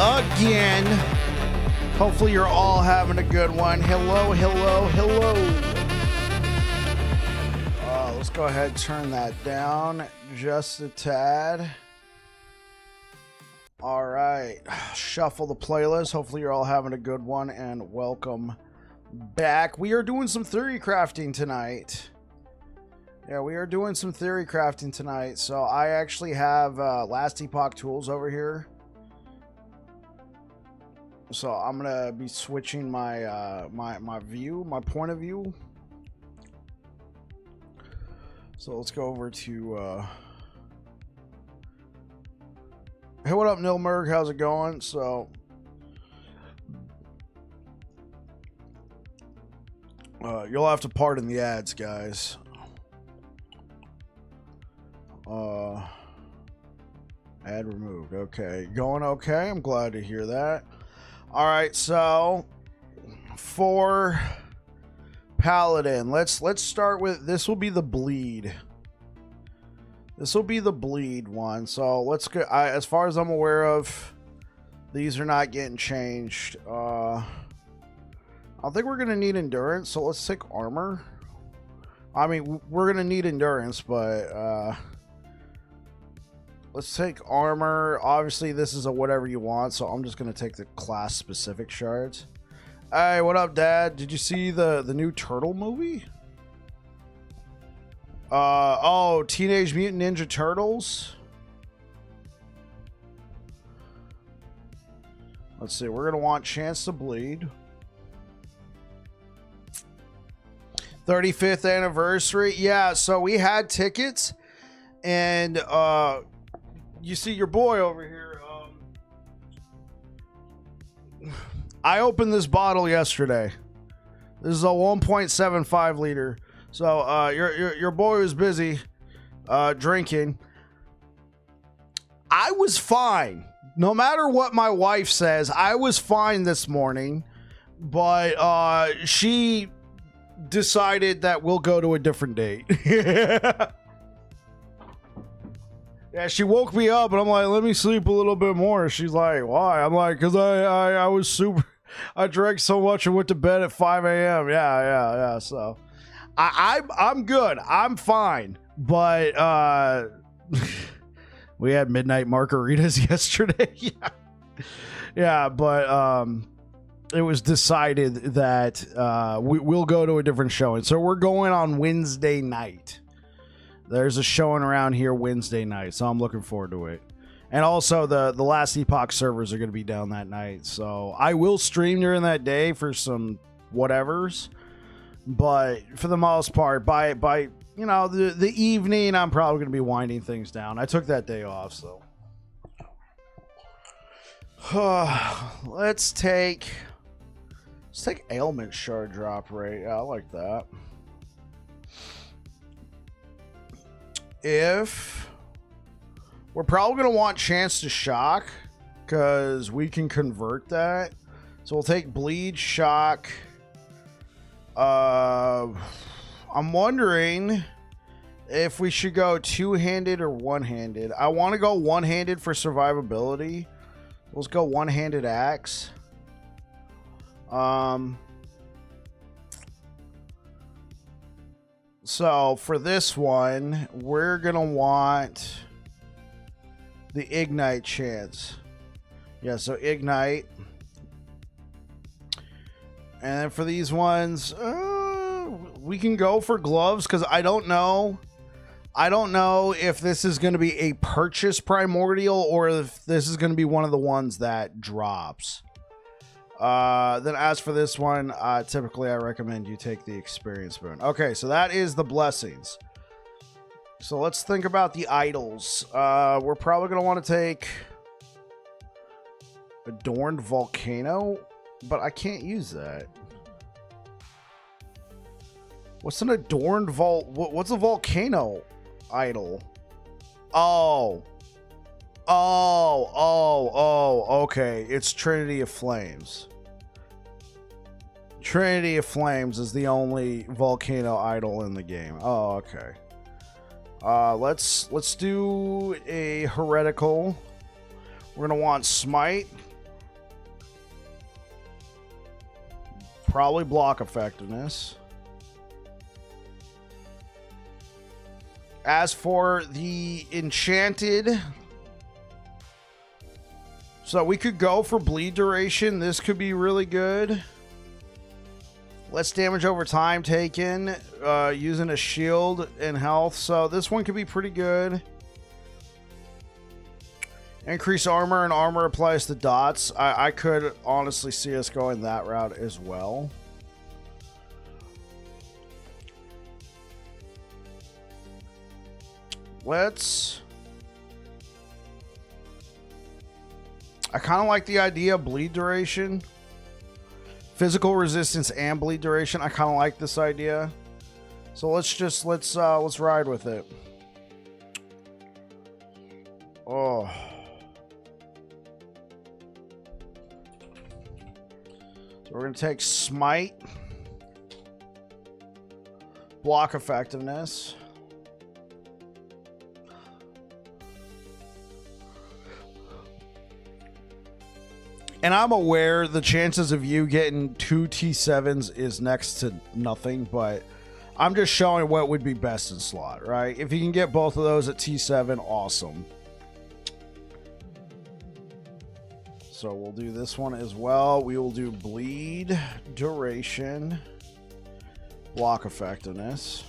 again. Hopefully you're all having a good one. Hello. Let's go ahead and turn that down just a tad. All right, shuffle the playlist. Hopefully you're all having a good one, and welcome back. We are doing some theory crafting tonight. Yeah, we are doing some theory crafting tonight. So I actually have last Epoch tools over here. So I'm gonna be switching my my point of view. So let's go over to hey, what up, Nilmerg? How's it going? So you'll have to pardon the ads, guys. Ad removed. Okay, going okay. I'm glad to hear that. All right, so for Paladin, let's start with this. Will be the bleed. This will be the bleed one. So let's go. As far as I'm aware of, these are not getting changed. I don't think we're gonna need endurance. So let's take armor. I mean, we're gonna need endurance, but let's take armor. Obviously, this is a whatever you want, so I'm just gonna take the class specific shards. Hey, what up, Dad? Did you see the new Turtle movie? Oh, Teenage Mutant Ninja Turtles. Let's see. We're gonna want Chance to Bleed. 35th anniversary. Yeah, so we had tickets, and you see your boy over here. I opened this bottle yesterday. This is a 1.75 liter. So your boy was busy drinking. I was fine. No matter what my wife says, I was fine this morning. But she decided that we'll go to a different date. Yeah, she woke me up and I'm like, let me sleep a little bit more. She's like, why? I'm like, because I was super, I drank so much and went to bed at 5 a.m. Yeah. So I'm good. I'm fine. But we had midnight margaritas yesterday. Yeah, but it was decided that we'll go to a different showing. So we're going on Wednesday night. There's a showing around here Wednesday night, so I'm looking forward to it. And also, the last Epoch servers are going to be down that night, so I will stream during that day for some whatevers. But for the most part, by you know the evening, I'm probably going to be winding things down. I took that day off, so let's take ailment shard drop rate. Yeah, I like that. If we're probably going to want chance to shock, because we can convert that. So we'll take bleed, shock. I'm wondering if we should go two-handed or one-handed. I want to go one-handed for survivability. Let's go one-handed axe. So for this one, we're gonna want the ignite chance. Yeah, so ignite. And then for these ones, we can go for gloves, because I don't know if this is going to be a purchase primordial or if this is going to be one of the ones that drops. Then as for this one, typically I recommend you take the experience boon. Okay, so that is the blessings. So let's think about the idols. We're probably going to want to take Adorned Volcano, but I can't use that. What's an adorned what's a volcano idol? Okay. It's Trinity of Flames. Trinity of Flames is the only volcano idol in the game. Oh, okay. Let's do a heretical. We're gonna want smite. Probably block effectiveness. As for the enchanted, so we could go for bleed duration. This could be really good. Less damage over time taken, using a shield and health. So this one could be pretty good. Increase armor, and armor applies to dots. I could honestly see us going that route as well. I kind of like the idea of bleed duration. Physical resistance and bleed duration. I kind of like this idea. So let's ride with it. Oh. So we're going to take smite. Block effectiveness. And I'm aware the chances of you getting 2 T7s is next to nothing, but I'm just showing what would be best in slot, right? If you can get both of those at T7, awesome. So we'll do this one as well. We will do bleed duration, block effectiveness.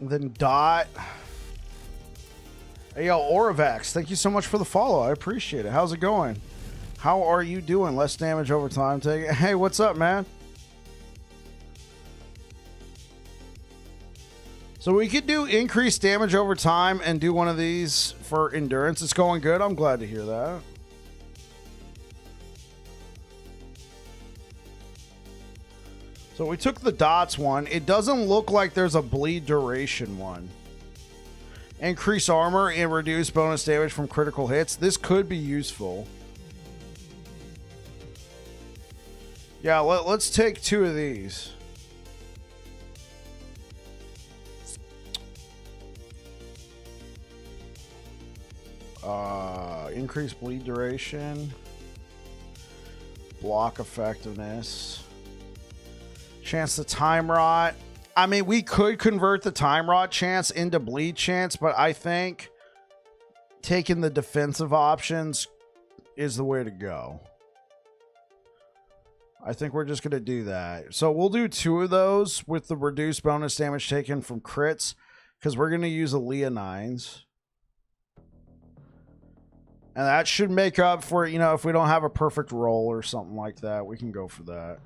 And then dot. Hey, yo, Auravax, thank you so much for the follow. I appreciate it. How's it going? How are you doing? Less damage over time. Hey, what's up, man? So we could do increased damage over time and do one of these for endurance. It's going good. I'm glad to hear that. So we took the dots one. It doesn't look like there's a bleed duration one. Increase armor and reduce bonus damage from critical hits. This could be useful. Yeah, let's take 2 of these. Increase bleed duration. Block effectiveness. Chance to time rot. I mean, we could convert the time rot chance into bleed chance, but I think taking the defensive options is the way to go. I think we're just going to do that. So we'll do 2 of those with the reduced bonus damage taken from crits, because we're going to use a Leonines. And that should make up for, you know, if we don't have a perfect roll or something like that, we can go for that.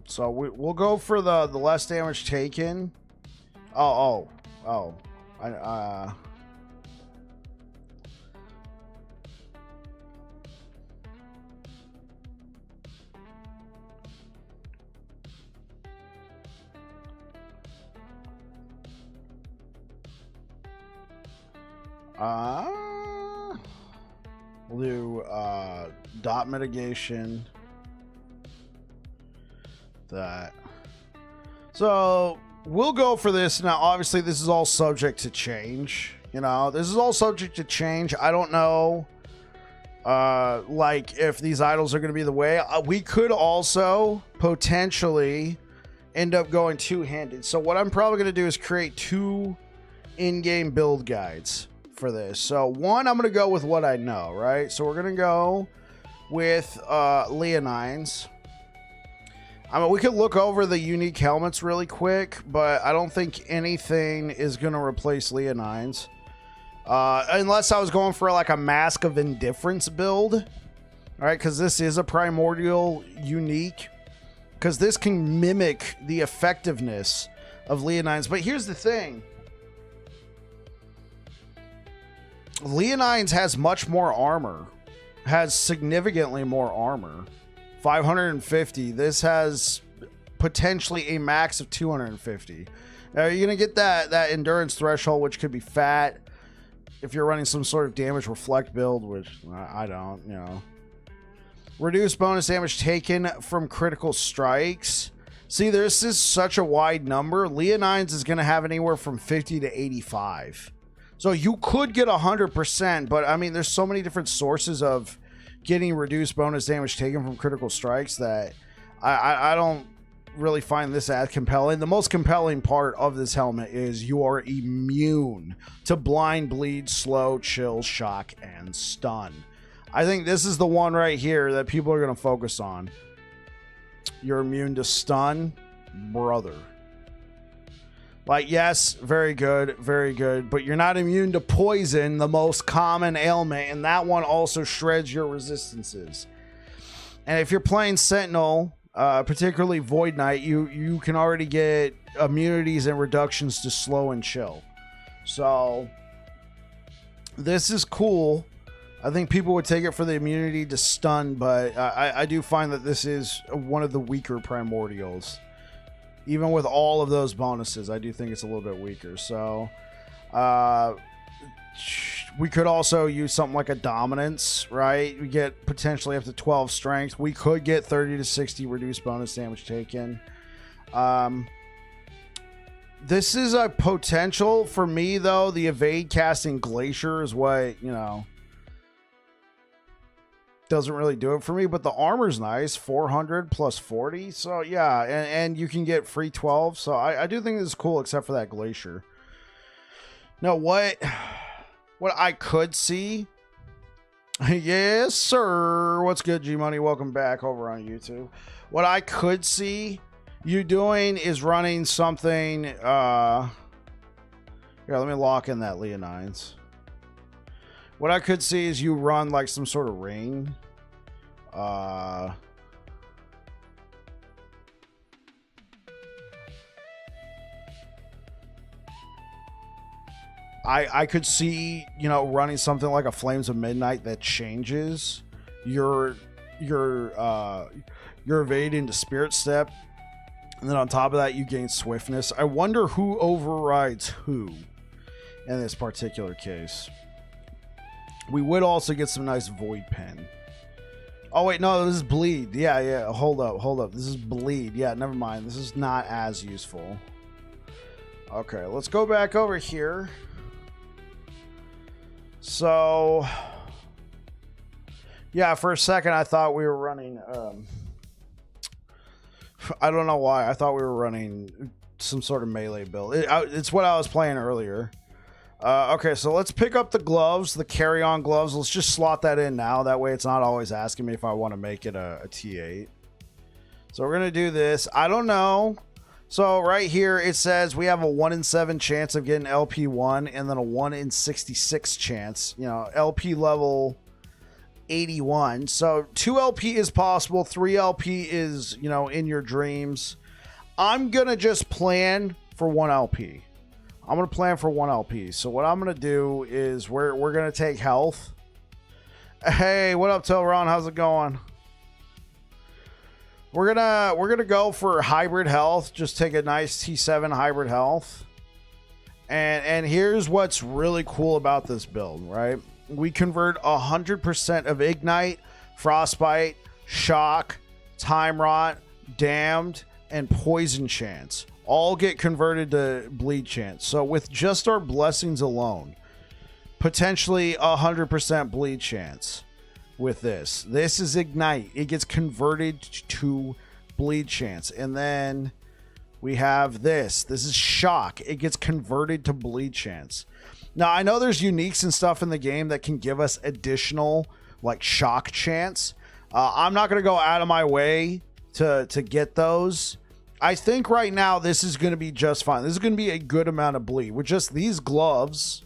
So we'll go for the less damage taken. Oh. We'll do dot mitigation. That. So we'll go for this. Now, obviously, this is all subject to change. You know, this is all subject to change. I don't know, like, if these idols are going to be the way. We could also potentially end up going two-handed. So what I'm probably going to do is create 2 in-game build guides for this. So one, I'm going to go with what I know, right? So we're going to go with Leonines. I mean, we could look over the unique helmets really quick, but I don't think anything is going to replace Leonines. Unless I was going for like a Mask of Indifference build. All right, because this is a primordial unique. Because this can mimic the effectiveness of Leonines. But here's the thing. Leonines has much more armor. Has significantly more armor. 550. This has potentially a max of 250. Now you're gonna get that endurance threshold, which could be fat if you're running some sort of damage reflect build, which I don't, you know. Reduce bonus damage taken from critical strikes. See, this is such a wide number. Leonines is gonna have anywhere from 50 to 85. So you could get 100%, but I mean, there's so many different sources of getting reduced bonus damage taken from critical strikes that I don't really find this as compelling. The most compelling part of this helmet is you are immune to blind, bleed, slow, chill, shock, and stun. I think this is the one right here that people are going to focus on. You're immune to stun, brother. Like, yes, very good, but you're not immune to poison, the most common ailment, and that one also shreds your resistances. And if you're playing Sentinel, particularly Void Knight, you can already get immunities and reductions to slow and chill. So this is cool. I think people would take it for the immunity to stun, but I do find that this is one of the weaker primordials. Even with all of those bonuses, I do think it's a little bit weaker. So we could also use something like a dominance, right? We get potentially up to 12 strength. We could get 30 to 60 reduced bonus damage taken. This is a potential for me, though. The evade casting Glacier is what, you know, doesn't really do it for me, but the armor's nice. 400 plus 40. So yeah, and you can get free 12. So I do think this is cool, except for that Glacier. Now, what I could see, yes sir, what's good, G Money? Welcome back over on YouTube. What I could see you doing is running something, here, let me lock in that Leonines. What I could see is you run like some sort of ring. I could see, you know, running something like a Flames of Midnight that changes your evade into Spirit Step, and then on top of that you gain swiftness. I wonder who overrides who in this particular case. We would also get some nice Void Pen. Oh wait, no, this is Bleed. Yeah, hold up. This is Bleed. Yeah, never mind. This is not as useful. Okay, let's go back over here. So, yeah, for a second I thought we were running, I don't know why. I thought we were running some sort of melee build. It's what I was playing earlier. Okay, so let's pick up the gloves, the carry-on gloves. Let's just slot that in now. That way it's not always asking me if I want to make it a T8. So we're going to do this. I don't know. So right here it says we have a 1 in 7 chance of getting LP1 and then a 1 in 66 chance. You know, LP level 81. So 2 LP is possible. 3 LP is, you know, in your dreams. I'm going to just plan for 1 LP. I'm going to plan for 1 LP. So what I'm going to do is we're going to take health. Hey, what up, Telron? How's it going? We're gonna go for hybrid health. Just take a nice T7 hybrid health. And here's what's really cool about this build, right? We convert 100% of Ignite, Frostbite, Shock, Time Rot, Damned, and Poison chance. All get converted to Bleed chance. So with just our blessings alone, potentially 100% Bleed chance. With this is Ignite. It gets converted to Bleed chance. And then we have this is Shock. It gets converted to Bleed chance. Now I know there's uniques and stuff in the game that can give us additional like Shock chance. I'm not going to go out of my way to get those. I think right now this is going to be just fine. This is going to be a good amount of Bleed with just these gloves.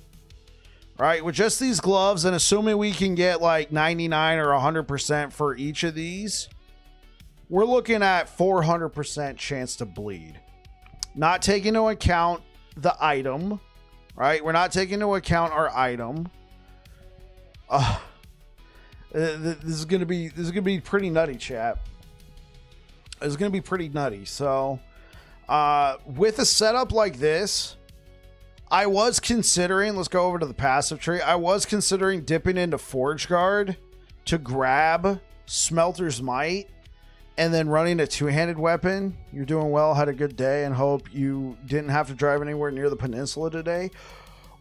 Right, with just these gloves, and assuming we can get like 99 or 100% for each of these, we're looking at 400% chance to bleed. Not taking into account the item, right? We're not taking into account our item. This is gonna be pretty nutty, chat. is going to be pretty nutty. So with a setup like this, I was considering, let's go over to the passive tree. I was considering dipping into Forge Guard to grab Smelter's Might and then running a two-handed weapon. You're doing well, had a good day, and hope you didn't have to drive anywhere near the peninsula today.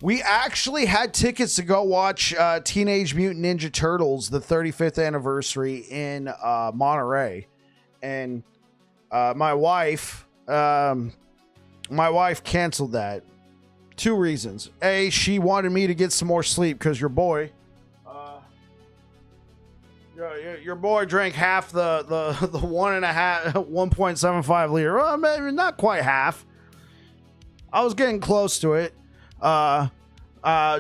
We actually had tickets to go watch Teenage Mutant Ninja Turtles, the 35th anniversary in Monterey. And my wife canceled that. 2 reasons. A, she wanted me to get some more sleep because your boy drank half the 1.75 liter. Well, maybe not quite half. I was getting close to it.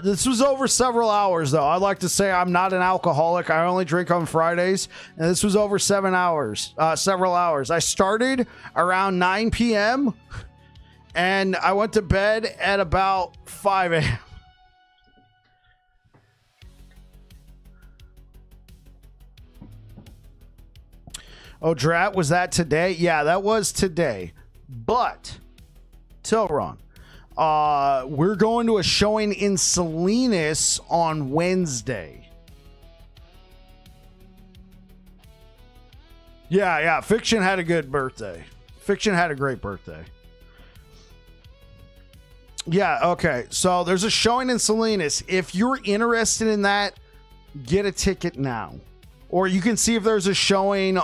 This was over several hours, though. I'd like to say I'm not an alcoholic. I only drink on Fridays, and this was over several hours. I started around 9 p.m. and I went to bed at about 5 a.m. Oh, Drat, was that today? Yeah, that was today. But, Tilron, we're going to a showing in Salinas on Wednesday. Yeah, Fiction had a good birthday. Fiction had a great birthday. Yeah, okay. So there's a showing in Salinas. If you're interested in that, get a ticket now. Or you can see if there's a showing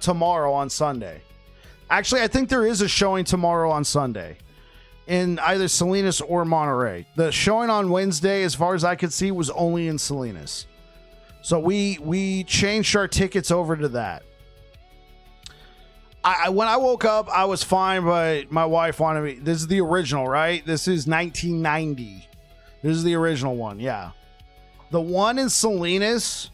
tomorrow on Sunday. Actually, I think there is a showing tomorrow on Sunday in either Salinas or Monterey. The showing on Wednesday, as far as I could see, was only in Salinas. So we changed our tickets over to that. When I woke up, I was fine, but my wife wanted me. This is the original, right? This is 1990. This is the original one, yeah. The one in Salinas,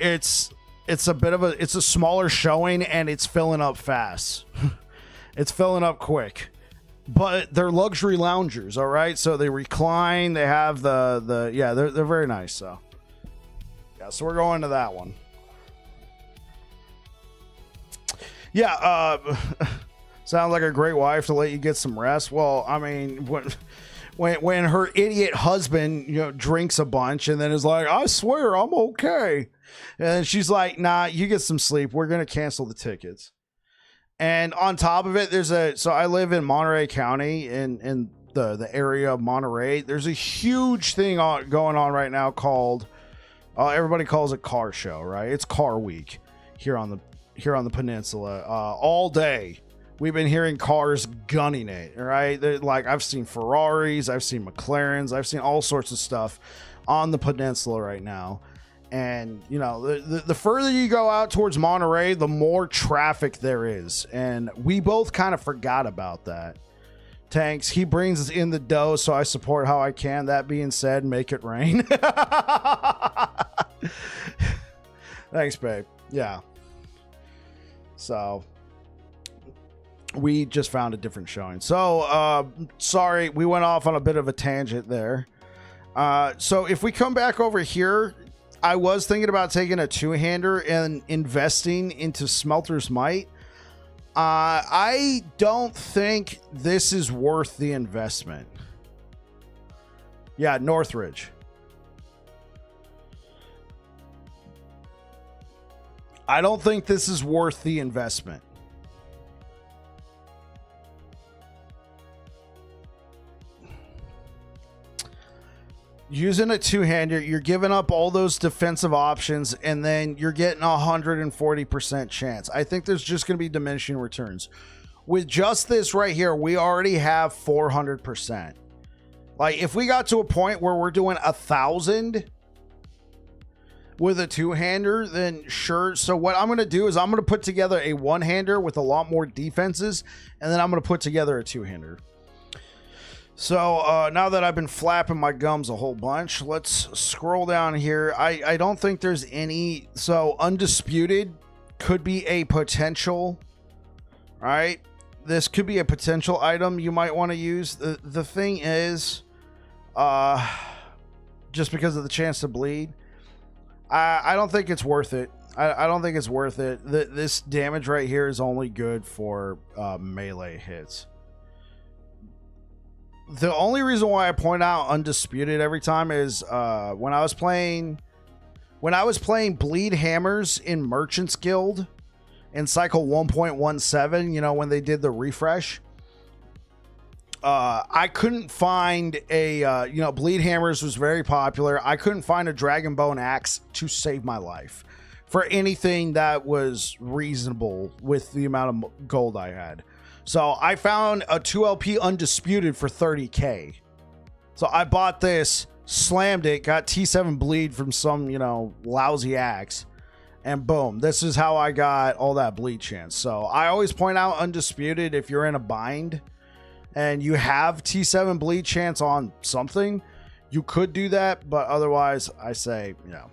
it's a smaller showing and it's filling up fast. It's filling up quick. But they're luxury loungers, all right? So they recline, they have they're very nice, so. Yeah, so we're going to that one. Yeah, sounds like a great wife to let you get some rest. Well, I mean, when her idiot husband, drinks a bunch and then is like, I swear I'm okay. And she's like, nah, you get some sleep. We're going to cancel the tickets. And on top of it, so I live in Monterey County in the area of Monterey. There's a huge thing going on right now called, everybody calls it car show, right? It's car week here on the peninsula. All day we've been hearing cars gunning it, right? Like, I've seen Ferraris, I've seen McLarens, I've seen all sorts of stuff on the peninsula right now. And the further you go out towards Monterey, the more traffic there is, and we both kind of forgot about that. Tanks, he brings us in the dough, so I support how I can. That being said, make it rain. Thanks, babe. Yeah. So we just found a different showing. So sorry, we went off on a bit of a tangent there. So if we come back over here, I was thinking about taking a two-hander and investing into Smelter's Might. I don't think this is worth the investment. Yeah, Northridge. I don't think this is worth the investment. Using a two-hander, you're giving up all those defensive options, and then you're getting 140% chance. I think there's just going to be diminishing returns. With just this right here, we already have 400%. Like, if we got to a point where we're doing 1,000 with a two-hander, then sure. So what I'm going to do is I'm going to put together a one-hander with a lot more defenses, and then I'm going to put together a two-hander. So now that I've been flapping my gums a whole bunch, let's scroll down here. I don't think there's any. So Undisputed could be a potential, right? This could be a potential item you might want to use. The thing is, just because of the chance to bleed, I don't think it's worth it. I don't think it's worth it. This damage right here is only good for melee hits. The only reason why I point out Undisputed every time is when I was playing Bleed Hammers in Merchant's Guild in cycle 1.17, you know, when they did the refresh, I couldn't find a, you know, Bleed Hammers was very popular. I couldn't find a Dragon Bone Axe to save my life for anything that was reasonable with the amount of gold I had. So I found a 2LP Undisputed for 30k. So I bought this, slammed it, got T7 bleed from some, you know, lousy axe, and boom, this is how I got all that bleed chance. So I always point out Undisputed if you're in a bind and you have T7 bleed chance on something, you could do that, but otherwise I say, you know,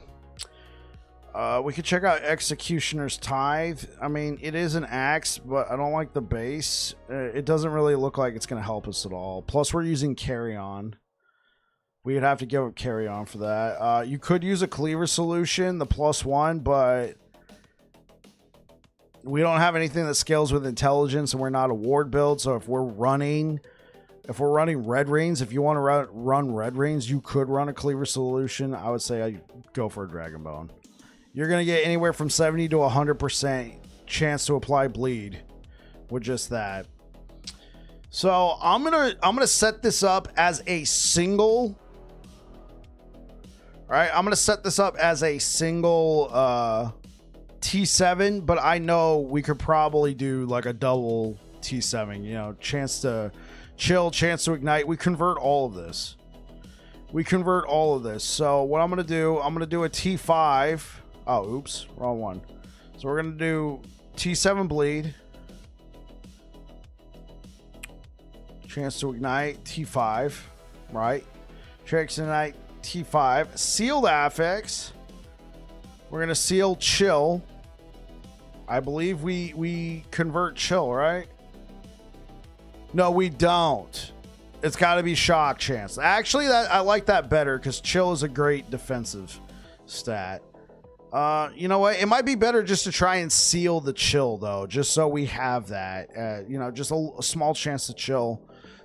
we could check out Executioner's Tithe. I mean, it is an axe, but I don't like the base. It doesn't really look like it's going to help us at all. Plus, we're using Carry On. We would have to give up Carry On for that. You could use a Cleaver Solution, the +1, but we don't have anything that scales with intelligence, and we're not a ward build. So if we're running Red Rings, if you want to run Red Rings, you could run a Cleaver Solution. I would say I'd go for a Dragon Bone. You're going to get anywhere from 70 to 100% chance to apply bleed with just that. So I'm going to set this up as a single. All right, I'm going to set this up as a single T7, but I know we could probably do like a double T7, you know, chance to chill, chance to ignite. We convert all of this. So what I'm going to do a T5. Oh, oops, wrong one. So we're going to do T7 bleed. Chance to ignite, T5, right? Chance to ignite, T5. Sealed affix. We're going to seal chill. I believe we convert chill, right? No, we don't. It's got to be shock chance. Actually, I like that better because chill is a great defensive stat. You know what? It might be better just to try and seal the chill, though, just so we have that. You know, just a small chance to chill.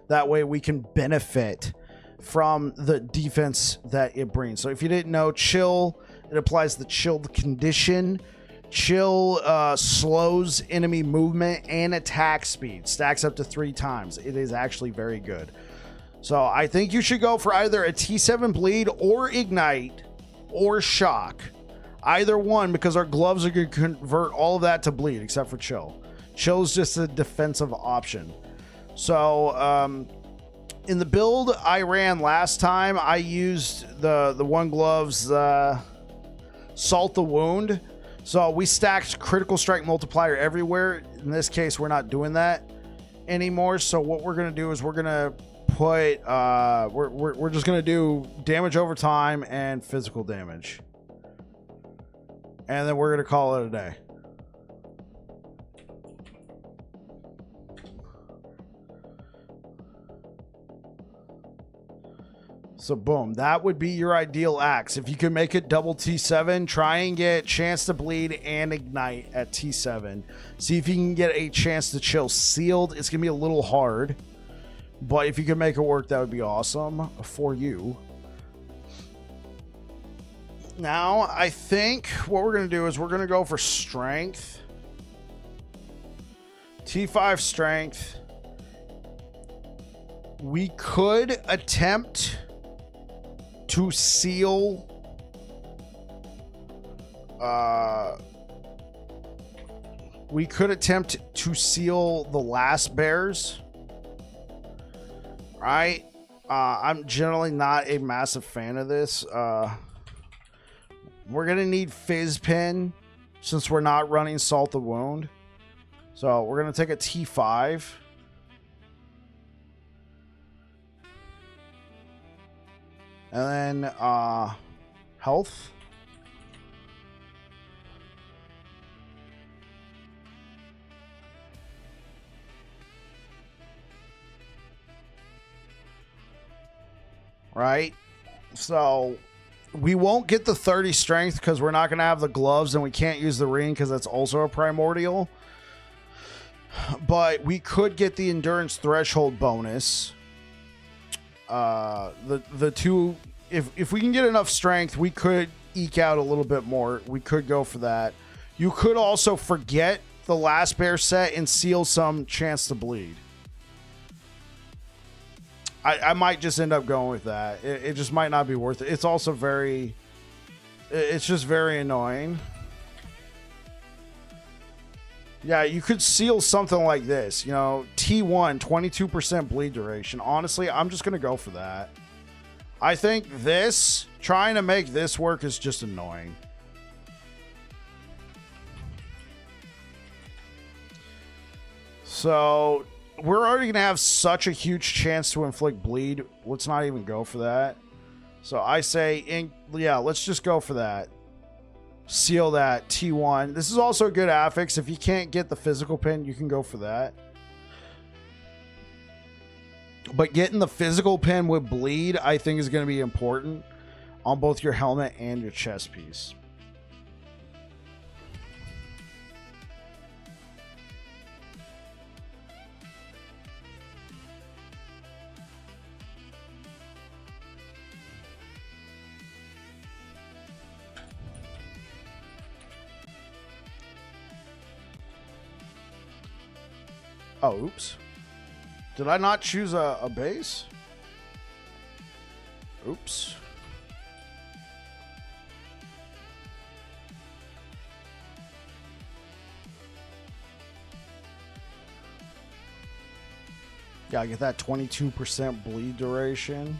That way we can benefit from the defense that it brings. So if you didn't know, chill, it applies the chilled condition. Chill slows enemy movement and attack speed. Stacks up to 3 times. It is actually very good. So I think you should go for either a T7 bleed or ignite or shock. Either one, because our gloves are going to convert all of that to bleed except for chill. Chill is just a defensive option. So in the build I ran last time, I used the one gloves Salt the Wound. So we stacked critical strike multiplier everywhere. In this case, we're not doing that anymore. So what we're going to do is we're going to put we're just going to do damage over time and physical damage. And then we're going to call it a day. So boom, that would be your ideal axe. If you can make it double T7, try and get chance to bleed and ignite at T7. See if you can get a chance to chill sealed. It's going to be a little hard, but if you can make it work, that would be awesome for you. Now, I think what we're going to do is we're going to go for strength. T5 strength. We could attempt to seal the last bears, right? I'm generally not a massive fan of this. We're gonna need Fizz Pin since we're not running Salt the Wound, so we're gonna take a T5. And then health. Right? So We won't get the 30 strength because we're not going to have the gloves, and we can't use the ring because that's also a primordial. But we could get the endurance threshold bonus. The two, if we can get enough strength, we could eke out a little bit more. We could go for that. You could also forget the last bear set and seal some chance to bleed. I might just end up going with that. It just might not be worth it. It's also very, it's just very annoying. Yeah, you could seal something like this, you know, T1, 22% bleed duration. Honestly, I'm just going to go for that. I think this, trying to make this work is just annoying. So, we're already going to have such a huge chance to inflict bleed. Let's not even go for that. So, I say, yeah, let's just go for that. Seal that T1. This is also a good affix. If you can't get the physical pin, you can go for that. But getting the physical pin with bleed, I think, is going to be important on both your helmet and your chest piece. Oh, oops. Did I not choose a base? Oops. Yeah, I get that 22% bleed duration.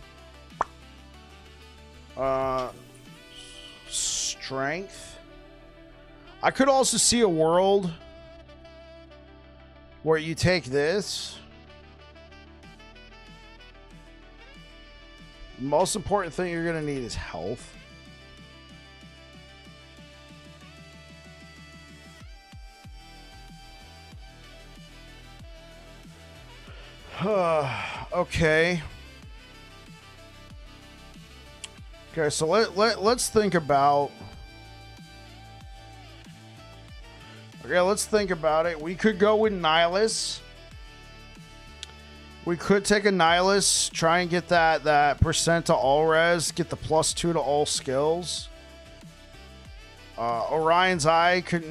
Strength. I could also see a world where you take this. The most important thing you're going to need is health. Okay. Okay, so let's think about... Okay, let's think about it. We could go with Nihilus. We could take a Nihilus, try and get that percent to all res, get the +2 to all skills. Orion's Eye could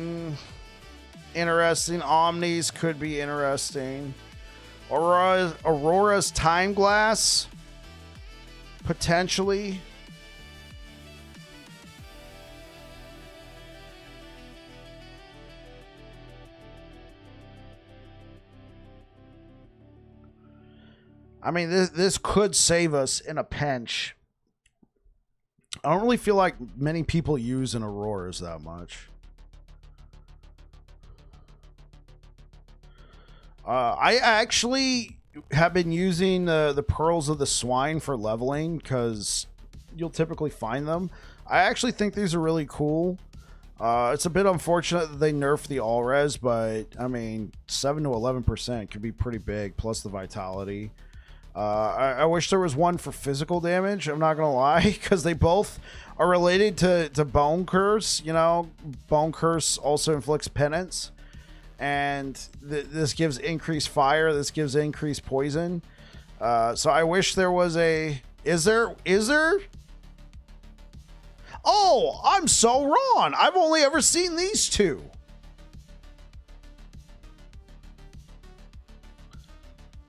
interesting. Omnis could be interesting. Aurora's Time Glass potentially. I mean, this could save us in a pinch. I don't really feel like many people use an Aurora's that much. I actually have been using the Pearls of the Swine for leveling because you'll typically find them. I actually think these are really cool. It's a bit unfortunate that they nerfed the all-res, but I mean, 7 to 11% could be pretty big, plus the vitality. I wish there was one for physical damage, I'm not gonna lie, because they both are related to Bone Curse. You know, Bone Curse also inflicts penance, and this gives increased fire, this gives increased poison. So I wish there was a... Is there? Oh, I'm so wrong. I've only ever seen these two.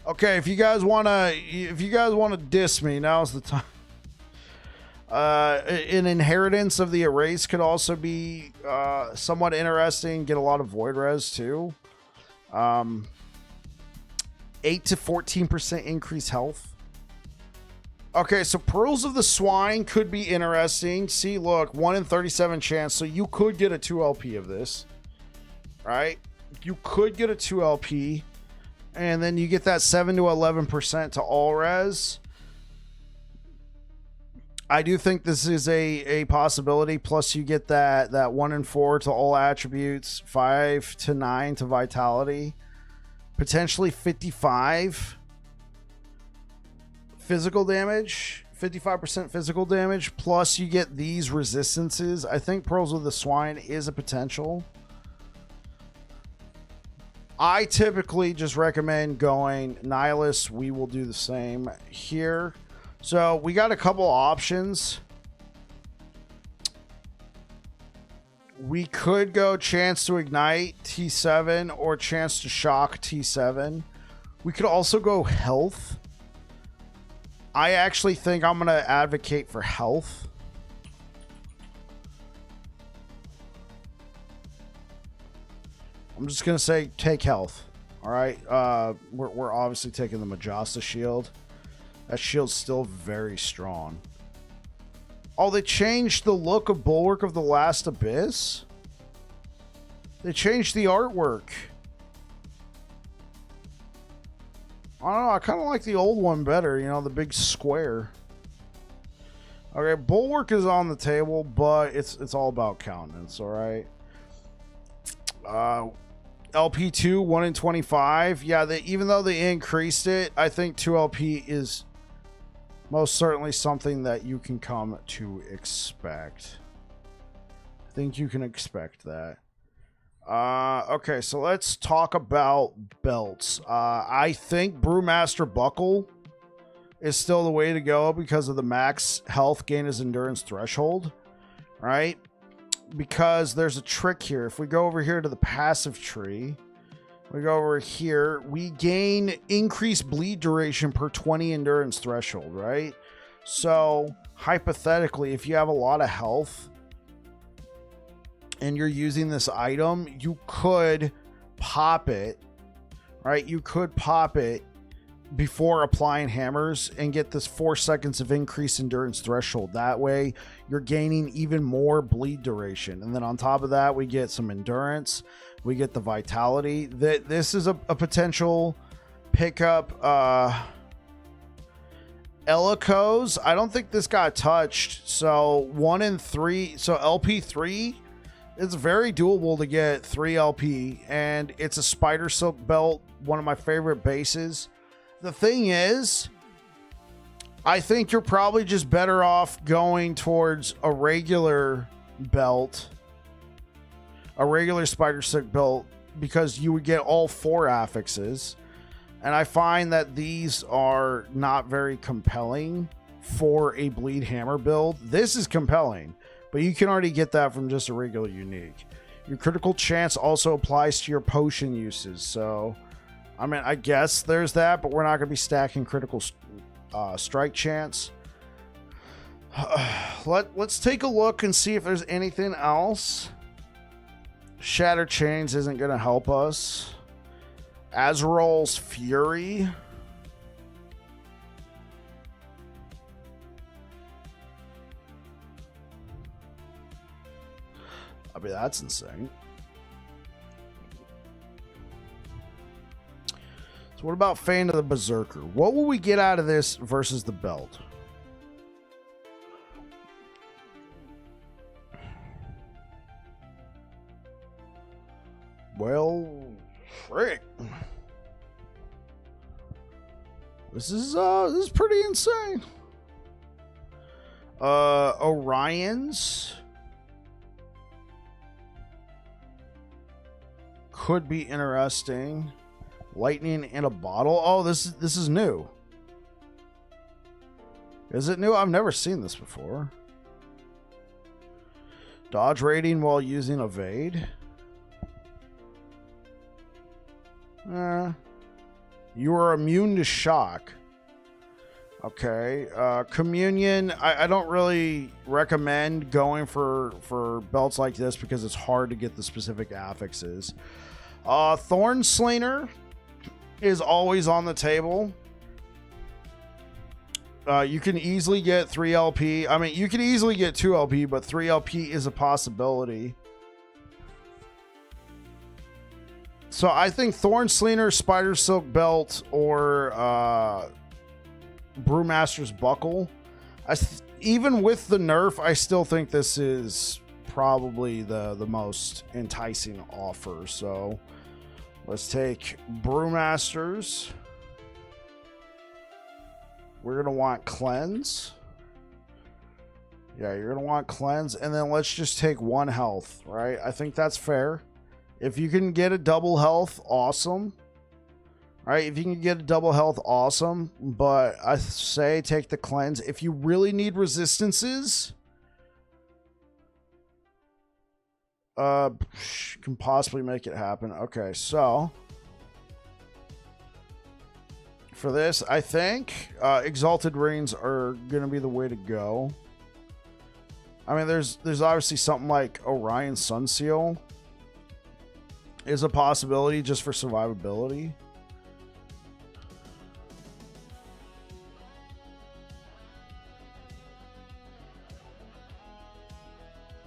Okay, if you guys wanna diss me, now's the time. An Inheritance of the Erase could also be somewhat interesting. Get a lot of void res too. 8 to 14% increased health. Okay, so Pearls of the Swine could be interesting. See, look, 1 in 37 chance, so you could get a 2 LP of this, right? You could get a 2 LP. And then you get that 7 to 11% to all res. I do think this is a possibility. Plus, you get that 1 in 4 to all attributes, 5 to 9 to vitality, potentially 55 physical damage, 55% physical damage, plus you get these resistances. I think Pearls of the Swine is a potential. I typically just recommend going Nihilus. We will do the same here. So we got a couple options. We could go Chance to Ignite T7 or Chance to Shock T7. We could also go Health. I actually think I'm going to advocate for Health. I'm just going to say take Health. All right. We're obviously taking the Majesta shield. That shield's still very strong. Oh, they changed the look of Bulwark of the Last Abyss? They changed the artwork. I don't know. I kind of like the old one better. You know, the big square. Okay, Bulwark is on the table, but it's all about countenance, all right? LP2, 1 in 25. Yeah, even though they increased it, I think 2LP is most certainly something that you can come to expect. I think you can expect that. Okay, so let's talk about belts. I think Brewmaster Buckle is still the way to go because of the max health gain as endurance threshold, right? Because there's a trick here. If we go over here to the passive tree, we go over here, we gain increased bleed duration per 20 endurance threshold, right? So hypothetically, if you have a lot of health and you're using this item, you could pop it, right? You could pop it before applying hammers and get this 4 seconds of increased endurance threshold. That way you're gaining even more bleed duration. And then on top of that, we get some endurance. We get the vitality. This is a potential pickup. Elicos, I don't think this got touched. So 1 in 3. So LP3, it's very doable to get 3 LP. And it's a Spider Silk belt, one of my favorite bases. The thing is, I think you're probably just better off going towards a regular belt, a regular Spider Silk belt, because you would get all 4 affixes. And I find that these are not very compelling for a Bleed Hammer build. This is compelling, but you can already get that from just a regular unique. Your critical chance also applies to your potion uses, so I mean, I guess there's that, but we're not going to be stacking critical strike chance. Let's take a look and see if there's anything else. Shatter Chains isn't going to help us. Azrael's Fury. I mean, that's insane. So what about Fane of the Berserker? What will we get out of this versus the belt? Well, frick. This is pretty insane. Orion's could be interesting. Lightning in a bottle. Oh, this is new. Is it new? I've never seen this before. Dodge rating while using evade. You are immune to shock. Okay. Communion. I don't really recommend going for belts like this because it's hard to get the specific affixes. Thorn Slinger is always on the table. You can easily get 3 LP. I mean, you can easily get 2 LP, but 3 LP is a possibility. So I think Thorn Slinger, Spider Silk Belt, or Brewmaster's Buckle. Even with the nerf, I still think this is probably the most enticing offer. So let's take Brewmasters. We're going to want Cleanse. Yeah, you're gonna want cleanse, and then let's just take 1 health, right? I think that's fair. If you can get a double health, awesome. All right, if you can get a double health, awesome. But I say take the cleanse. If you really need resistances, can possibly make it happen. Okay, so for this, I think exalted rings are gonna be the way to go. I mean, there's obviously something like Orion Sunseal is a possibility just for survivability.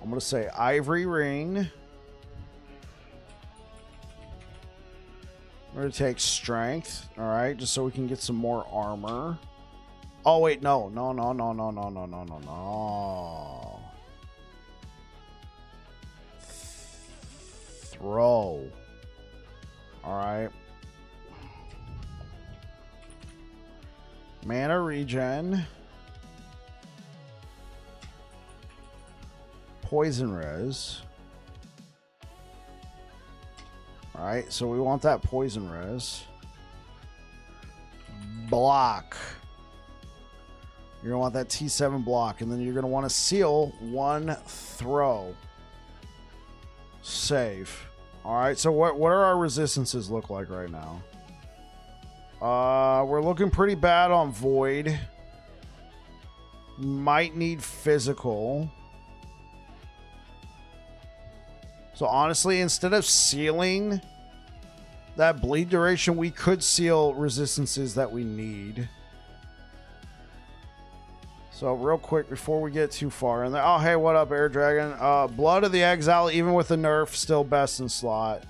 I'm going to say Ivory Ring. We're going to take Strength, all right, just so we can get some more armor. Oh, wait, no. Throw. All right. Mana regen. Poison res. All right, so we want that poison res. Block. You're gonna want that T7 block, and then you're gonna want to seal 1 throw. Save. All right, so what are our resistances look like right now? We're looking pretty bad on void. Might need physical. So honestly, instead of sealing that bleed duration, we could seal resistances that we need. So real quick before we get too far in there. Oh, hey, what up, Air Dragon? Blood of the Exile, even with the nerf, still best in slot.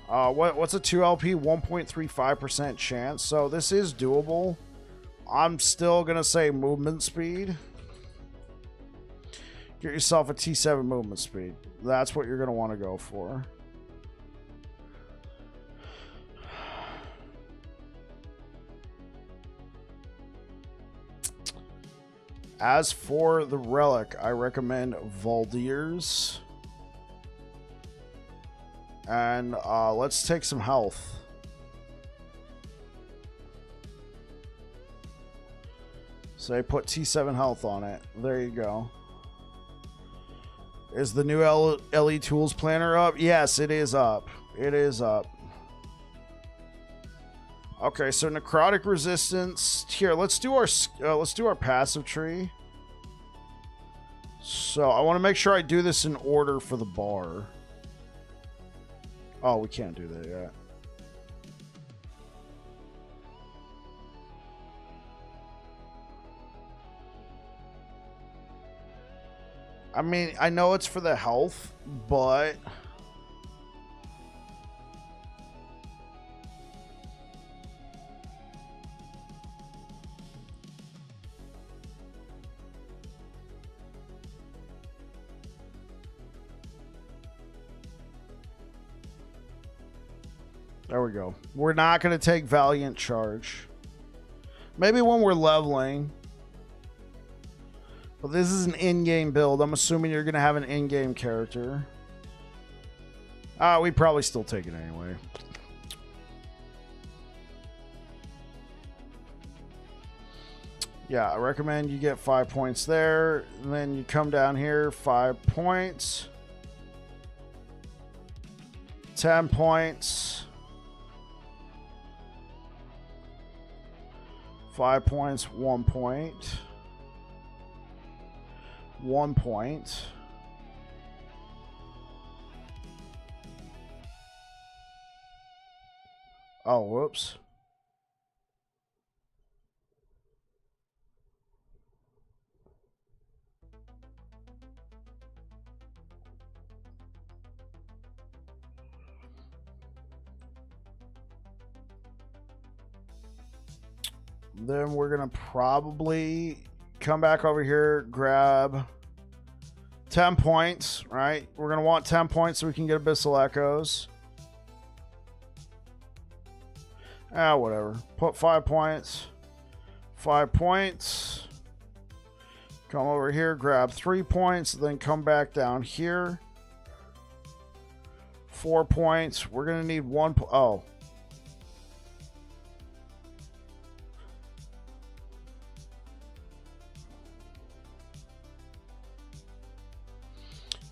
What's a 2LP? 1.35% chance. So this is doable. I'm still going to say movement speed. Get yourself a T7 movement speed. That's what you're going to want to go for. As for the relic, I recommend Valdir's. And let's take some health. So I put T7 health on it. There you go. Is the new LE Tools Planner up? Yes, it is up. It is up. Okay, so necrotic resistance. Here, let's do our passive tree. So I want to make sure I do this in order for the bar. Oh, we can't do that yet. I mean, I know it's for the health, but there we go. We're not going to take Valiant Charge. Maybe when we're leveling. But this is an in-game build. I'm assuming you're going to have an in-game character. We'd probably still take it anyway. Yeah, I recommend you get 5 points there. And then you come down here, 5 points. 10 points. 5 points, 1 point. 1 point. Oh, whoops. Then we're going to probably come back over here, grab 10 points, right? We're going to want 10 points so we can get Abyssal Echoes. Whatever. Put 5 points. 5 points. Come over here, grab 3 points, then come back down here. 4 points. We're going to need 1 oh.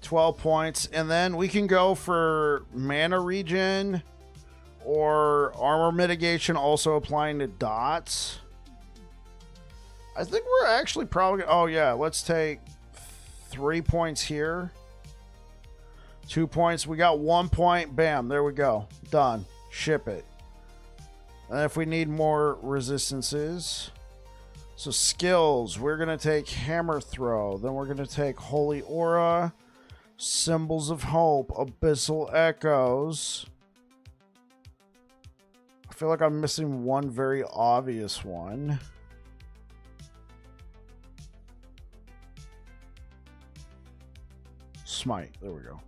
$12 points, and then we can go for mana regen or armor mitigation, also applying to dots. I think we're actually probably... Oh, yeah. Let's take 3 points here. 2 points. We got 1 point. Bam. There we go. Done. Ship it. And if we need more resistances... So skills. We're going to take Hammer Throw. Then we're going to take Holy Aura. Symbols of Hope. Abyssal Echoes. I feel like I'm missing one very obvious one. Smite. There we go.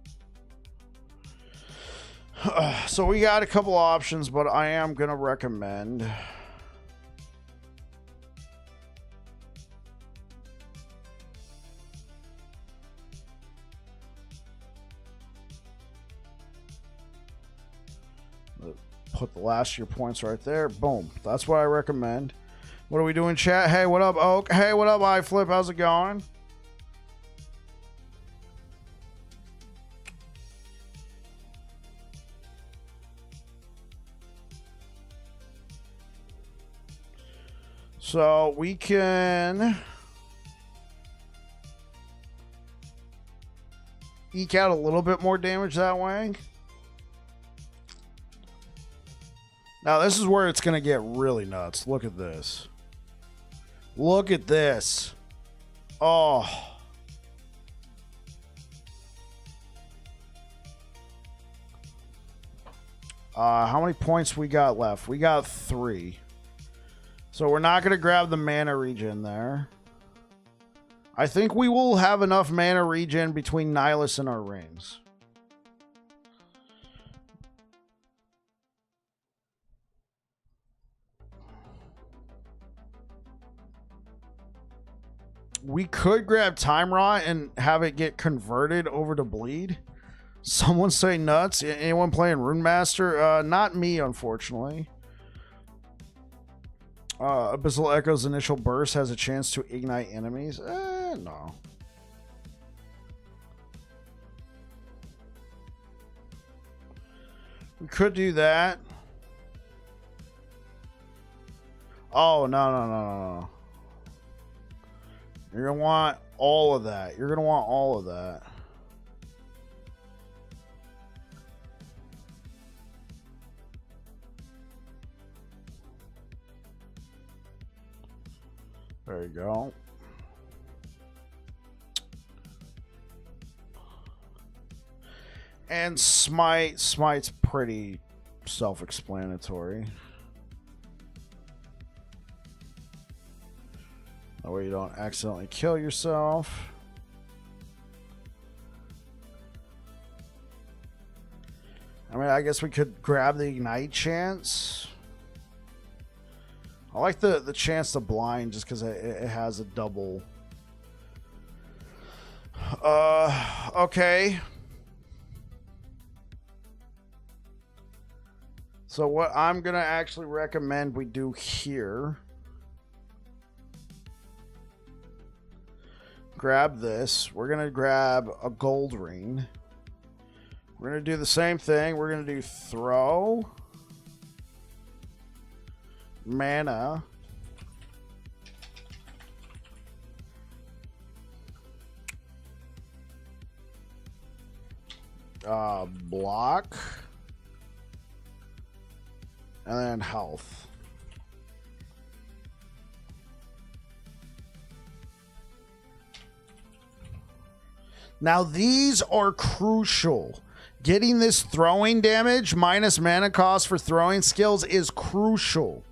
So we got a couple options, but I am going to recommend... Put the last year points right there. Boom. That's what I recommend. What are we doing, chat? Hey, what up, Oak? Hey, what up, iFlip? How's it going? So we can eke out a little bit more damage that way. Now, this is where it's going to get really nuts. Look at this. Look at this. Oh. How many points we got left? We got 3. So we're not going to grab the mana regen there. I think we will have enough mana regen between Nihilus and our rings. We could grab Time Rot and have it get converted over to bleed. Someone say nuts. Anyone playing Rune Master? Not me, unfortunately. Abyssal Echo's initial burst has a chance to ignite enemies. No. We could do that. Oh, no. You're going to want all of that. You're going to want all of that. There you go. And Smite. Smite's pretty self-explanatory. That way you don't accidentally kill yourself. I mean, I guess we could grab the Ignite chance. I like the chance to blind just because it has a double. Okay. So what I'm going to actually recommend we do here. Grab this. We're going to grab a gold ring. We're going to do the same thing. We're going to do throw. Mana. Block. And then health. Now these are crucial. Getting this throwing damage minus mana cost for throwing skills is crucial.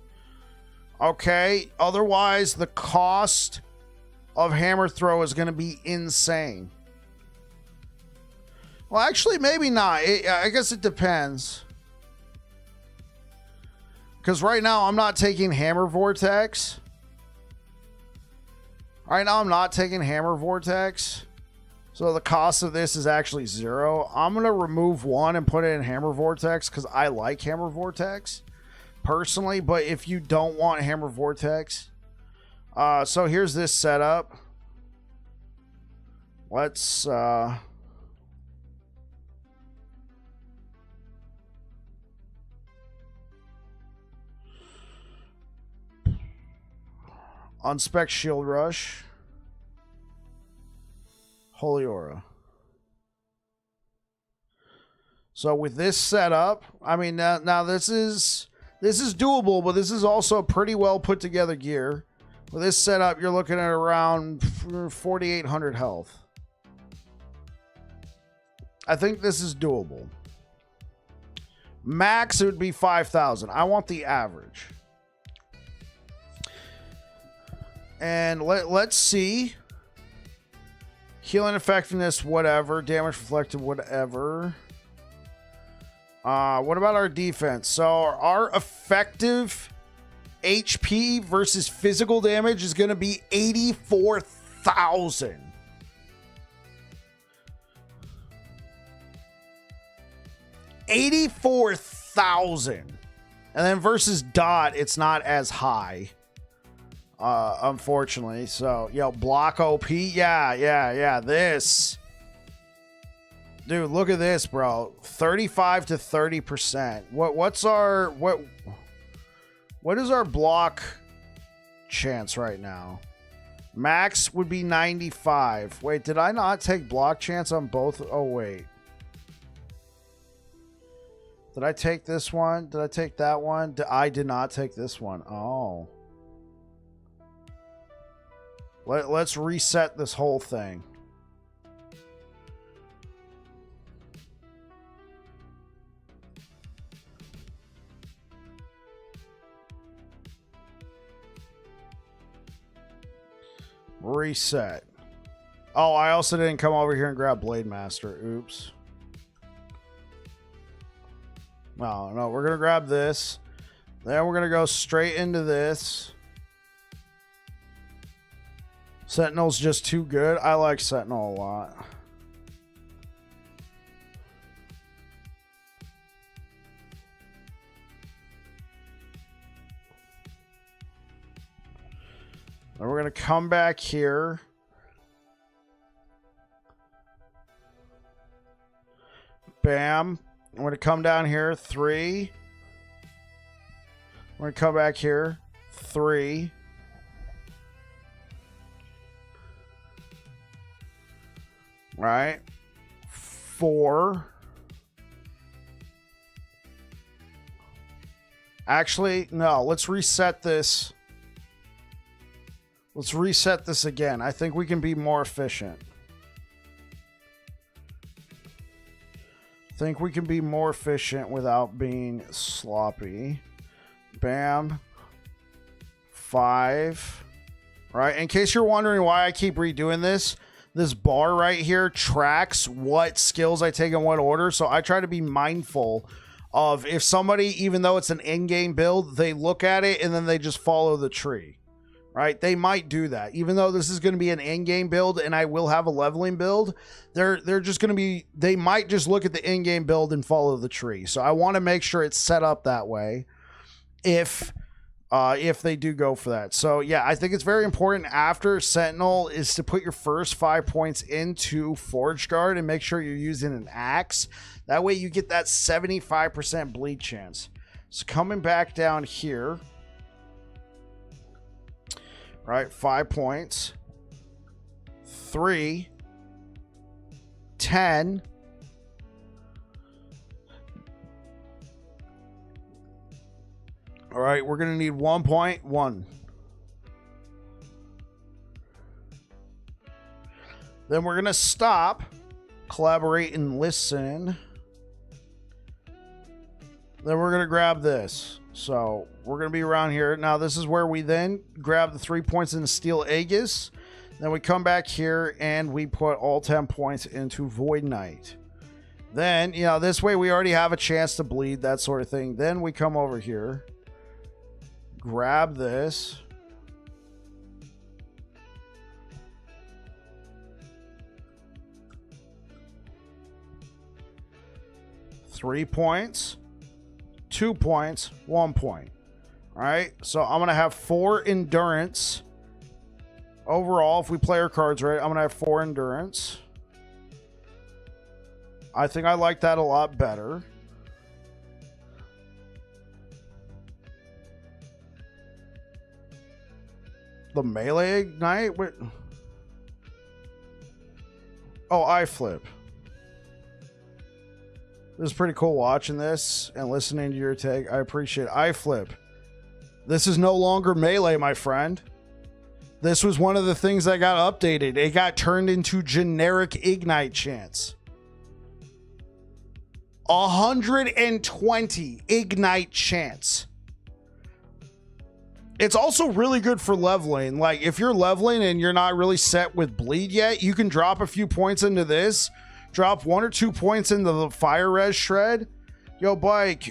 Okay? Otherwise, the cost of hammer throw is going to be insane. Well, actually, maybe not. I guess it depends. Because right now, I'm not taking hammer vortex. All right, now I'm not taking Hammer Vortex. So the cost of this is actually 0. I'm going to remove 1 and put it in Hammer Vortex because I like Hammer Vortex personally. But if you don't want Hammer Vortex, so here's this setup. Let's unspec Shield Rush, Holy Aura. So with this setup, I mean, now this is doable, but this is also pretty well put together gear. With this setup, you're looking at around 4,800 health. I think this is doable. Max, it would be 5,000. I want the average. And let's see. Healing effectiveness, whatever. Damage reflected, whatever. What about our defense? So our effective HP versus physical damage is going to be 84,000. $84,000. And then versus dot, it's not as high. Unfortunately. So, block OP. Yeah. This. Dude, look at this, bro. 35 to 30%. What is our block chance right now? Max would be 95. Wait, did I not take block chance on both? Oh, wait. Did I take this one? Did I take that one? I did not take this one. Oh. Let's reset this whole thing. Reset. Oh, I also didn't come over here and grab Blade Master. Oops. No, we're going to grab this. Then we're going to go straight into this. Sentinel's just too good. I like Sentinel a lot. Then we're going to come back here. Bam. I'm going to come down here. 3. I'm going to come back here. 3. Right. 4. Actually, no. Let's reset this. Let's reset this again. I think we can be more efficient. Think we can be more efficient without being sloppy. Bam. 5. Right. In case you're wondering why I keep redoing this, this bar right here tracks what skills I take in what order. So I try to be mindful of if somebody, even though it's an in-game build, they look at it and then they just follow the tree. Right? They might do that. Even though this is going to be an in-game build and I will have a leveling build, they're just going to be, they might just look at the in-game build and follow the tree. So I want to make sure it's set up that way if they do go for that. So yeah, I think it's very important after Sentinel is to put your first 5 points into Forge Guard and make sure you're using an axe. That way you get that 75% bleed chance. So coming back down here, right, 5 points, 3, 10, all right, we're gonna need 1.1. Then we're gonna stop, collaborate, and listen. Then we're gonna grab this. So we're going to be around here. Now, this is where we then grab the 3 points into Steel Aegis. Then we come back here and we put all 10 points into Void Knight. Then, this way we already have a chance to bleed, that sort of thing. Then we come over here, grab this. 3 points, 2 points, 1 point. All right, so I'm going to have 4 endurance. Overall, if we play our cards right, I'm going to have 4 endurance. I think I like that a lot better. The melee ignite? Wait. Oh, I flip. This is pretty cool watching this and listening to your take. I appreciate it. I flip. This is no longer melee, my friend. This was one of the things that got updated. It got turned into generic ignite chance. 120 ignite chance. It's also really good for leveling. Like, if you're leveling and you're not really set with bleed yet, you can drop a few points into this. Drop 1 or 2 points into the fire res shred. Yo, Bike,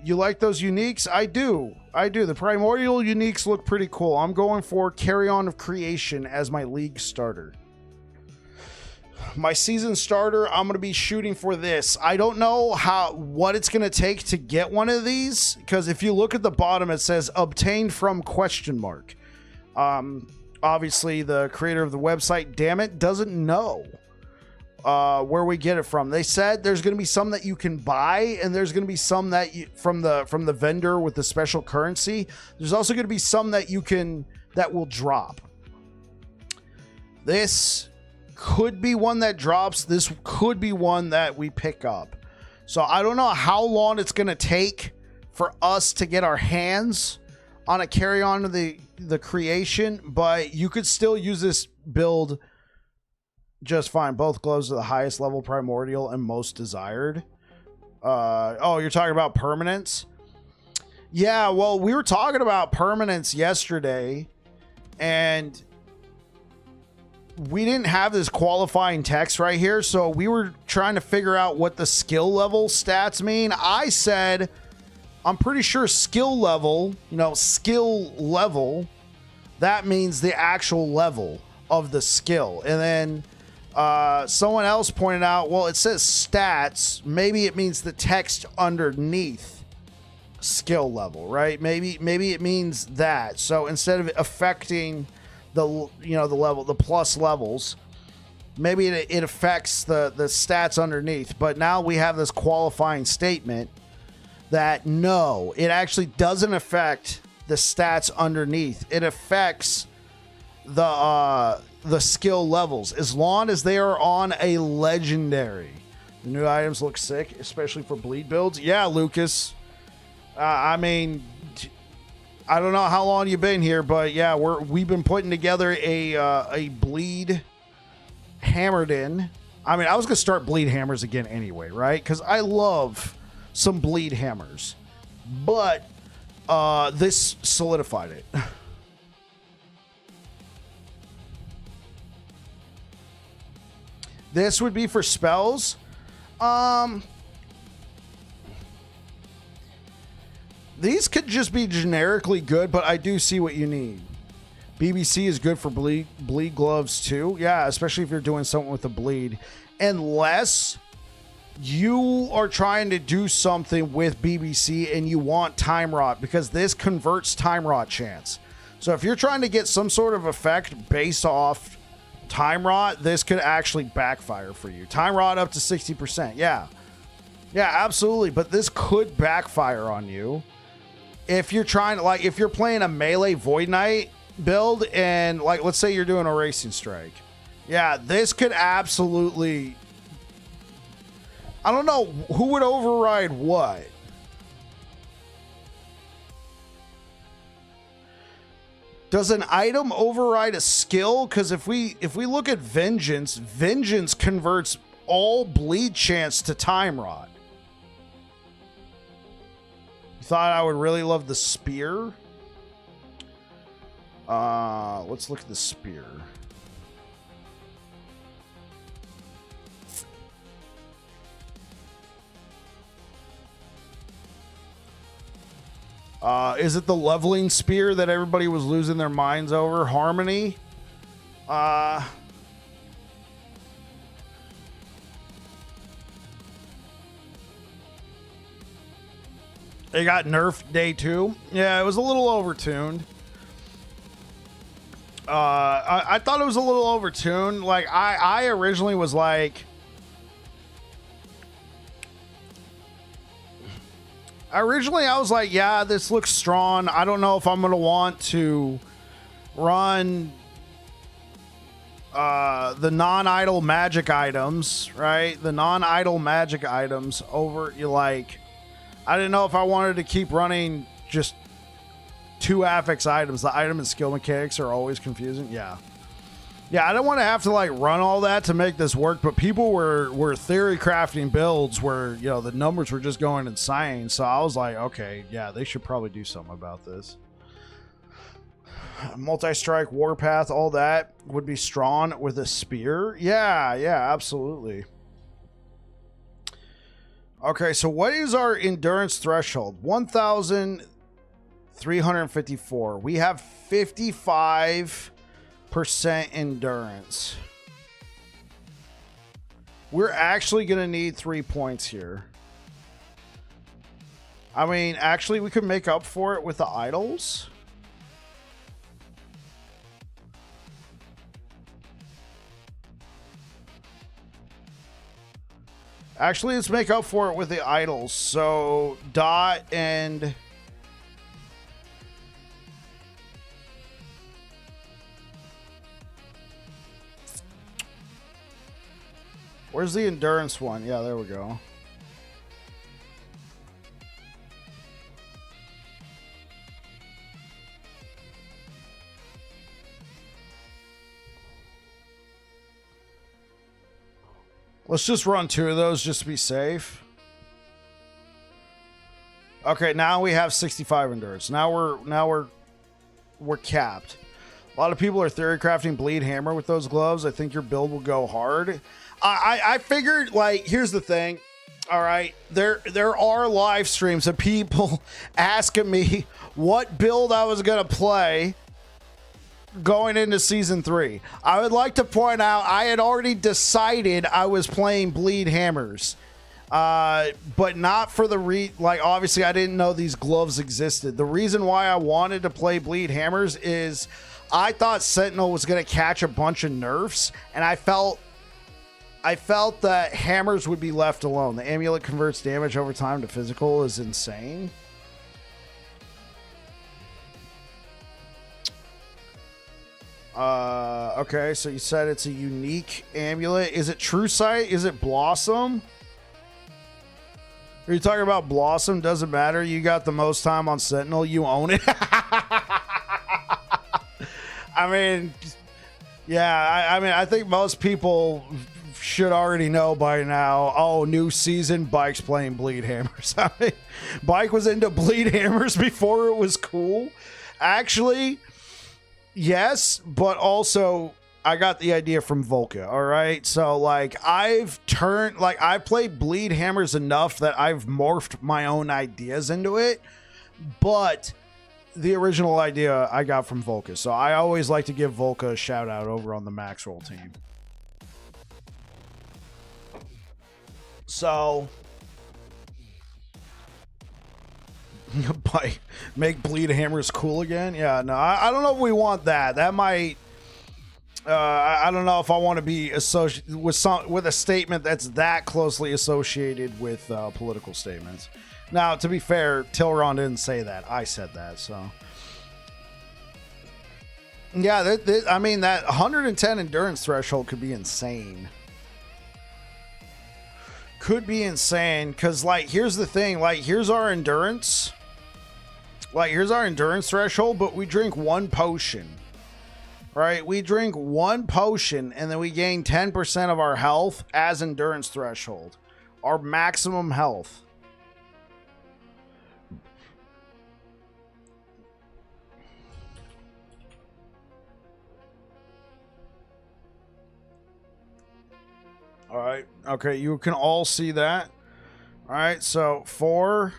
you like those uniques? I do. The primordial uniques look pretty cool. I'm going for Carry On of Creation as my league starter. My season starter, I'm going to be shooting for this. I don't know what it's going to take to get one of these, because if you look at the bottom, it says obtained from ? Obviously, the creator of the website, damn it, doesn't know where we get it from. They said there's going to be some that you can buy, and there's going to be some that from the vendor with the special currency. There's also going to be some that that will drop. This could be one that drops. This could be one that we pick up. So I don't know how long it's going to take for us to get our hands on a Carry On to the creation, but you could still use this build just fine. Both gloves are the highest level primordial and most desired. Oh, you're talking about permanence? Yeah, well, we were talking about permanence yesterday, and we didn't have this qualifying text right here, so we were trying to figure out what the skill level stats mean. I said, I'm pretty sure skill level, that means the actual level of the skill. And then someone else pointed out, well, it says stats. Maybe it means the text underneath skill level, right? Maybe it means that. So instead of affecting the level, the plus levels, maybe it affects the stats underneath. But now we have this qualifying statement that no, it actually doesn't affect the stats underneath. It affects the skill levels as long as they are on a legendary. The new items look sick, especially for bleed builds. Yeah, Lucas. I mean, I don't know how long you've been here, but yeah, we've been putting together a bleed hammered in. I mean, I was gonna start bleed hammers again anyway, right? Because I love some bleed hammers, but this solidified it. This would be for spells. These could just be generically good, but I do see what you need. BBC is good for bleed gloves too. Yeah, especially if you're doing something with the bleed. Unless you are trying to do something with BBC and you want time rot, because this converts time rot chance. So if you're trying to get some sort of effect based off time rot, this could actually backfire for you. Time rot up to 60%. Yeah, absolutely. But this could backfire on you if you're trying to, like, if you're playing a melee Void Knight build and, like, let's say you're doing a racing strike. Yeah, this could absolutely, I don't know who would override what. Does an item override a skill? Because if we look at Vengeance converts all bleed chance to time rot. You thought I would really love the spear? Let's look at the spear. Is it the leveling spear that everybody was losing their minds over? Harmony? It got nerfed day 2. Yeah, it was a little overtuned. I thought it was a little overtuned. Like, I originally was like... Originally, I was like, yeah, this looks strong. I don't know if I'm going to want to run the non-idle magic items, right? The non-idle magic items over, I didn't know if I wanted to keep running just 2 affix items. The item and skill mechanics are always confusing. Yeah. Yeah, I don't want to have to run all that to make this work, but people were theory crafting builds where, the numbers were just going insane. So I was like, okay, yeah, they should probably do something about this. Multi-strike, warpath, all that would be strong with a spear. Yeah, absolutely. Okay, so what is our endurance threshold? 1,354. We have 55% endurance. We're actually going to need 3 points here. I mean, actually, we could make up for it with the idols. Actually, let's make up for it with the idols. So, Dot and... Where's the endurance one? Yeah, there we go. Let's just run 2 of those just to be safe. Okay, now we have 65 endurance. Now we're capped. A lot of people are theory crafting bleed hammer with those gloves. I think your build will go hard. I figured, here's the thing. All right, there are live streams of people asking me what build I was gonna play going into season 3. I would like to point out I had already decided I was playing bleed hammers, but not for the obviously I didn't know these gloves existed. The reason why I wanted to play bleed hammers is I thought Sentinel was going to catch a bunch of nerfs, and I felt that hammers would be left alone. The amulet converts damage over time to physical is insane. Okay, so you said it's a unique amulet. Is it True Sight? Is it Blossom? Are you talking about Blossom? Doesn't matter. You got the most time on Sentinel. You own it. I mean, yeah, I mean, I think most people should already know by now. Oh, new season, Bike's playing bleed hammers. I mean, Bike was into bleed hammers before it was cool. Actually, yes, but also I got the idea from Volca. All right, so I've played bleed hammers enough that I've morphed my own ideas into it, but the original idea I got from Volca. So I always like to give Volca a shout out over on the Maxroll team. So make bleed hammers cool again. Yeah, no, I don't know if we want that. That might I don't know if I want to be associated with a statement that's that closely associated with political statements. Now, to be fair, Tilron didn't say that. I said that, so. Yeah, I mean, that 110 endurance threshold could be insane. Could be insane, because, here's the thing. Here's our endurance. Here's our endurance threshold, but we drink 1 potion. Right? We drink 1 potion, and then we gain 10% of our health as endurance threshold. Our maximum health. All right. Okay, you can all see that. All right, so 4,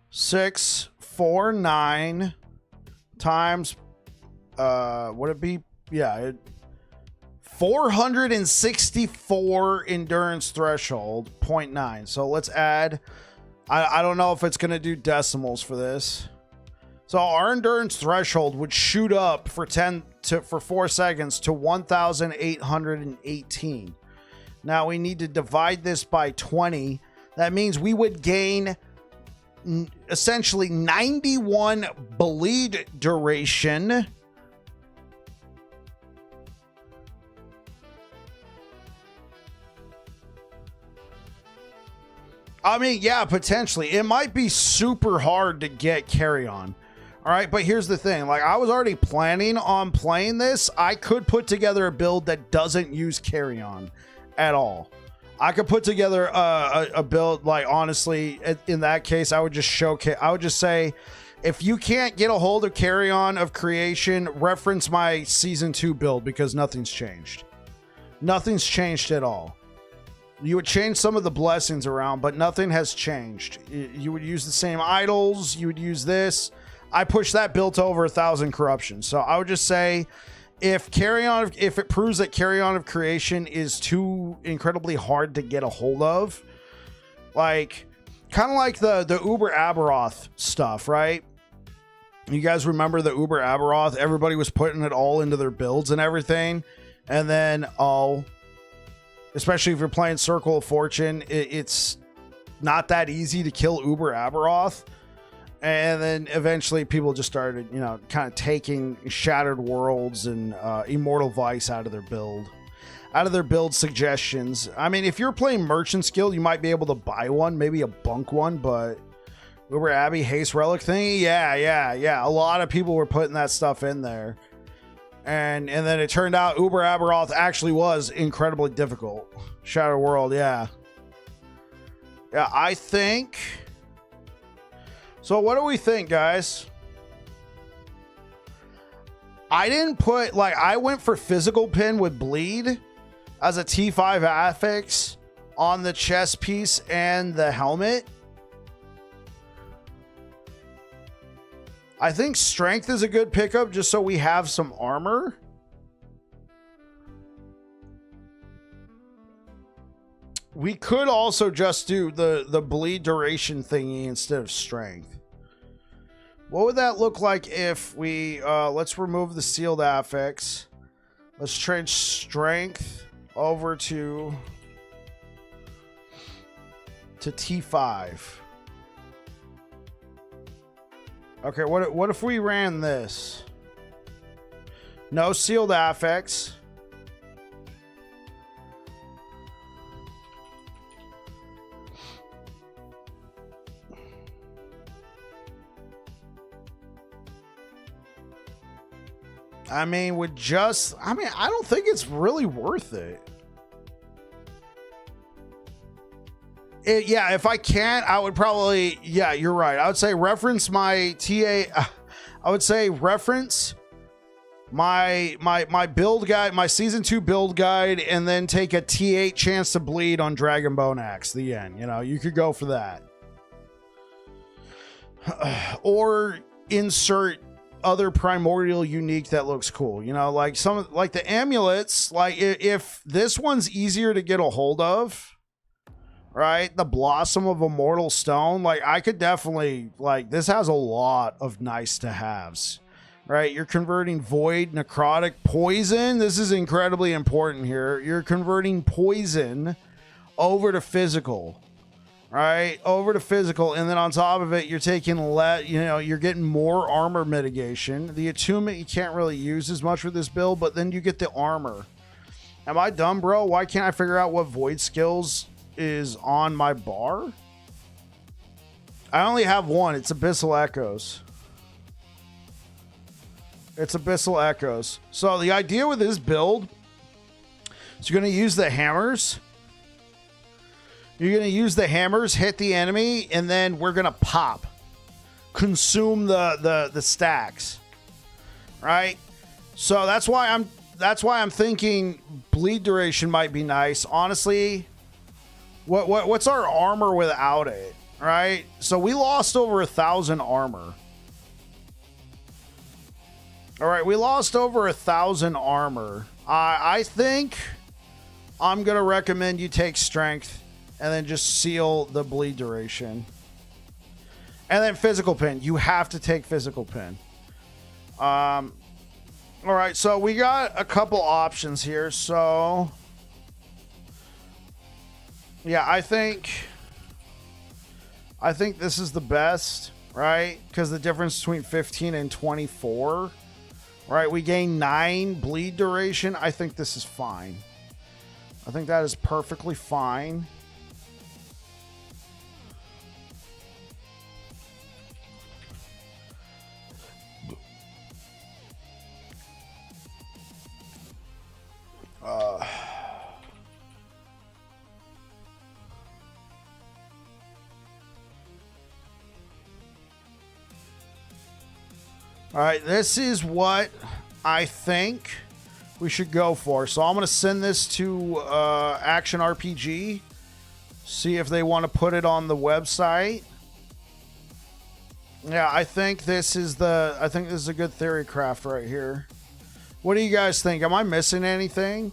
6, 4, 9 times would it be? Yeah, 464 endurance threshold, 0.9. So let's add I don't know if it's going to do decimals for this. So our endurance threshold would shoot up for 4 seconds to 1,818. Now we need to divide this by 20. That means we would gain essentially 91 bleed duration. I mean, yeah, potentially. It might be super hard to get carry on. All right, but here's the thing. Like, I was already planning on playing this. I could put together a build that doesn't use carry on at all. I could put together a build, like, honestly, in that case, I would just showcase. I would just say, if you can't get a hold of carry on of creation, reference my season 2 build, because nothing's changed. Nothing's changed at all. You would change some of the blessings around, but nothing has changed. You would use the same idols. You would use this. I pushed that build to over 1,000 corruption. So I would just say, if it proves that carry on of creation is too incredibly hard to get a hold of, like kind of like the Uber Aberoth stuff, right? You guys remember the Uber Aberoth? Everybody was putting it all into their builds and everything, and then especially if you're playing Circle of Fortune, it's not that easy to kill Uber Aberoth. And then eventually people just started, you know, kind of taking Shattered Worlds and Immortal Vice out of their build suggestions. I mean, if you're playing Merchant Skill, you might be able to buy one, maybe a bunk one, but Uber Abbey Haste Relic thingy, yeah. A lot of people were putting that stuff in there. And then it turned out Uber Aberoth actually was incredibly difficult. Shattered World, yeah. Yeah, I think... So what do we think, guys? I didn't put, like, I went for physical pin with bleed as a T5 affix on the chest piece and the helmet. I think strength is a good pickup just so we have some armor. We could also just do the bleed duration thingy instead of strength. What would that look like if we, let's remove the sealed affix. Let's change strength over to T5. Okay, what if we ran this? No sealed affix. I mean, I don't think it's really worth it. Yeah, if I can't, I would probably, yeah, you're right. I would say reference my TA. I would say reference my build guide, my season 2 build guide, and then take a T8 chance to bleed on Dragon Bone Axe, the end. You know, you could go for that. Or insert other primordial unique that looks cool. You know, like like the amulets, like if this one's easier to get a hold of, right? The Blossom of Immortal Stone, like I could definitely, like, this has a lot of nice to haves, right? You're converting void, necrotic, poison. This is incredibly important here. You're converting poison over to physical, right? Over to physical. And then on top of it, you're taking you're getting more armor mitigation. The attunement you can't really use as much with this build, but then you get the armor. Am I dumb, bro? Why can't I figure out what void skills is on my bar? I only have one. It's Abyssal Echoes. It's Abyssal Echoes. So the idea with this build is you're going to use the hammers. You're going to use the hammers, hit the enemy, and then we're going to pop. Consume the stacks. Right? So that's why I'm thinking bleed duration might be nice. Honestly, what's our armor without it? Right? So we lost over 1,000 armor. All right, we lost over 1,000 armor. I think I'm going to recommend you take strength and then just seal the bleed duration. And then physical pin. You have to take physical pin. All right, so we got a couple options here. So, yeah, I think this is the best, right? Because the difference between 15 and 24, right? We gain 9 bleed duration. I think this is fine. I think that is perfectly fine. All right, this is what I think we should go for. So I'm going to send this to Action RPG, see if they want to put it on the website. Yeah, I think this is a good theory craft right here. What do you guys think? Am I missing anything?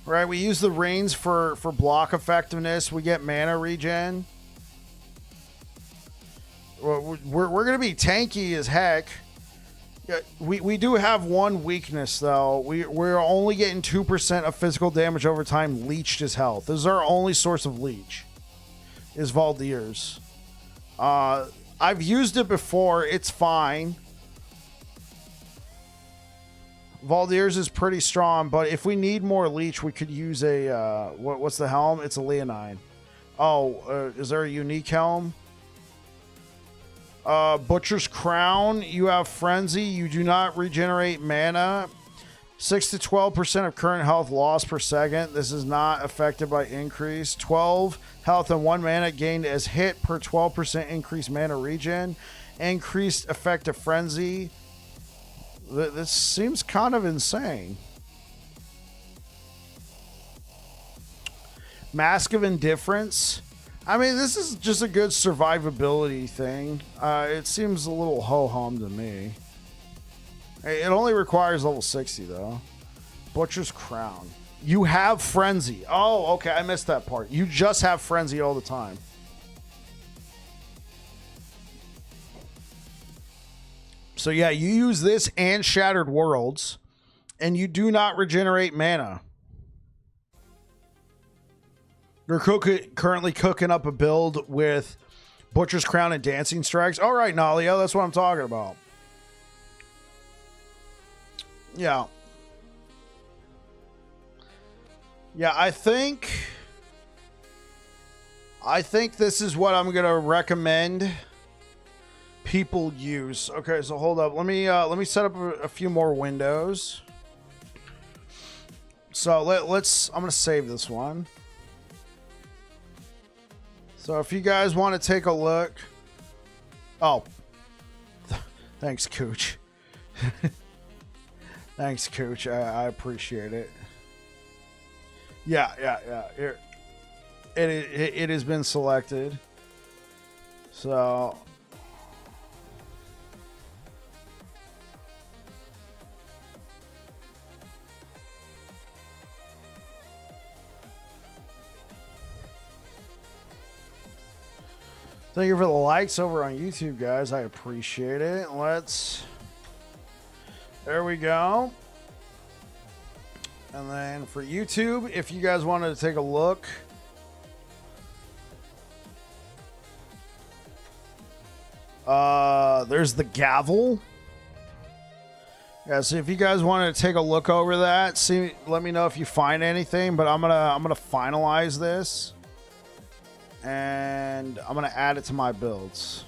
Right, we use the rings for block effectiveness. We get mana regen. We're going to be tanky as heck. Yeah, we do have one weakness, though. We're only getting 2% of physical damage over time leached as health. This is our only source of leech, is Valdir's. I've used it before. It's fine. Valdir's is pretty strong, but if we need more leech, we could use a... what's the helm? It's a Leonine. Oh, is there a unique helm? Butcher's Crown, you have Frenzy. You do not regenerate mana. 6 to 12% of current health lost per second. This is not affected by increase. 12 health and 1 mana gained as hit per 12% increased mana regen. Increased effective Frenzy. This seems kind of insane. Mask of Indifference. I mean, this is just a good survivability thing. It seems a little ho-hum to me. It only requires level 60, though. Butcher's Crown. You have Frenzy. Oh, okay. I missed that part. You just have Frenzy all the time. So, yeah, you use this and Shattered Worlds, and you do not regenerate mana. You're currently cooking up a build with Butcher's Crown and Dancing Strikes. All right, Nalio, that's what I'm talking about. Yeah. Yeah, I think this is what I'm going to recommend people use. Okay, so hold up. Let me set up a few more windows. So I'm going to save this one. So if you guys want to take a look. Oh. Thanks, Cooch. Thanks, Cooch. I appreciate it. Yeah. Here. It has been selected. So thank you for the likes over on YouTube, guys. I appreciate it. There we go. And then for YouTube, if you guys wanted to take a look, there's the gavel. Yeah, so if you guys wanted to take a look over that, let me know if you find anything, but I'm gonna finalize this. And I'm going to add it to my builds.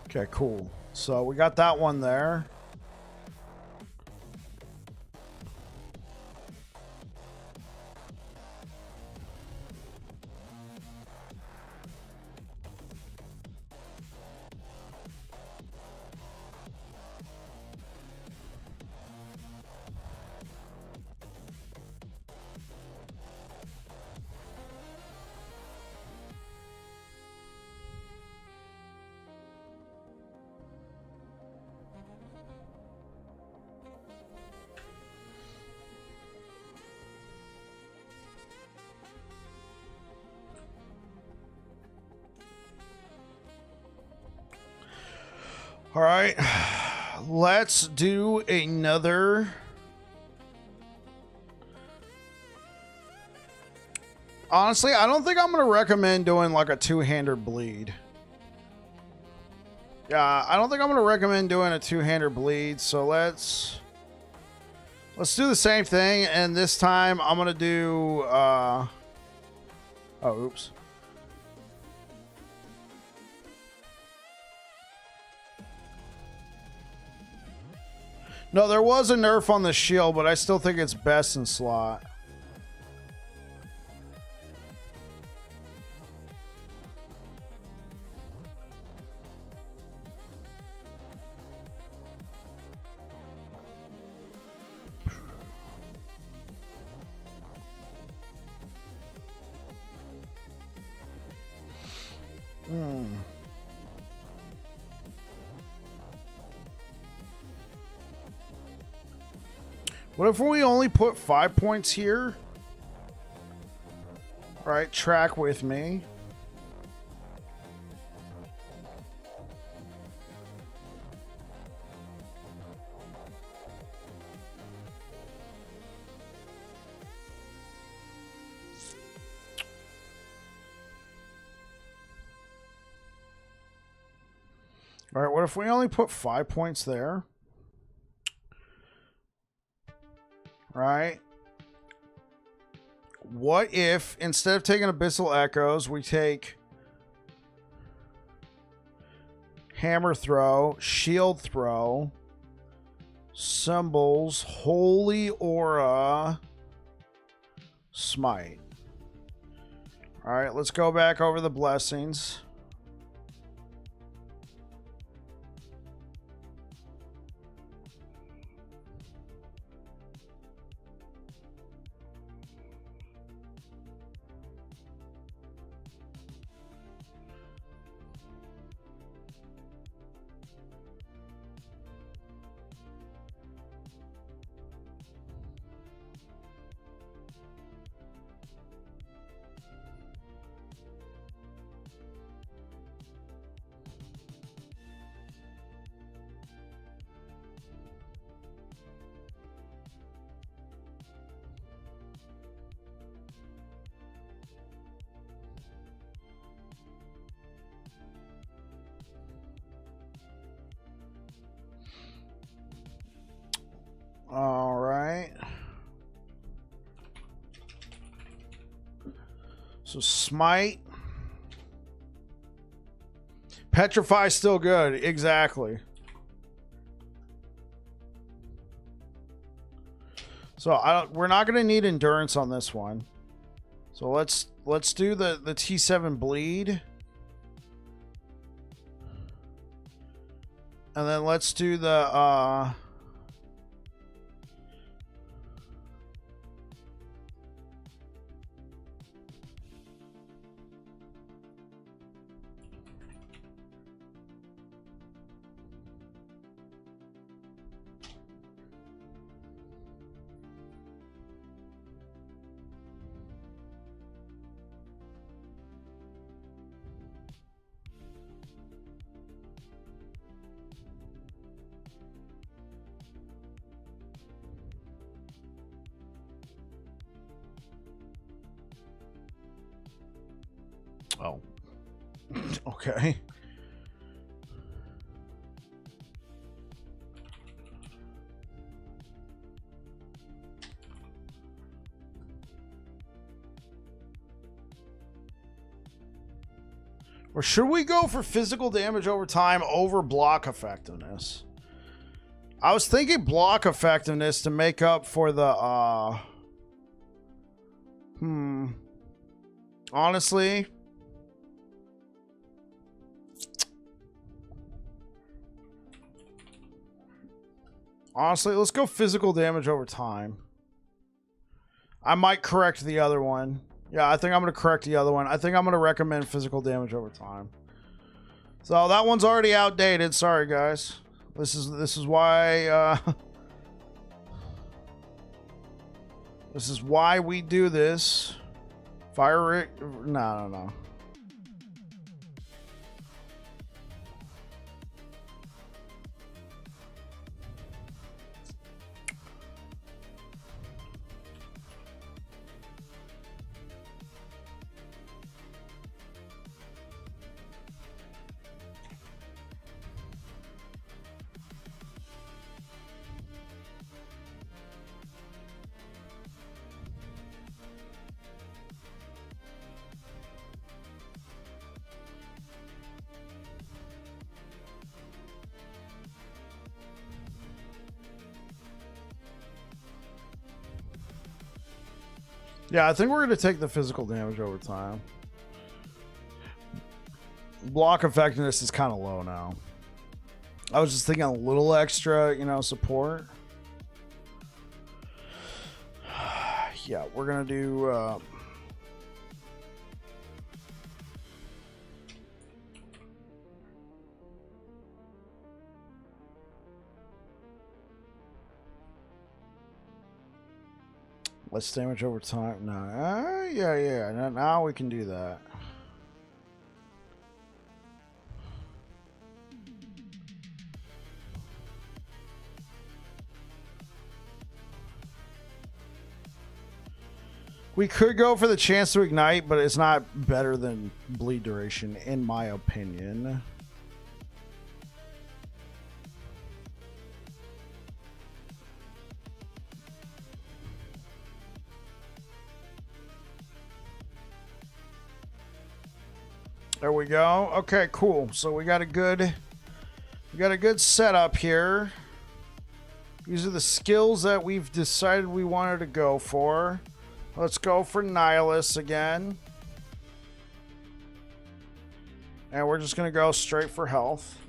Okay, cool. So we got that one there. All right, let's do another. Honestly, I don't think I'm going to recommend doing like a two-hander bleed. Yeah, I don't think I'm going to recommend doing a two-hander bleed. So let's do the same thing. And this time I'm going to do, oh, oops. No, there was a nerf on the shield, but I still think it's best in slot. What if we only put 5 points here? All right, track with me. All right, what if we only put 5 points there? Right? What if, instead of taking Abyssal Echoes, we take Hammer Throw, Shield Throw, Symbols, Holy Aura, Smite. All right, let's go back over the blessings. All right. So Smite. Petrify still good. Exactly. So we're not going to need endurance on this one. So let's do the T7 bleed. And then let's do the oh. Okay. Or should we go for physical damage over time over block effectiveness? I was thinking block effectiveness to make up for the honestly, let's go physical damage over time. I might correct the other one. Yeah, I think I'm going to correct the other one. I think I'm going to recommend physical damage over time. So that one's already outdated. Sorry, guys. This is why this is why we do this. Fire it. No. Yeah, I think we're going to take the physical damage over time. Block effectiveness is kind of low now. I was just thinking a little extra, you know, support. Yeah, we're going to do... less damage over time. No, yeah. Now we can do that. We could go for the chance to ignite, but it's not better than bleed duration, in my opinion. There we go. Okay, cool. So we got a good setup here. These are the skills that we've decided we wanted to go for. Let's go for Nihilus again. And we're just going to go straight for health.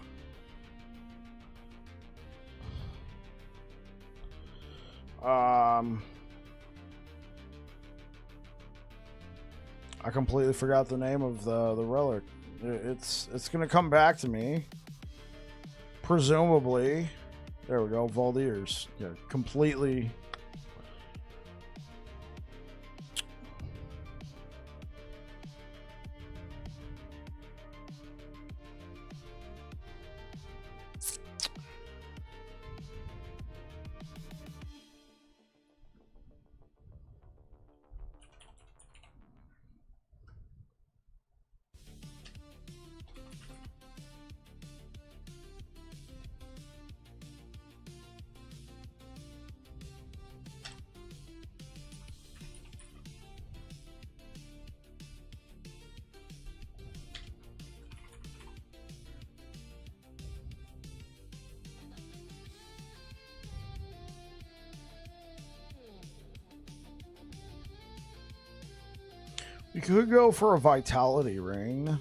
I completely forgot the name of the relic. It's going to come back to me. Presumably. There we go. Valdir's. Yeah, completely... We could go for a vitality ring.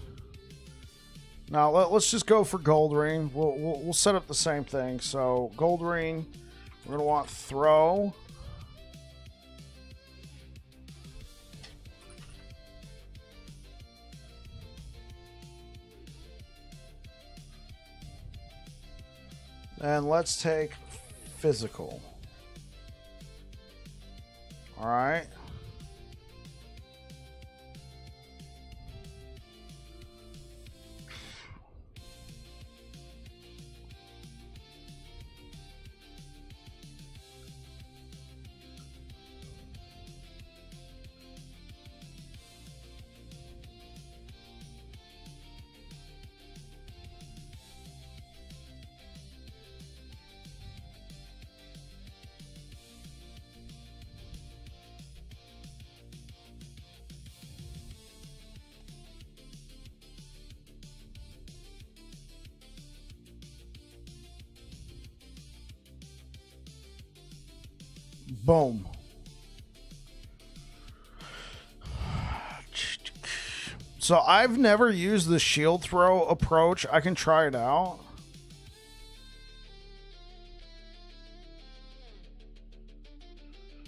Now let's just go for gold ring. We'll set up the same thing. So gold ring, we're gonna want throw. And let's take physical. All right. Boom. So I've never used the shield throw approach. I can try it out.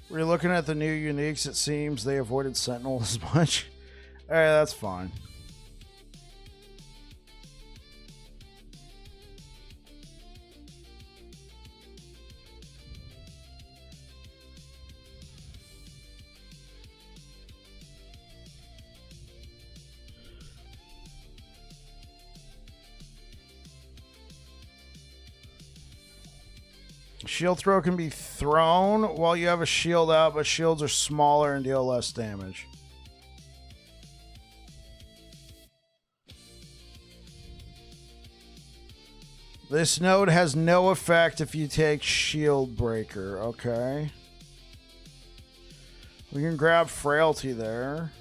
We're looking at the new uniques. It seems they avoided Sentinel as much. Hey, that's fine. Shield throw can be thrown while you have a shield out, but shields are smaller and deal less damage. This node has no effect if you take shield breaker. Okay. We can grab frailty there.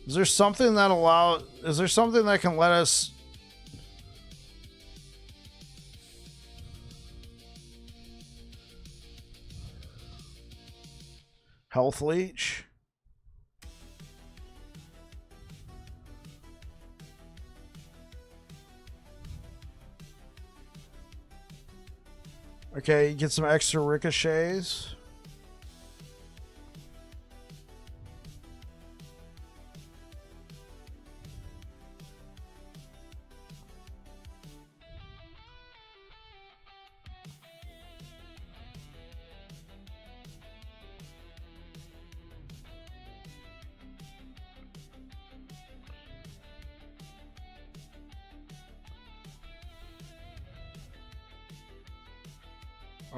Is there something that is there something that can let us... Health leech. Okay, you get some extra ricochets.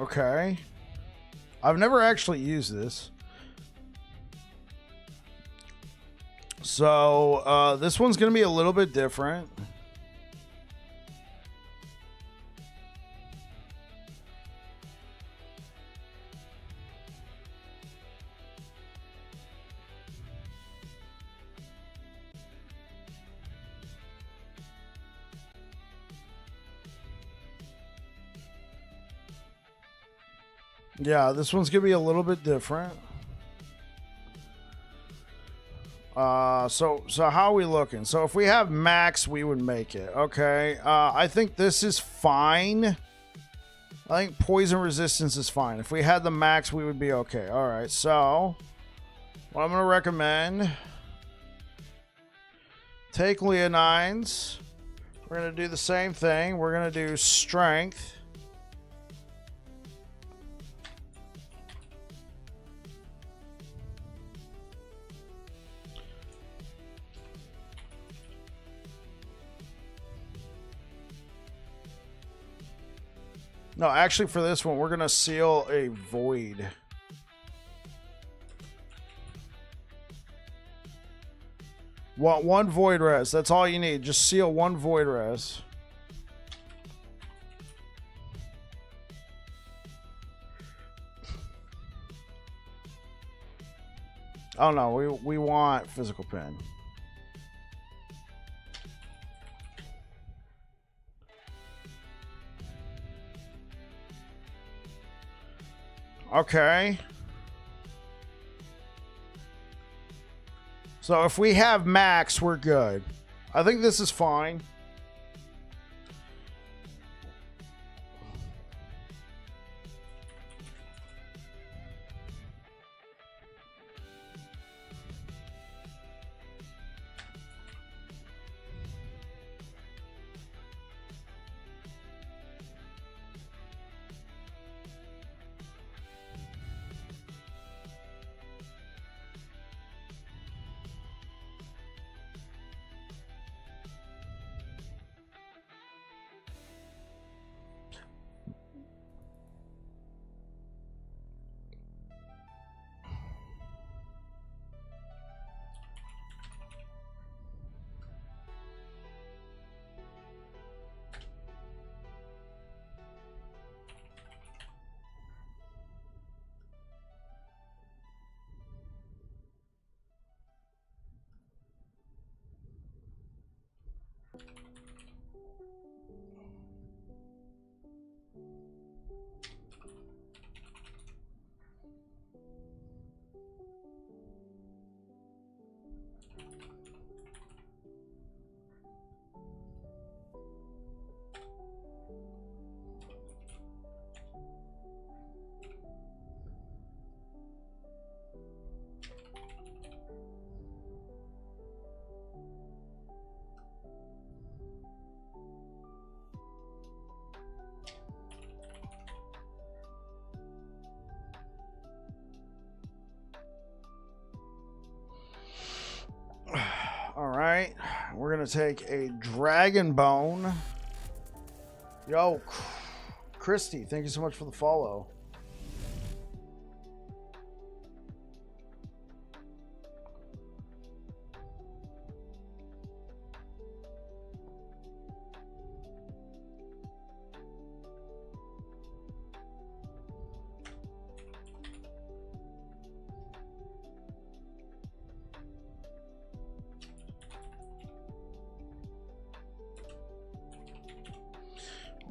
Okay. I've never actually used this. So, this one's going to be a little bit different. Yeah, this one's going to be a little bit different. So how are we looking? So if we have max, we would make it. Okay. I think this is fine. I think poison resistance is fine. If we had the max, we would be okay. All right. So what I'm going to recommend, take leonines. We're going to do the same thing. We're going to do strength. No, actually for this one, we're going to seal a void. Want one void res. That's all you need. Just seal one void res. Oh no, we want physical pen. Okay. So if we have max, we're good. I think this is fine. All right, we're gonna take a dragon bone. Yo, Christy, thank you so much for the follow.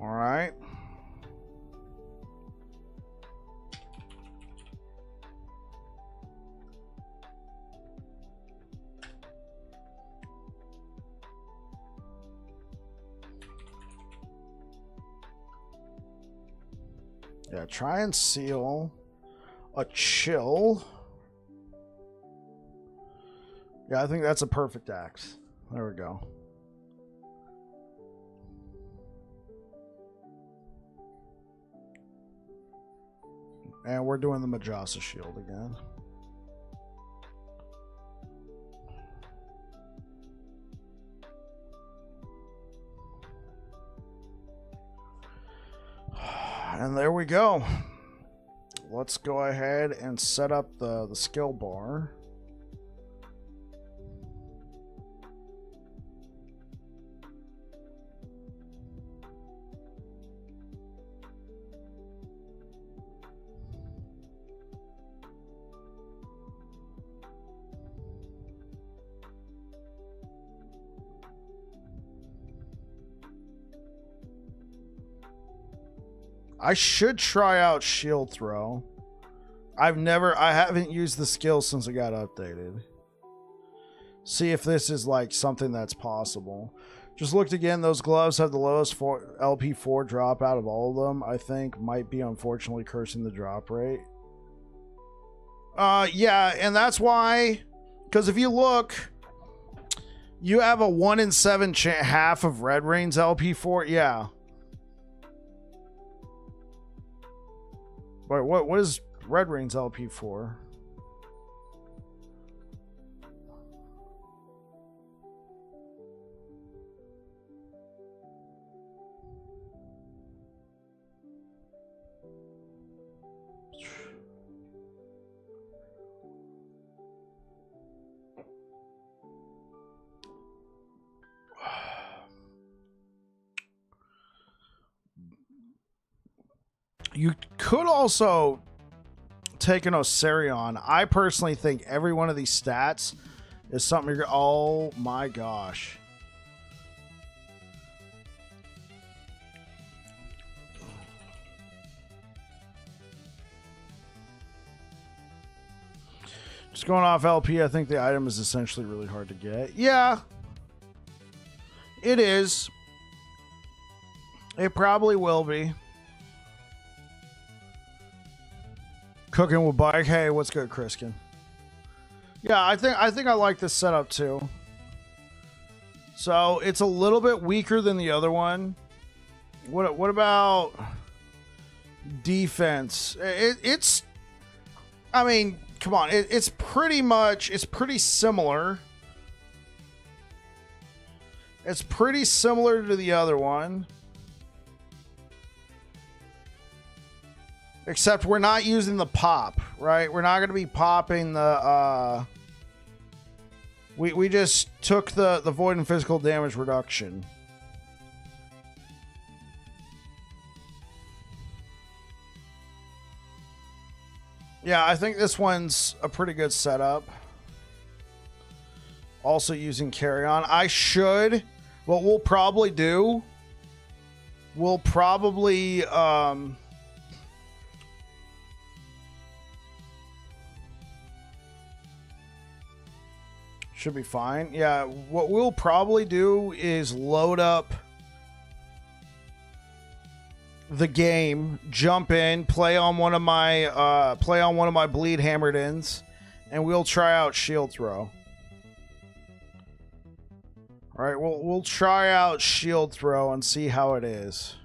All right. Yeah, try and seal a chill. Yeah, I think that's a perfect axe. There we go. And we're doing the Majasa shield again. And there we go. Let's go ahead and set up the skill bar. I should try out shield throw. I haven't used the skill since it got updated. See if this is like something that's possible. Just looked again, those gloves have the lowest LP4 drop out of all of them. I think might be unfortunately cursing the drop rate. Yeah, and that's why, because if you look, you have a 1 in 7 half of Red Rain's LP4. Yeah. Wait, what is Red Rain's LP4? You could also take an Osirion. I personally think every one of these stats is something you're... Oh my gosh. Just going off LP, I think the item is essentially really hard to get. Yeah. It is. It probably will be. Cooking with bike. Hey, what's good, Kriskin? Yeah, I think I like this setup too. So it's a little bit weaker than the other one. What about defense? It's I mean, come on, it's pretty similar. It's pretty similar to the other one. Except we're not using the pop, right? We're not going to be popping the... We just took the void and physical damage reduction. Yeah, I think this one's a pretty good setup. Also using carry-on. I should... What we'll probably do... We'll probably... Should be fine. Yeah, what we'll probably do is load up the game, jump in, play on one of my bleed hammered ins, and we'll try out shield throw. All right, we'll try out shield throw and see how it is.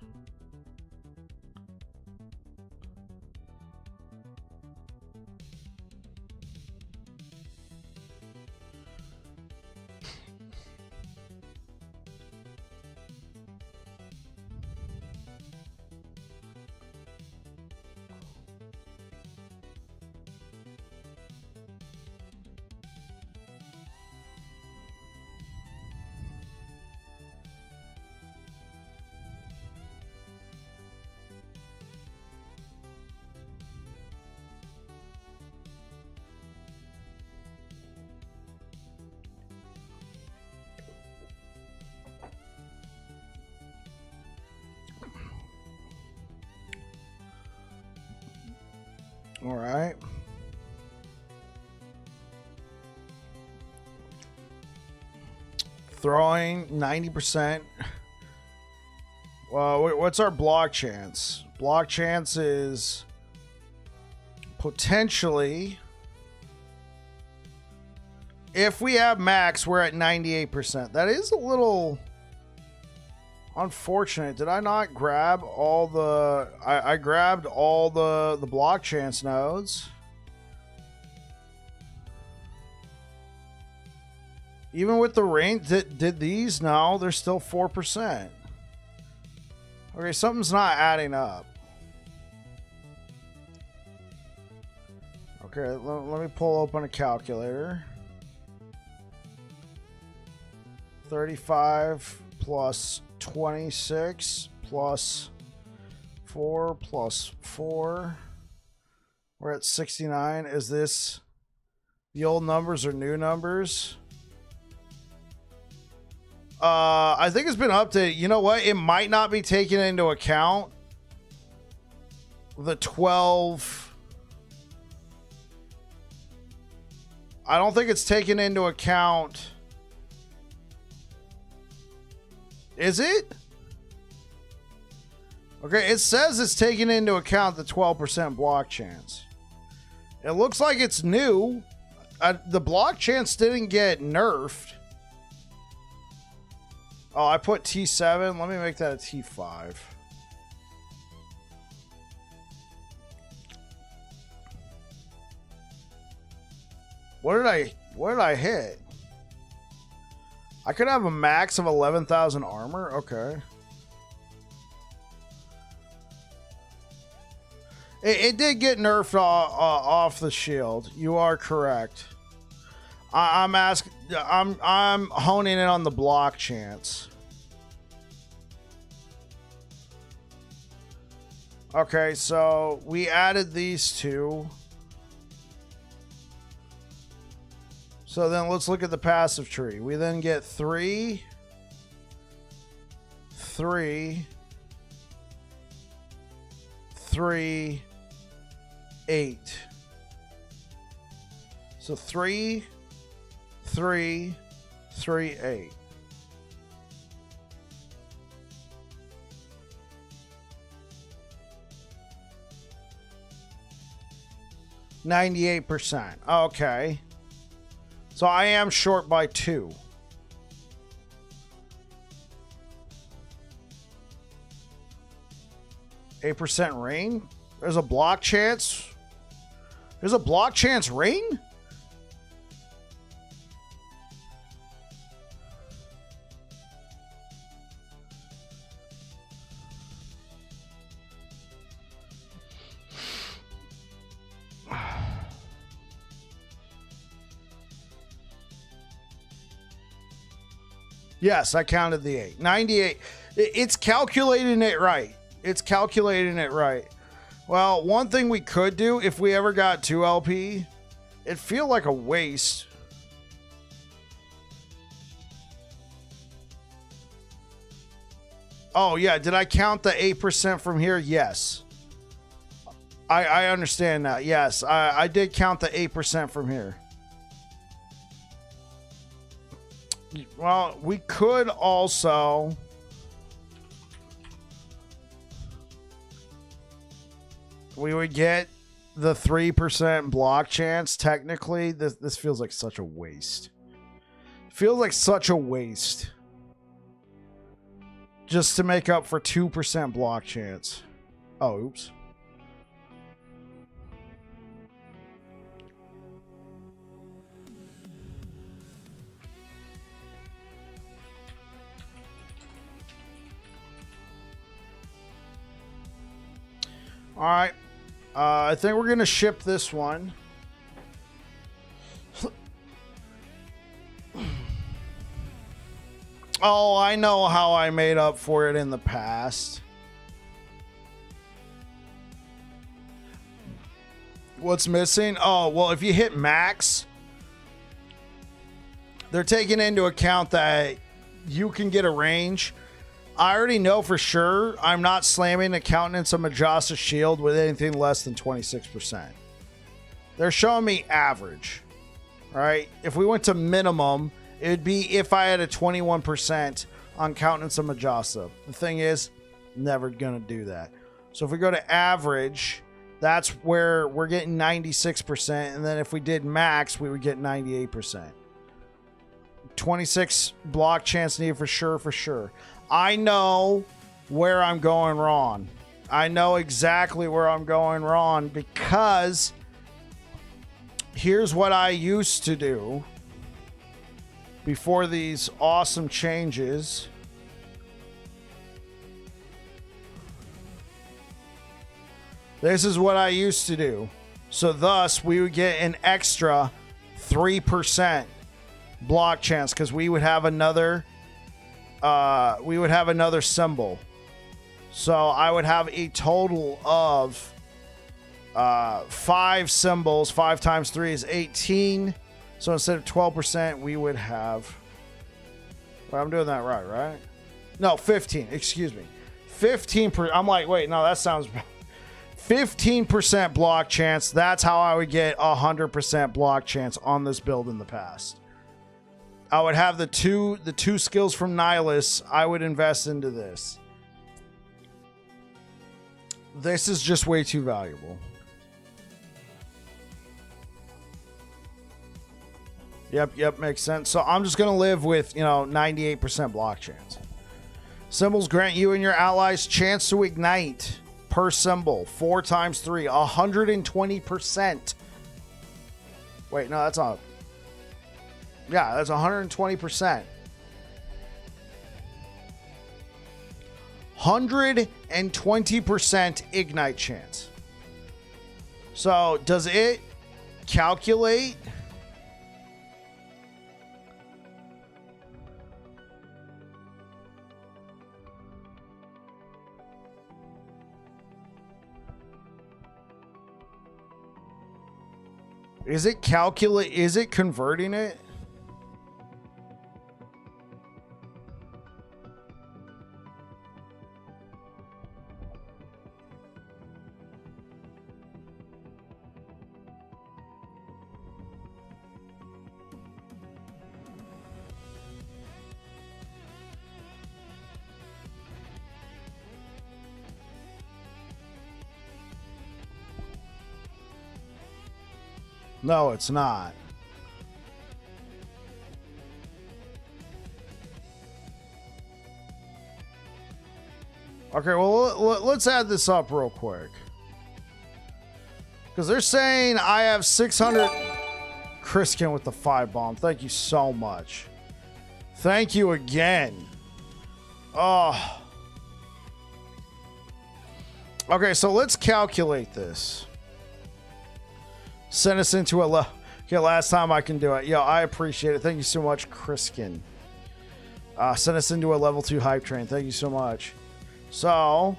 All right. Throwing 90%. Well, what's our block chance? Block chance is potentially, if we have max, we're at 98%. That is a little unfortunate. Did I not grab all the... I grabbed all the block chance nodes. Even with the range, did these? No, they're still 4%. Okay, something's not adding up. Okay, let me pull open a calculator. 35 plus 26 plus 4 plus 4. We're at 69. Is this the old numbers or new numbers? I think it's been updated. You know what? It might not be taken into account the 12. I don't think it's taken into account. Is it? Okay, it says it's taken into account the 12% block chance. It looks like it's new. The block chance didn't get nerfed. Oh, I put T7. Let me make that a T5. What did I hit? I could have a max of 11,000 armor. Okay. It did get nerfed off the shield. You are correct. I'm honing in on the block chance. Okay, so we added these two. So then let's look at the passive tree. We then get 3, 3, 3, 8. So 3, 3, 3, 8. %. Okay. So I am short by 2. %8 rain? There's a block chance? There's a block chance rain? Yes, I counted the 8. 98. It's calculating it right. It's calculating it right. Well, one thing we could do if we ever got 2 LP, it'd feel like a waste. Oh, yeah. Did I count the 8% from here? Yes. I understand that. Yes, I did count the 8% from here. Well, we could also... We would get the 3% block chance. Technically, this feels like such a waste. Feels like such a waste. Just to make up for 2% block chance. Oh, oops. All right. I think we're going to ship this one. Oh, I know how I made up for it in the past. What's missing? Oh, well, if you hit max, they're taking into account that you can get a range. I already know for sure I'm not slamming the Countenance of Majesta's shield with anything less than 26%. They're showing me average, right? If we went to minimum, it would be if I had a 21% on Countenance of Majesta. The thing is, never going to do that. So if we go to average, that's where we're getting 96%. And then if we did max, we would get 98%. 26 block chance needed for sure. I know where I'm going wrong. I know exactly where I'm going wrong because here's what I used to do before these awesome changes. This is what I used to do. So thus we would get an extra 3% block chance because we would have another symbol. So I would have a total of 5 symbols. 5 times 3 is 18. So instead of 12%, we would have... Well, I'm doing that right? No, 15. Excuse me. 15%. I'm like, wait, no, that sounds... 15% block chance. That's how I would get 100% block chance on this build in the past. I would have the two skills from Nihilus. I would invest into this. This is just way too valuable. Yep, makes sense. So I'm just going to live with, 98% block chance. Symbols grant you and your allies chance to ignite per symbol. 4 times 3, 120%. Wait, no, that's not... Yeah, that's 120%. 120% ignite chance. So, does it calculate? Is it converting it? No, it's not. Okay, well, let's add this up real quick. Because they're saying I have 600... Chriskin with the 5 bomb. Thank you so much. Thank you again. Oh. Okay, so let's calculate this. Send us into a okay, last time I can do it. Yo, I appreciate it. Thank you so much, Chriskin. Send us into a level 2 hype train. Thank you so much. So,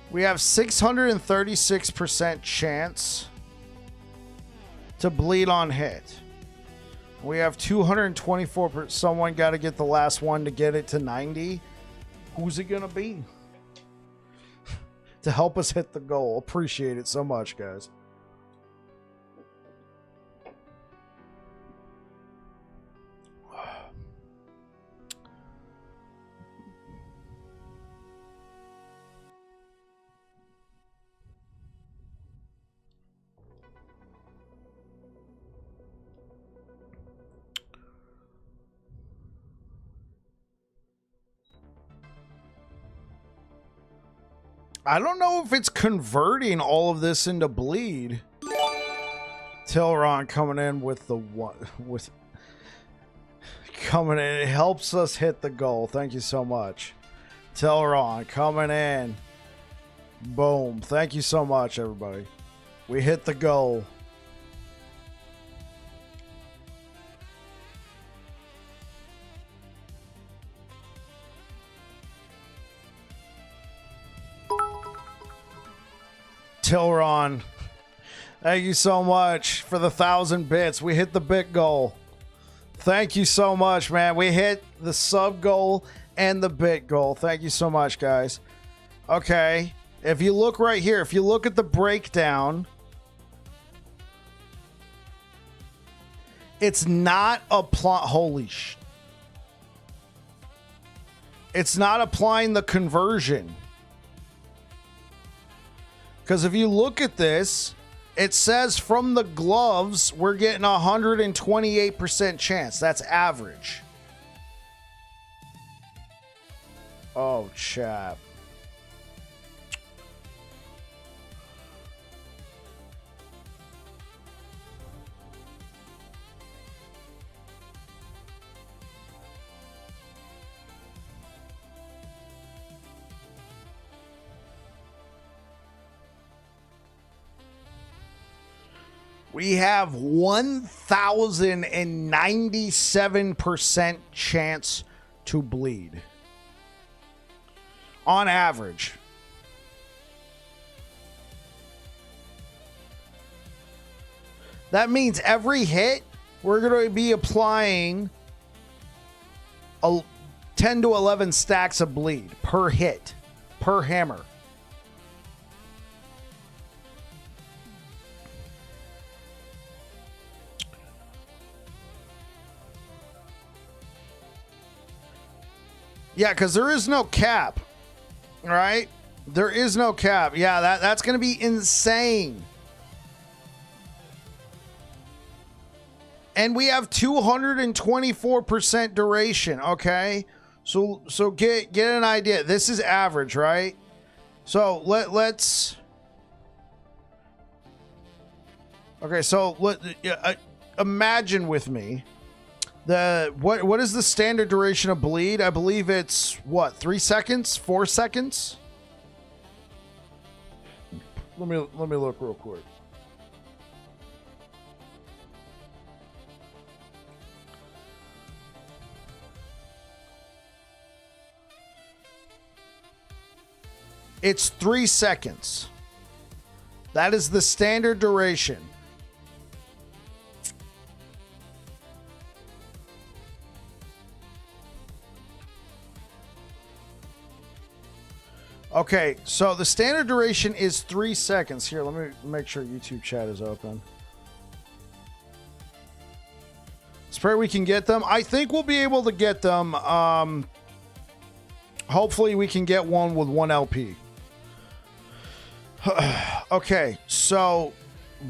we have 636% chance to bleed on hit. We have 224%. Someone got to get the last one to get it to 90. Who's it going to be? To help us hit the goal. Appreciate it so much, guys. I don't know if it's converting all of this into bleed. Tilron coming in with the one with coming in. It helps us hit the goal. Thank you so much. Tilron coming in. Boom. Thank you so much, everybody. We hit the goal. Tilron, thank you so much for the 1,000 bits. We hit the bit goal. Thank you so much, man. We hit the sub goal and the bit goal. Thank you so much, guys. Okay, if you look right here, if you look at the breakdown, it's not holy sh... It's not applying the conversion. Because if you look at this, it says from the gloves, we're getting 128% chance. That's average. Oh, chap. We have 1,097% chance to bleed. On average. That means every hit, we're going to be applying 10 to 11 stacks of bleed per hit, per hammer. Yeah, because there is no cap, right? There is no cap. Yeah, that's going to be insane. And we have 224% duration, okay? So get an idea. This is average, right? So let's... Okay, so imagine with me. What is the standard duration of bleed? I believe it's what, 3 seconds, 4 seconds. Let me look real quick. It's 3 seconds. That is the standard duration. Okay, so the standard duration is 3 seconds. Here, let me make sure YouTube chat is open. Let's pray we can get them. I think we'll be able to get them. Hopefully we can get one with 1 LP. Okay, so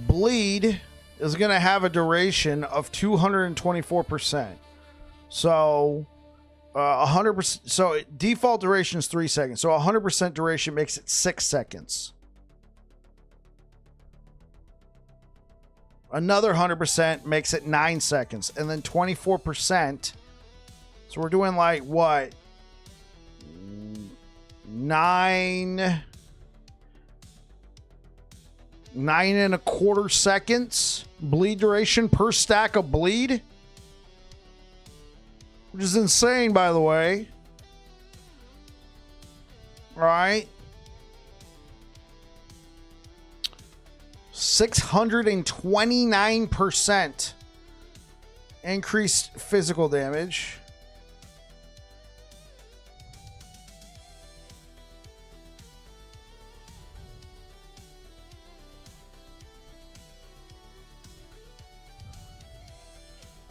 bleed is going to have a duration of 224%. So 100%. So default duration is 3 seconds. So 100% duration makes it 6 seconds. Another 100% makes it 9 seconds, and then 24%. So we're doing like what? 9 1/4 seconds bleed duration per stack of bleed, which is insane, by the way. All right. 629% increased physical damage.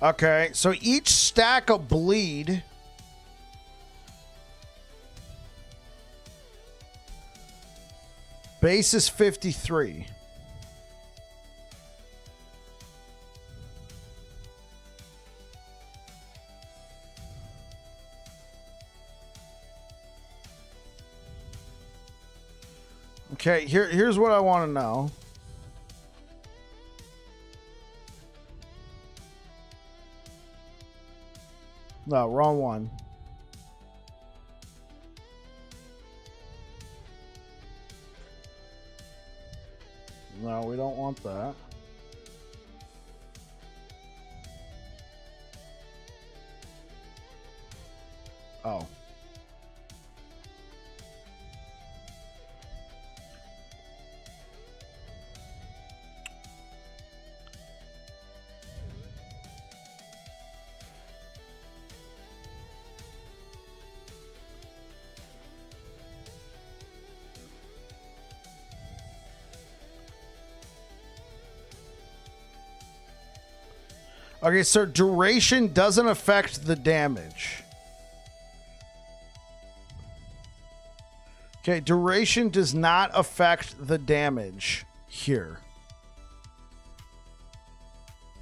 Okay, so each stack of bleed base is 53. Okay, here's what I want to know. No, wrong one. No, we don't want that. Oh. Okay, so duration doesn't affect the damage. Okay, duration does not affect the damage here.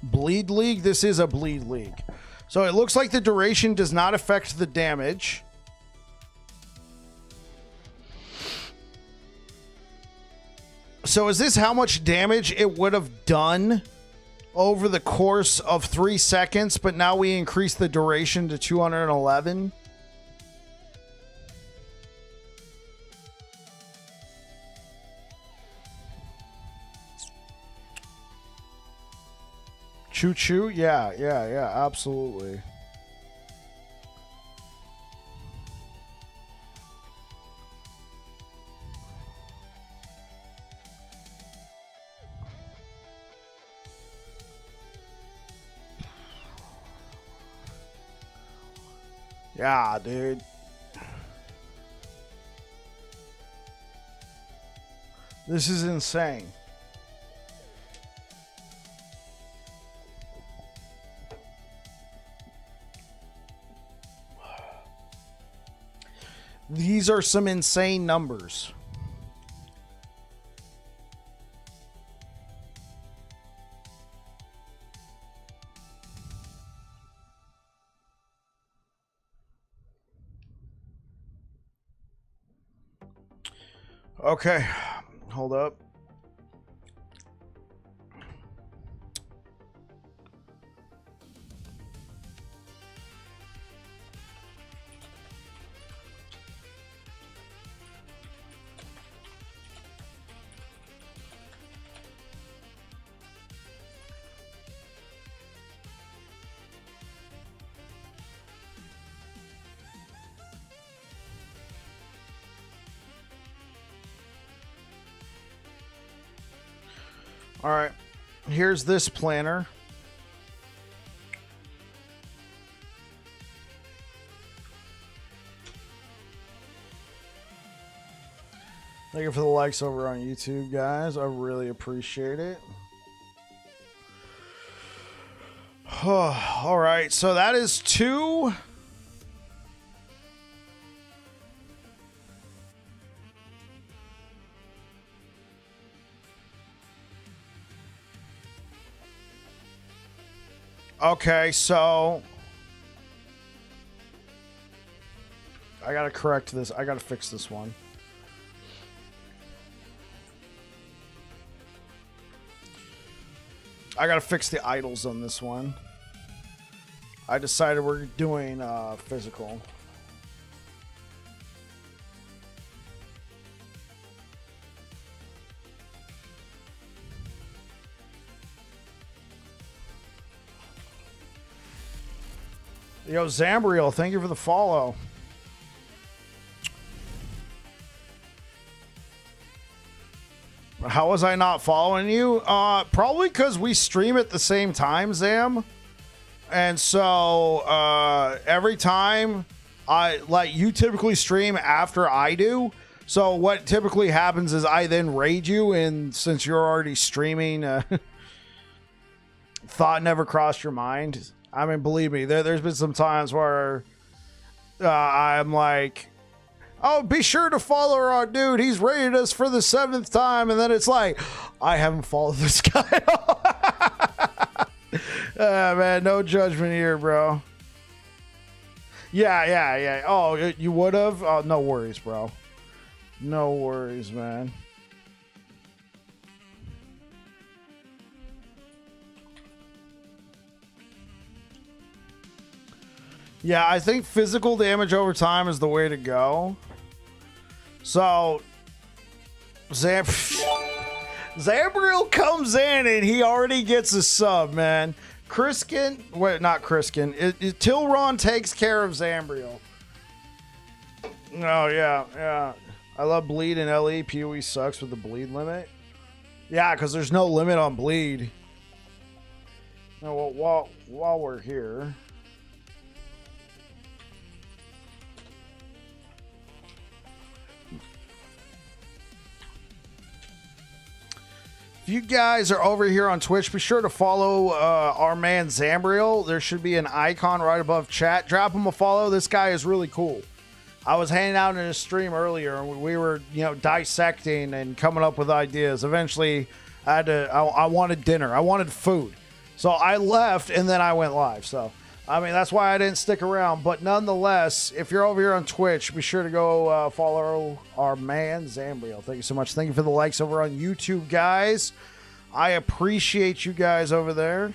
Bleed League, this is a Bleed League. So it looks like the duration does not affect the damage. So is this how much damage it would have done over the course of 3 seconds, but now we increase the duration to 211? Choo choo? Yeah, absolutely. Yeah, dude. This is insane. These are some insane numbers. Okay, hold up. All right, here's this planner. Thank you for the likes over on YouTube, guys. I really appreciate it. All right, so that is 2. Okay, so I gotta correct this. I gotta fix this one. I gotta fix the idols on this one. I decided we're doing physical. Yo, Zambriel, thank you for the follow. How was I not following you? Probably because we stream at the same time, Zam. And so every time you typically stream after I do. So what typically happens is I then raid you, and since you're already streaming, thought never crossed your mind. I mean, believe me, there's been some times where I'm like, oh, be sure to follow our dude. He's rated us for the 7th time. And then it's like, I haven't followed this guy. Man, no judgment here, bro. Yeah. Oh, you would have? Oh, no worries, bro. No worries, man. Yeah, I think physical damage over time is the way to go. So, Zambriel comes in and he already gets a sub, man. Criskin, wait, not Criskin. Tilron takes care of Zambriel. Oh, yeah. I love bleed in LE. PoE sucks with the bleed limit. Yeah, because there's no limit on bleed. No, well, while we're here... If you guys are over here on Twitch, be sure to follow our man Zambriel. There should be an icon right above chat. Drop him a follow. This guy is really cool. I was hanging out in a stream earlier, and we were, you know, dissecting and coming up with ideas. Eventually, I wanted dinner. I wanted food. So I left, and then I went live. So, I mean, that's why I didn't stick around. But nonetheless, if you're over here on Twitch, be sure to go follow our man, Zambrio. Thank you so much. Thank you for the likes over on YouTube, guys. I appreciate you guys over there.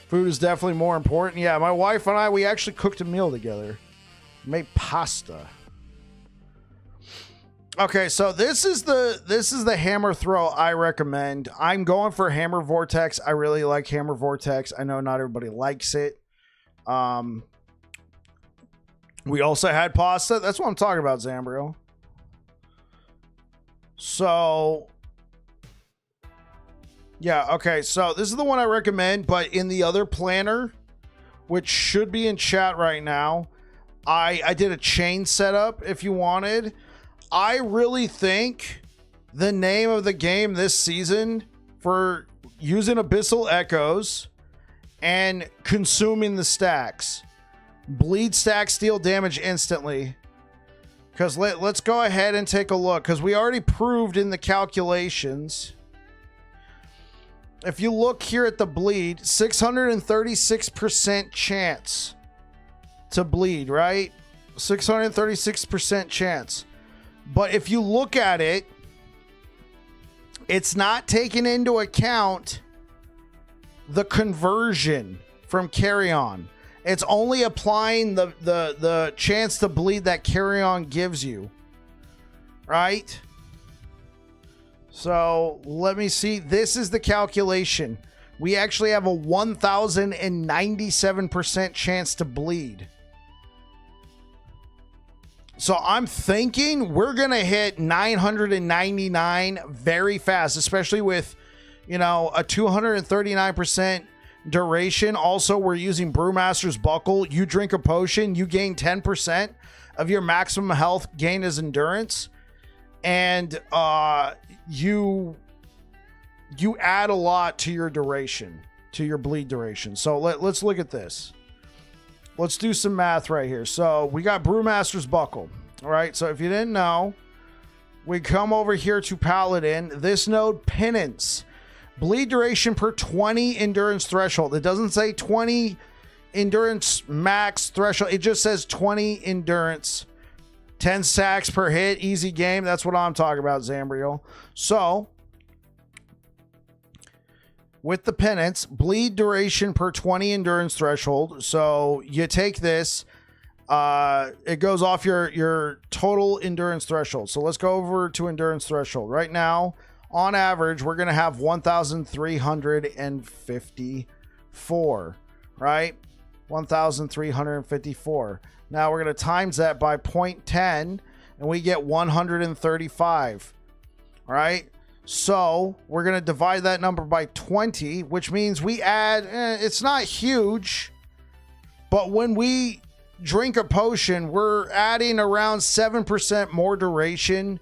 Food is definitely more important. Yeah, my wife and I, we actually cooked a meal together. Made pasta. Okay, so this is the hammer throw I recommend. I'm going for Hammer Vortex. I really like Hammer Vortex. I know not everybody likes it. We also had pasta. That's what I'm talking about, Zambrio. So yeah, okay, so this is the one I recommend, but in the other planner, which should be in chat right now, I did a chain setup if you wanted. I really think the name of the game this season for using Abyssal Echoes and consuming the stacks. Bleed stacks deal damage instantly. Because let's go ahead and take a look. Because we already proved in the calculations. If you look here at the bleed, 636% chance to bleed, right? 636% chance. But if you look at it, it's not taking into account the conversion from carry on. It's only applying the chance to bleed that carry on gives you. Right? So let me see. This is the calculation. We actually have a 1,097% chance to bleed. So I'm thinking we're going to hit 999 very fast, especially with, you know, a 239% duration. Also, we're using Brewmaster's Buckle. You drink a potion, you gain 10% of your maximum health gained as endurance. And you add a lot to your duration, to your bleed duration. So let's look at this. Let's do some math right here. So we got Brewmaster's Buckle. All right. So if you didn't know, we come over here to Paladin. This node, Penance. Bleed duration per 20 endurance threshold. It doesn't say 20 endurance max threshold. It just says 20 endurance. 10 sacks per hit. Easy game. That's what I'm talking about, Zambrio. So with the Penance, bleed duration per 20 endurance threshold. So you take this, it goes off your total endurance threshold. So let's go over to endurance threshold. Right now, on average, we're going to have 1,354, right? 1,354. Now we're going to times that by 0.10 and we get 135, right? So we're going to divide that number by 20, which means we add, it's not huge, but when we drink a potion, we're adding around 7% more duration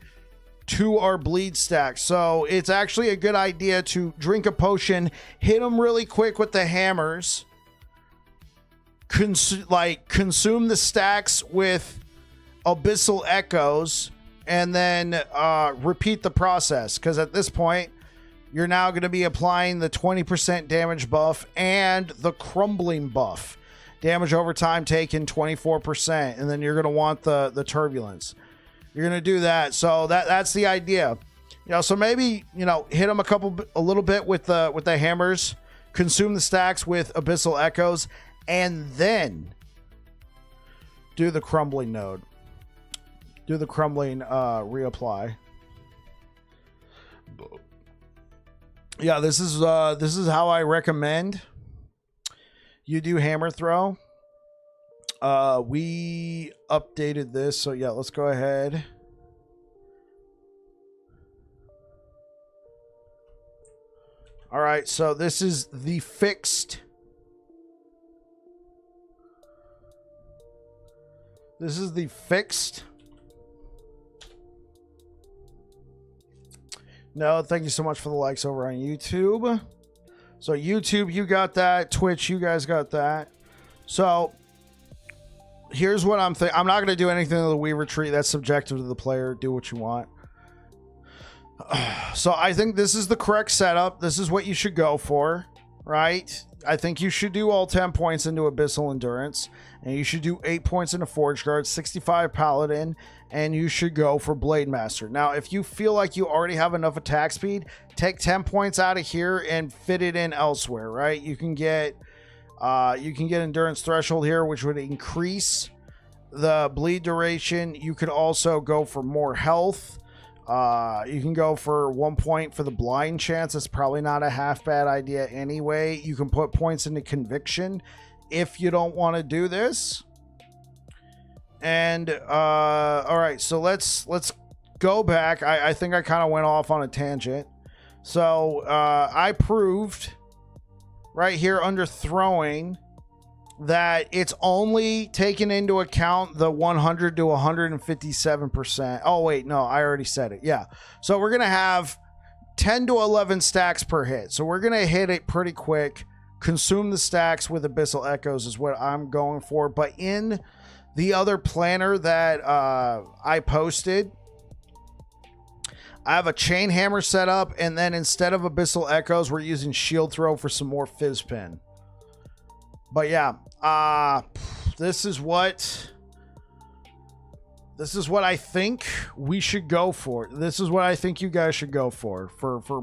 to our bleed stack. So it's actually a good idea to drink a potion, hit them really quick with the hammers, consume the stacks with Abyssal Echoes, and then repeat the process, because at this point you're now going to be applying the 20% damage buff and the crumbling buff. Damage over time taken 24%, and then you're going to want the turbulence. You're going to do that. So that's the idea. You know, so maybe, you know, hit them a little bit with the hammers, consume the stacks with Abyssal Echoes, and then do the crumbling node. Do the crumbling reapply. Yeah, this is how I recommend you do hammer throw. We updated this, so yeah, let's go ahead. All right, so this is the fixed. This is the fixed. No, thank you so much for the likes over on YouTube. So YouTube, you got that. Twitch, you guys got that. So here's what I'm thinking. I'm not going to do anything to the Weaver tree. That's subjective to the player. Do what you want. So I think this is the correct setup. This is what you should go for, right? I think you should do all 10 points into Abyssal Endurance, and you should do 8 points into Forge Guard, 65 Paladin, and you should go for Blade Master. Now, if you feel like you already have enough attack speed, take 10 points out of here and fit it in elsewhere, right? You can get Endurance Threshold here, which would increase the bleed duration. You could also go for more health. You can go for 1 point for the blind chance. It's probably not a half bad idea anyway. You can put points into Conviction if you don't want to do this. And all right, so let's go back. I think I kind of went off on a tangent. So I proved right here under throwing that it's only taken into account the 100 to 157%. Oh, wait, no, I already said it. Yeah. So we're going to have 10 to 11 stacks per hit. So we're going to hit it pretty quick. Consume the stacks with Abyssal Echoes is what I'm going for. But in the other planner that I posted, I have a Chain Hammer set up. And then instead of Abyssal Echoes, we're using Shield Throw for some more Fizz Pin. But yeah, this is what I think we should go for. This is what I think you guys should go for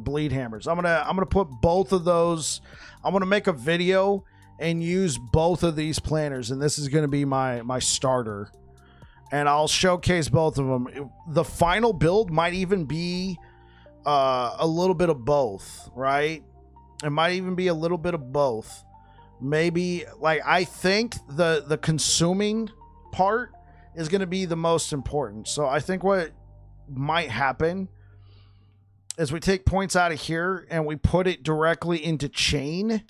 bleed hammers. I'm gonna put both of those. I'm gonna make a video and use both of these planners, and this is gonna be my starter. And I'll showcase both of them. The final build might even be a little bit of both, right? It might even be a little bit of both. Maybe, like, I think the consuming part is going to be the most important. So I think what might happen is we take points out of here and we put it directly into Chain,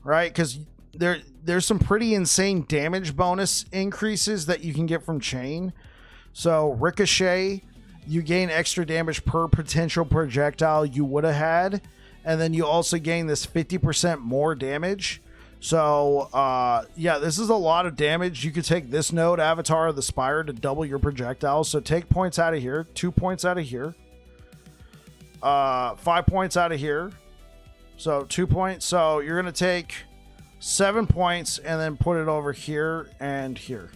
right? Because there's some pretty insane damage bonus increases that you can get from Chain. So Ricochet, you gain extra damage per potential projectile you would have had. And then you also gain this 50% more damage. So, yeah, this is a lot of damage. You could take this node, Avatar of the Spire, to double your projectiles. So take points out of here, 2 points out of here, 5 points out of here. So 2 points. So you're going to take 7 points and then put it over here and here.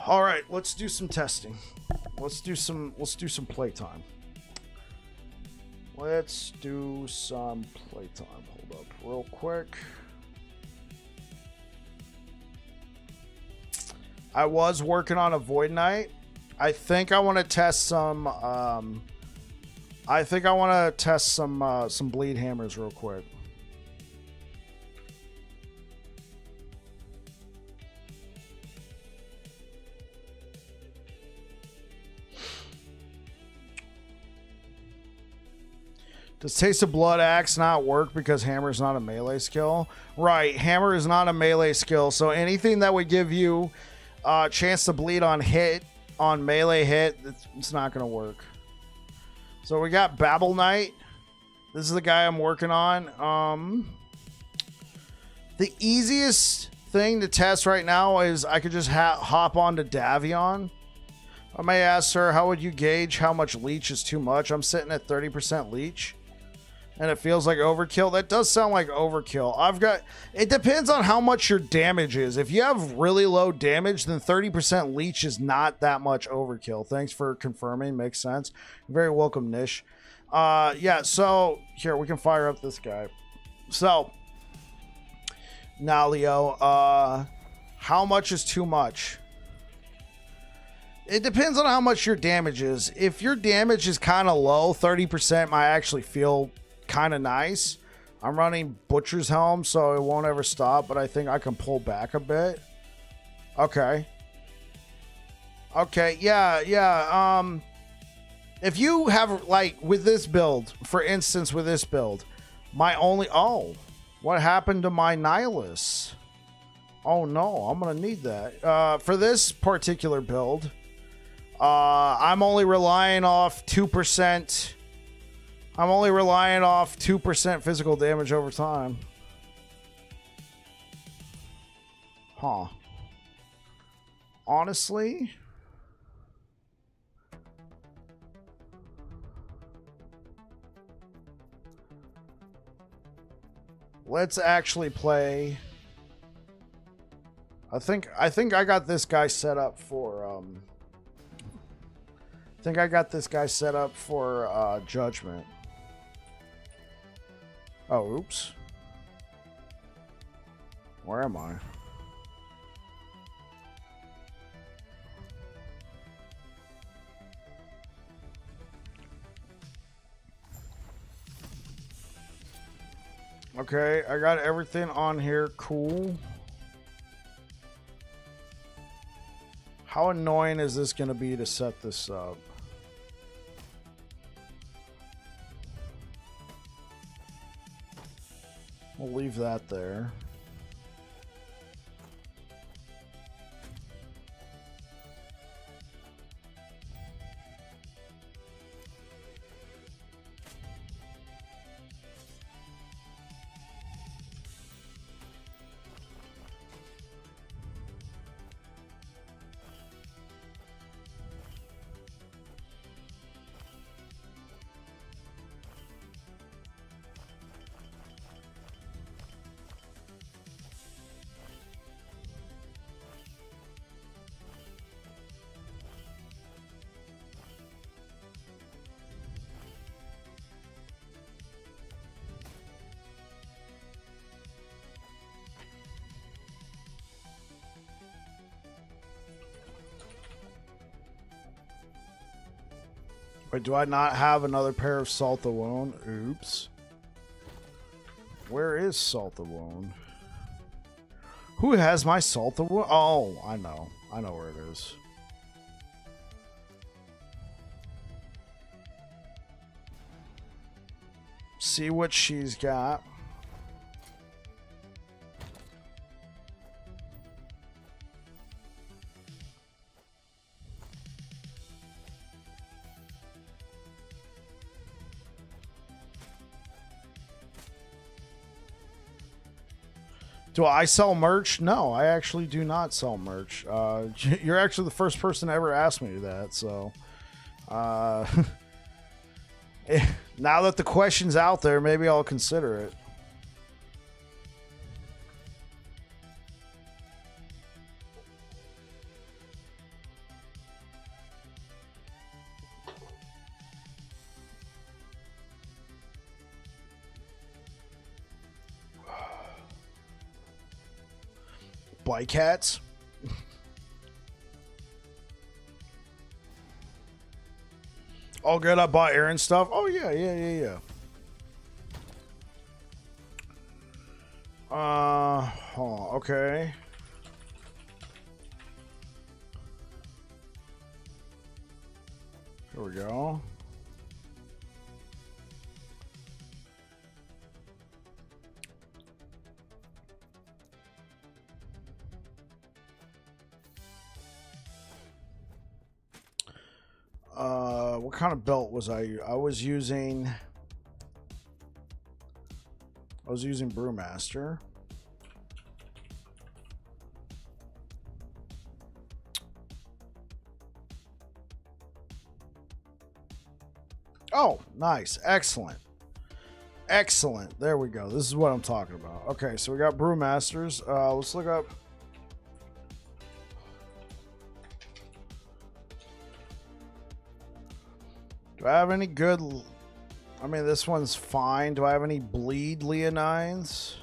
All right, let's do some testing. Let's do some playtime. Let's do some playtime. Hold up real quick. I was working on a Void Knight. I think I want to test some some bleed hammers real quick. Does Taste of Blood Axe not work because Hammer is not a melee skill? Right, Hammer is not a melee skill, so anything that would give you a chance to bleed on melee hit, it's not going to work. So we got Babel Knight. This is the guy I'm working on. The easiest thing to test right now is I could just hop onto Davion. I may ask, sir, how would you gauge how much leech is too much? I'm sitting at 30% leech. And it feels like overkill. That does sound like overkill. It depends on how much your damage is. If you have really low damage, then 30% leech is not that much overkill. Thanks for confirming. Makes sense. You're very welcome, Nish. Yeah, so here we can fire up this guy. So now, Leo, how much is too much? It depends on how much your damage is. If your damage is kind of low, 30% might actually feel kind of nice. I'm running Butcher's Helm, so it won't ever stop, but I think I can pull back a bit. Okay. Yeah. If you have, like, with this build, for instance, what happened to my Nihilus? Oh no, I'm gonna need that. For this particular build, I'm only relying off 2% I'm only relying off 2% physical damage over time. Huh. Honestly, let's actually play. I think I got this guy set up for judgment. Oh, oops. Where am I? Okay, I got everything on here. Cool. How annoying is this going to be to set this up? We'll leave that there. Wait, do I not have another pair of Salt the Wound? Oops. Where is Salt the Wound? Who has my Salt the Wound? Oh, I know. I know where it is. See what she's got. Do I sell merch? No, I actually do not sell merch. You're actually the first person to ever ask me that, so... now that the question's out there, maybe I'll consider it. Blight cats. All good. I bought Aaron stuff. Oh yeah. Okay. Here we go. What kind of belt was I was using Brewmaster. Oh, nice. Excellent. There we go. This is what I'm talking about. Okay, so we got Brewmasters. Let's look up. Do I have any good... I mean, this one's fine. Do I have any bleed leonines?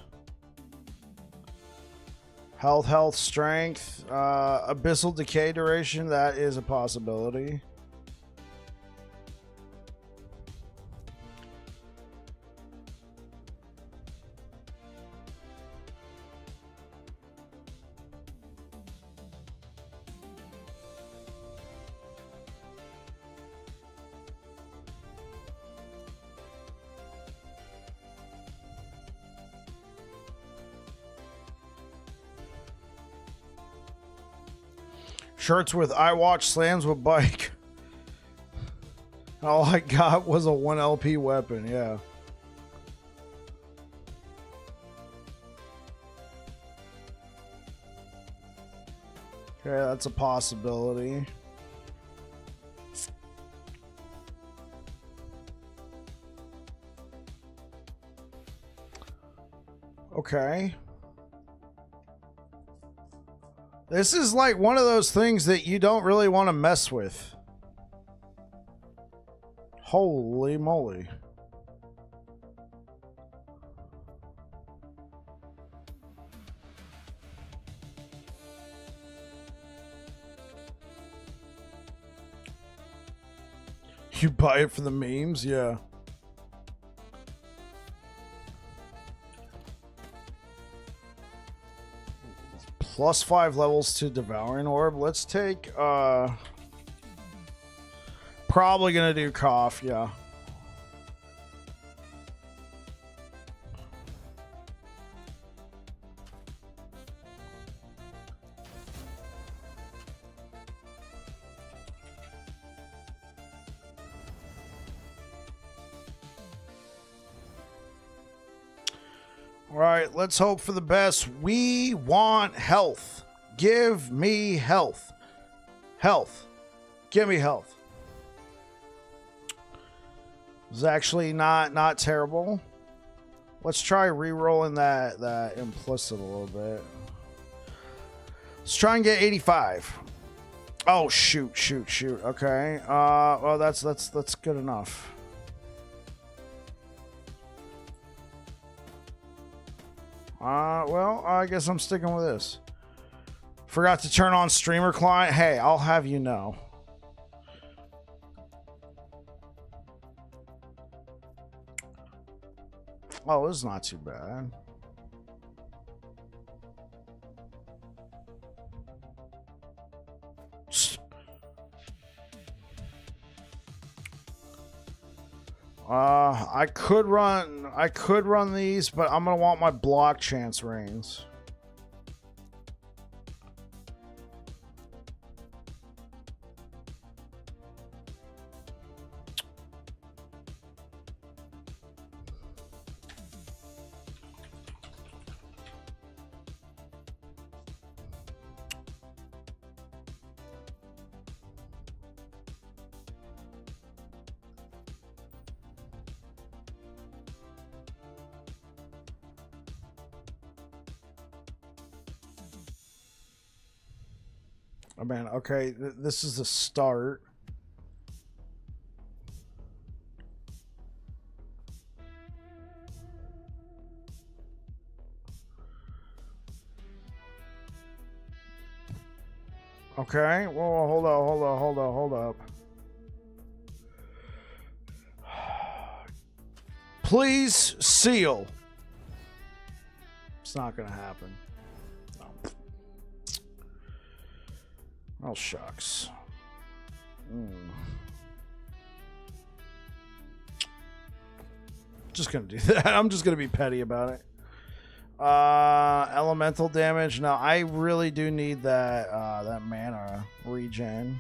Health, strength, abyssal decay duration. That is a possibility. Shirts with I watch slams with bike. All I got was a 1 LP weapon, yeah. Okay, that's a possibility. Okay. This is like one of those things that you don't really want to mess with. Holy moly. You buy it for the memes? Yeah. Plus 5 levels to Devouring Orb. Let's take, probably gonna do Cough, yeah. All right, let's hope for the best. We want health. Give me health. Health. Give me health. It's actually not terrible. Let's try re-rolling that implicit a little bit. Let's try and get 85. Oh shoot. Okay. Well that's good enough. Well, I guess I'm sticking with this. Forgot to turn on streamer client. Hey, I'll have you know. Oh, this is not too bad. I could run these, but I'm gonna want my block chance reigns. Oh man, okay, this is the start. Okay, whoa, hold up. Please seal. It's not gonna happen. No. Oh, shucks. Just gonna do that. I'm just gonna be petty about it. Elemental damage. No, I really do need that that mana regen.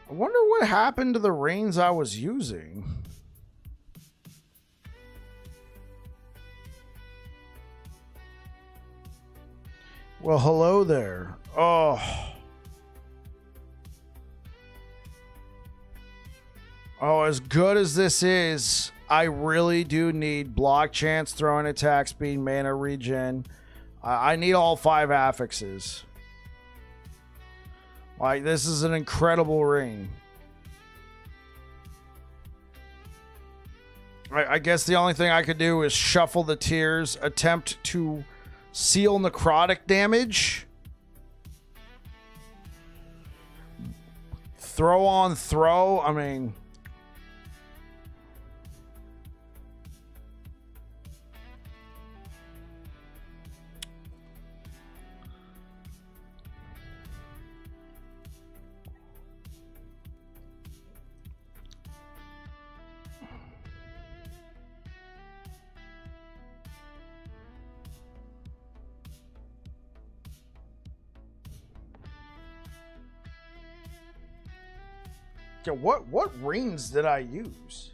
I wonder what happened to the reins I was using. Well, hello there. Oh. Oh, as good as this is, I really do need block chance, throwing attack speed, mana regen. I need all 5 affixes. Like, this is an incredible ring. I guess the only thing I could do is shuffle the tiers, attempt to seal necrotic damage, throw on throw. I mean, Yeah, what rings did I use?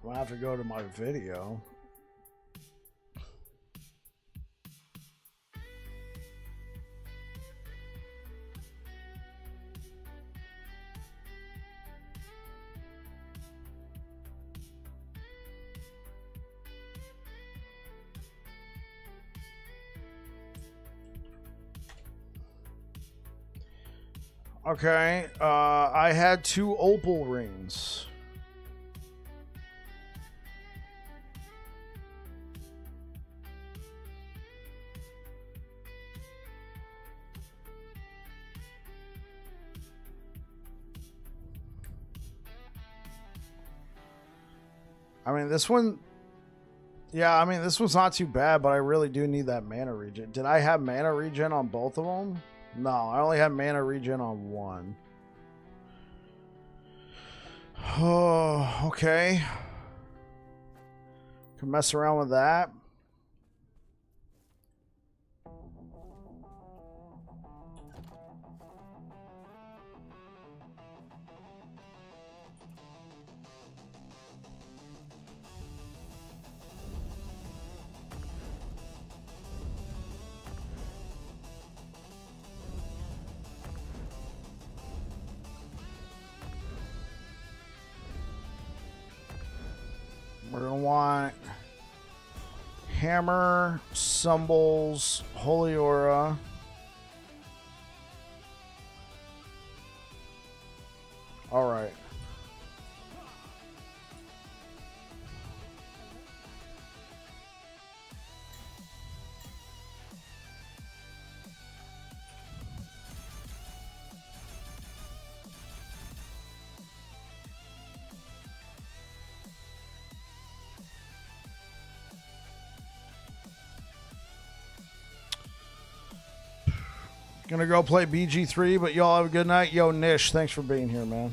I'm gonna have to go to my video. Okay, I had 2 opal rings. I mean, this one... Yeah, I mean, this one's not too bad, but I really do need that mana regen. Did I have mana regen on both of them? No, I only had mana regen on one. Oh, okay. Can mess around with that. We're going to want hammer, symbols, holy aura. All right. Gonna go play BG3, but y'all have a good night. Yo, Nish, thanks for being here, man.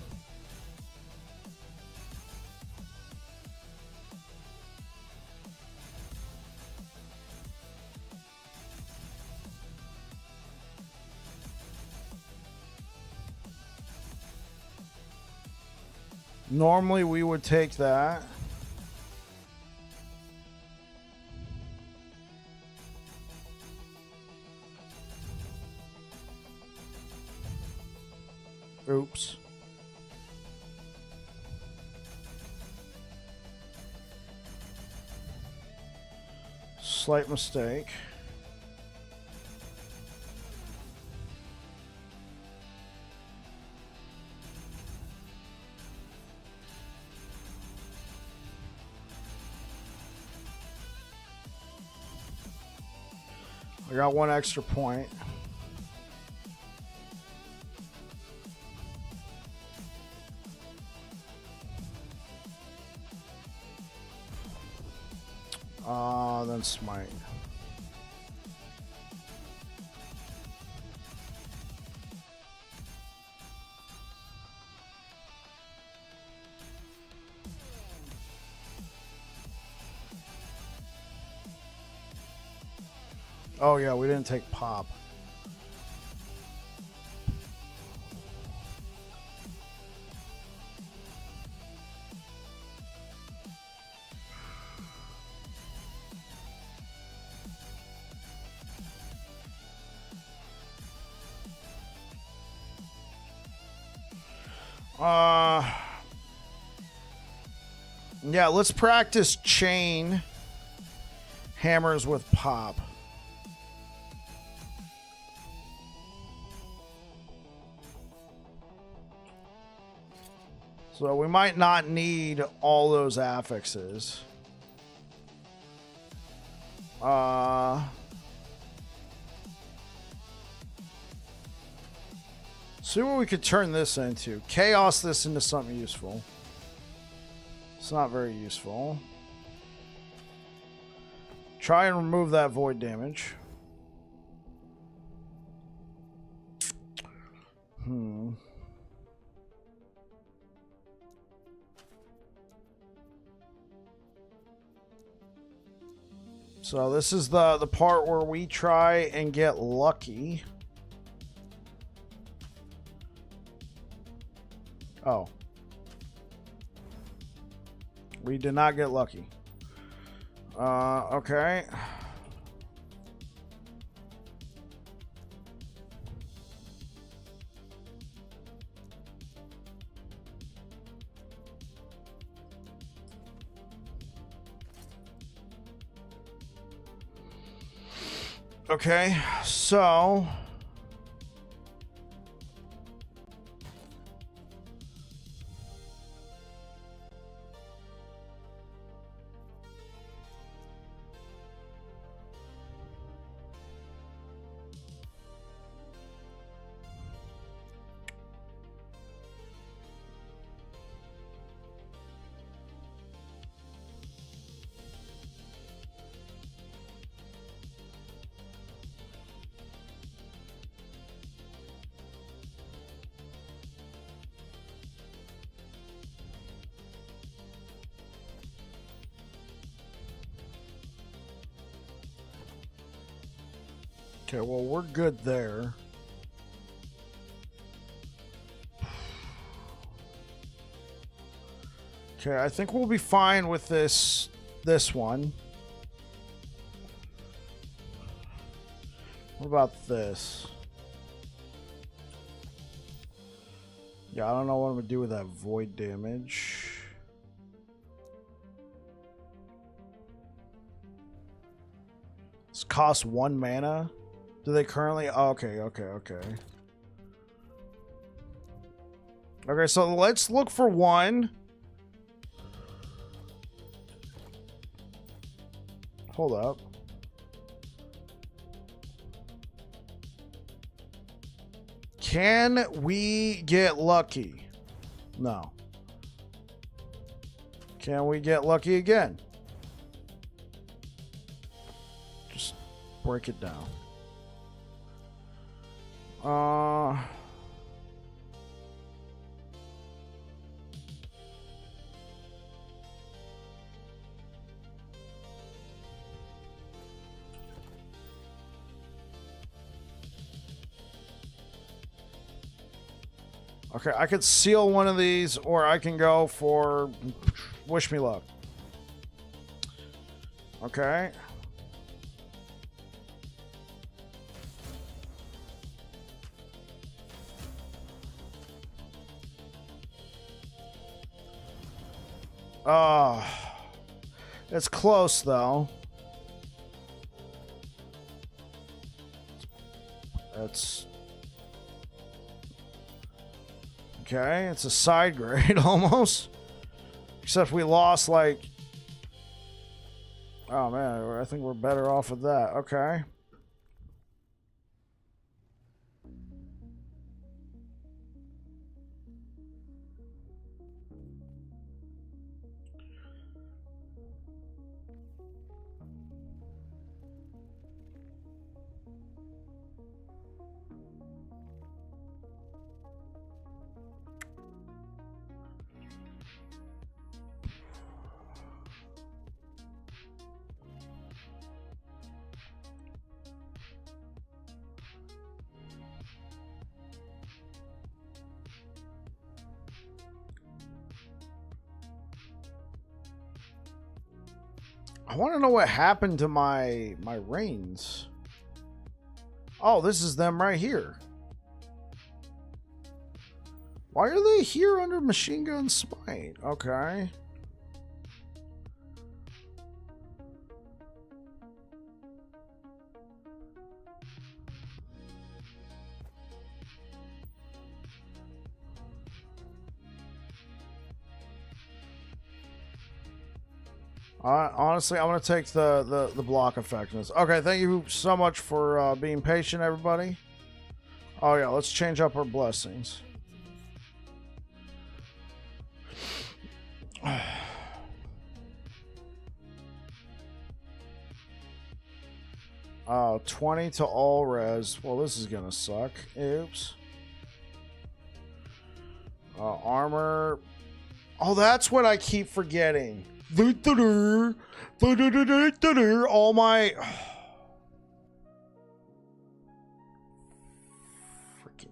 Normally we would take that. Oops. Slight mistake. I got 1 extra point. Then smite. Oh yeah, we didn't take pop. Yeah, let's practice chain hammers with pop. So we might not need all those affixes. See what we could turn this into. Chaos this into something useful. It's not very useful. Try and remove that void damage. So this is the part where we try and get lucky. Oh. We did not get lucky. Okay. Okay, so okay, well, we're good there. Okay, I think we'll be fine with this one. What about this? Yeah, I don't know what I'm gonna do with that void damage. This costs 1 mana. Do they currently? Oh, okay. Okay, so let's look for 1. Hold up. Can we get lucky? No. Can we get lucky again? Just break it down. Okay, I could seal one of these, or I can go for wish me luck. Okay. It's close though. That's okay. It's a side grade almost, except we lost like. Oh man, I think we're better off with that. Okay. I want to know what happened to my reins. Oh, this is them right here. Why are they here under Machine Gun Smite? Okay. Honestly, I'm going to take the block effectiveness. Okay, thank you so much for being patient, everybody. Oh yeah, let's change up our blessings. 20 to all res. Well, this is gonna suck. Oops. Armor. Oh, that's what I keep forgetting. All my freaking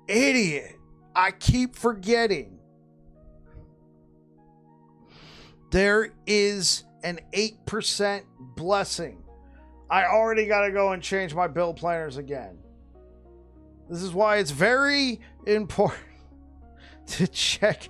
idiot. I keep forgetting. There is an 8% blessing. I already got to go and change my build planners again. This is why it's very important to check.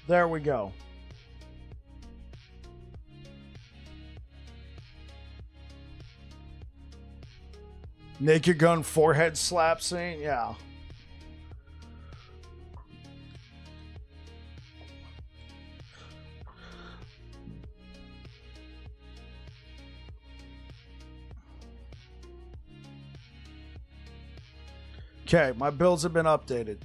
There we go. Naked gun forehead slap scene, yeah. Okay, my builds have been updated.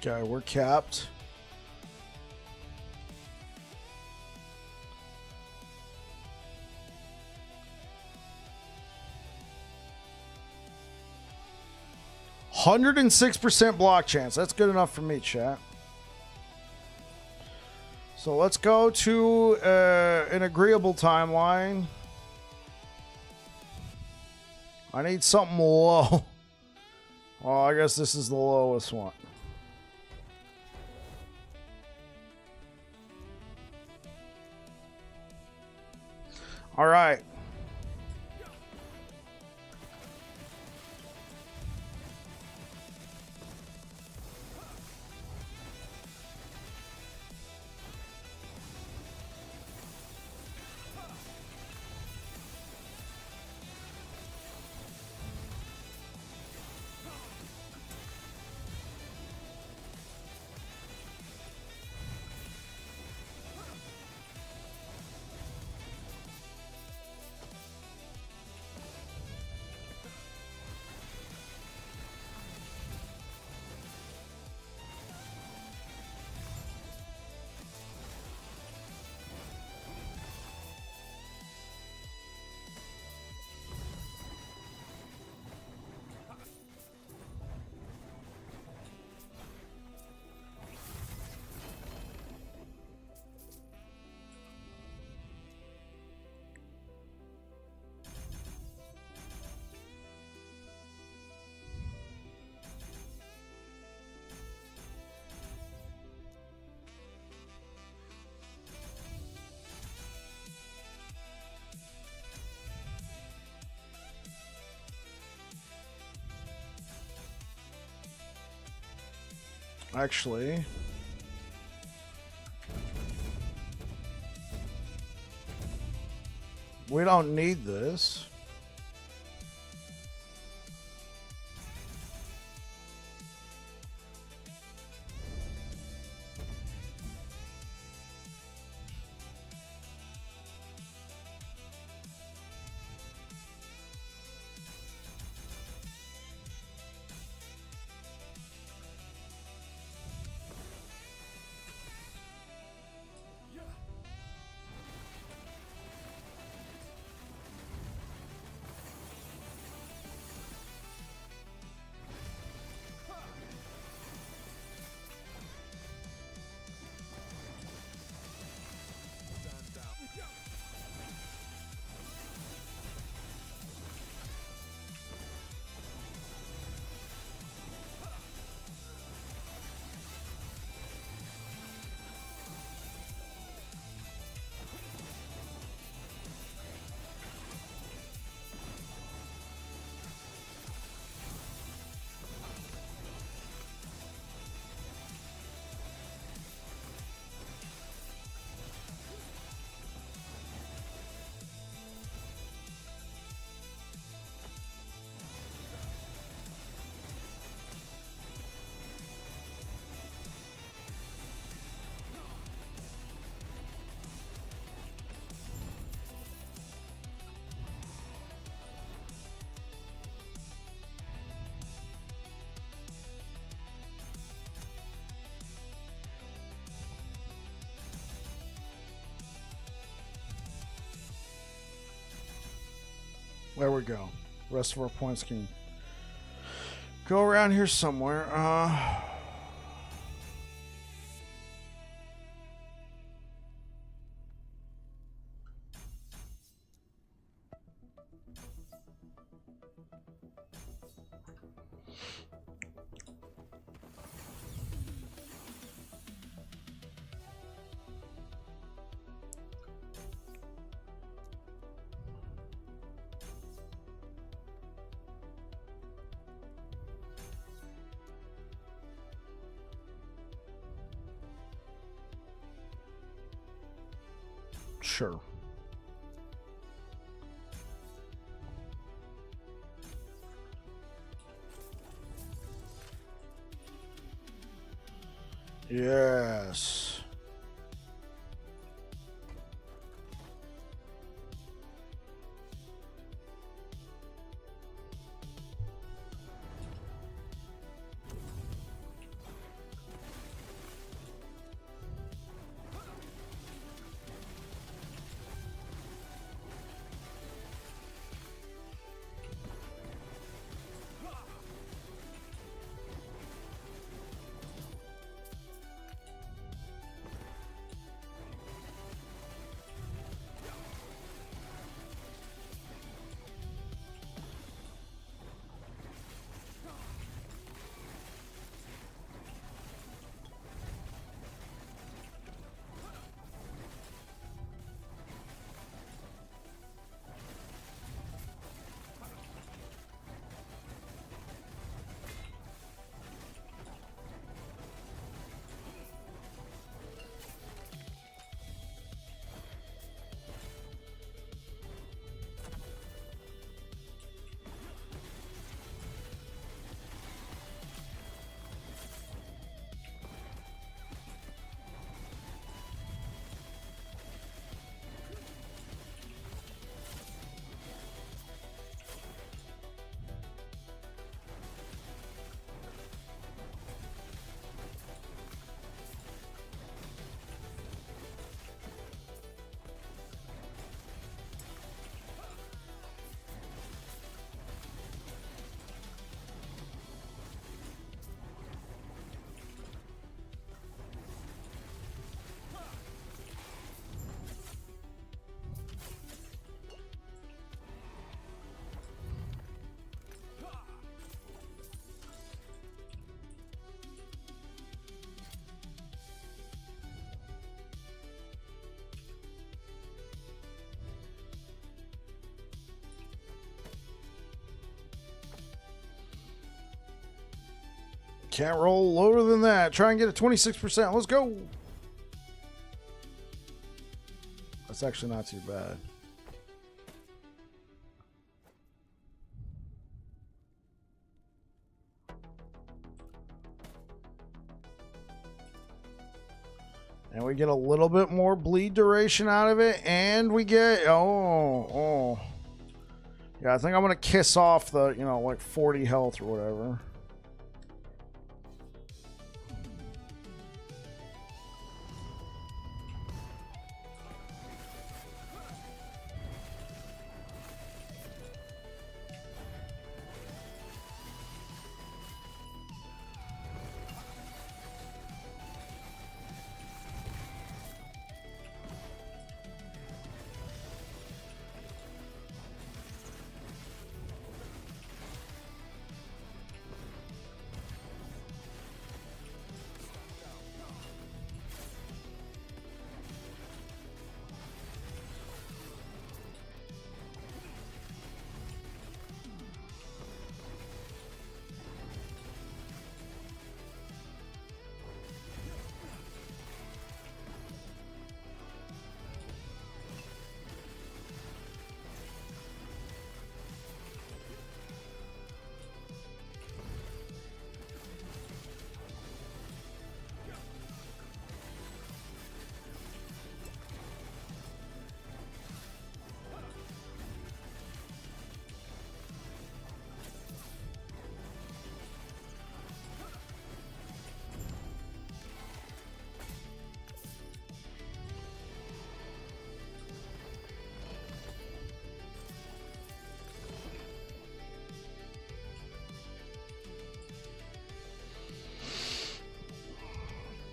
Okay, we're capped. %106% block chance. That's good enough for me, chat. So let's go to an agreeable timeline. I need something low. Well, I guess this is the lowest one. All right. Actually, We don't need this. There we go. Rest of our points can go around here somewhere. Sure. Yes. Can't roll lower than that. Try and get a 26%. Let's go. That's actually not too bad. And we get a little bit more bleed duration out of it. And we get... Oh. Yeah, I think I'm going to kiss off the, you know, like 40 health or whatever.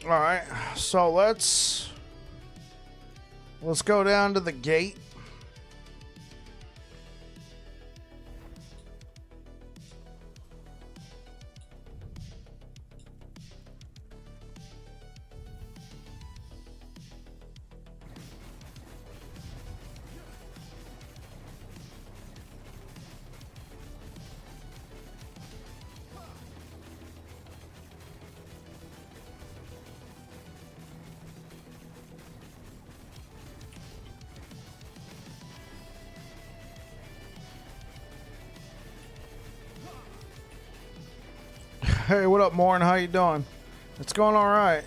All right, so let's go down to the gate. Hey, what up, Morn? How you doing? It's going all right.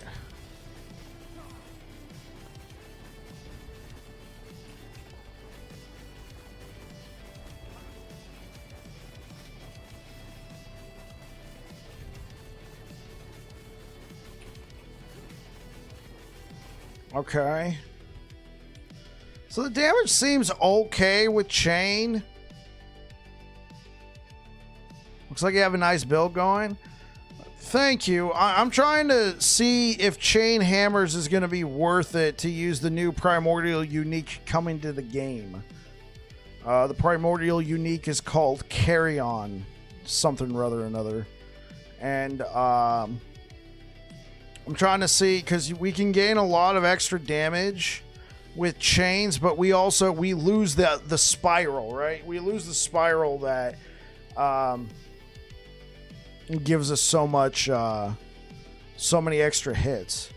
Okay. So the damage seems okay with Chain. Looks like you have a nice build going. Thank you. I'm trying to see if Chain Hammers is going to be worth it to use the new Primordial Unique coming to the game. The Primordial Unique is called Carry On. Something or other another. And I'm trying to see, because we can gain a lot of extra damage with chains, but we lose the spiral, right? We lose the spiral that gives us so many extra hits.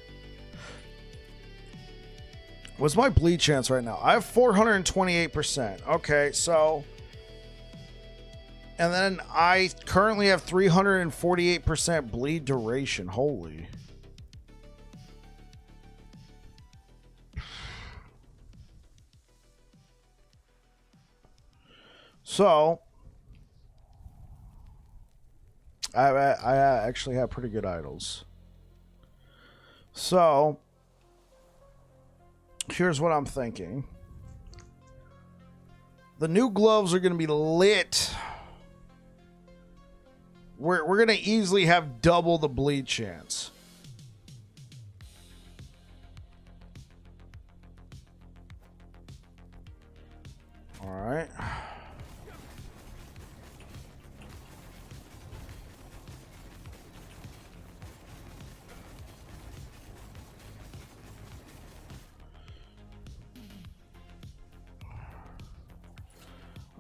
What's my bleed chance right now? I have 428%. Okay, so... And then I currently have 348% bleed duration. Holy. So... I actually have pretty good idols. So, here's what I'm thinking. The new gloves are going to be lit. We're going to easily have double the bleed chance. All right.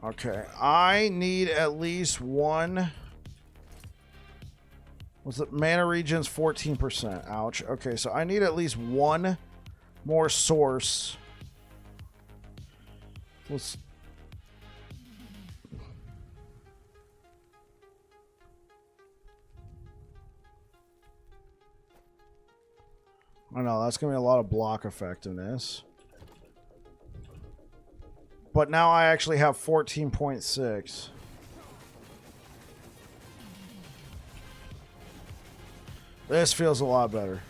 Okay, I need at least one. Was it mana regen's 14%? Ouch. Okay, so I need at least one more source. Let's... I know, that's going to be a lot of block effectiveness. But now I actually have 14.6. This feels a lot better.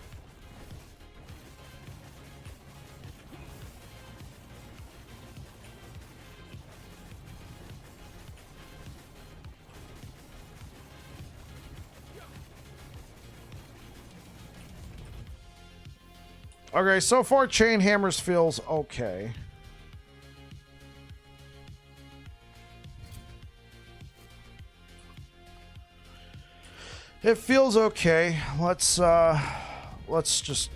Okay, so far chain hammers feels okay. It feels okay. Let's just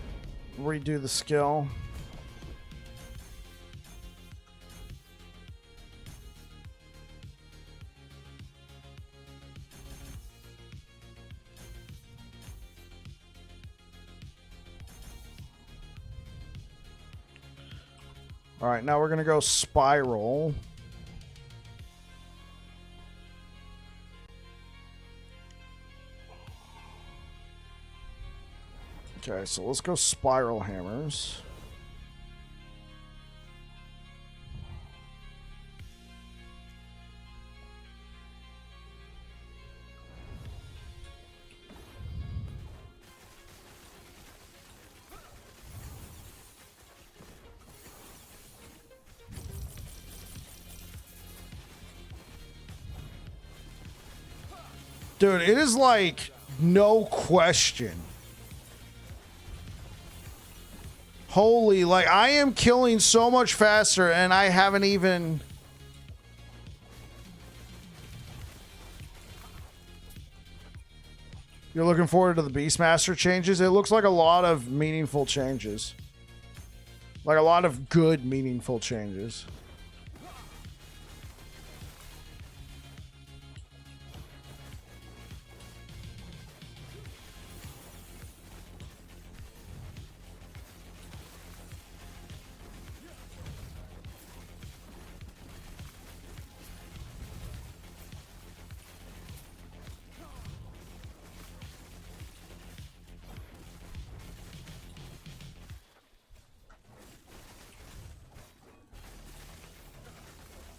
redo the skill. All right, now we're going to go spiral. Okay, so let's go spiral hammers. Dude, it is like no question. Holy, like I am killing so much faster and I haven't even... You're looking forward to the Beastmaster changes? It looks like a lot of meaningful changes. Like a lot of good, meaningful changes.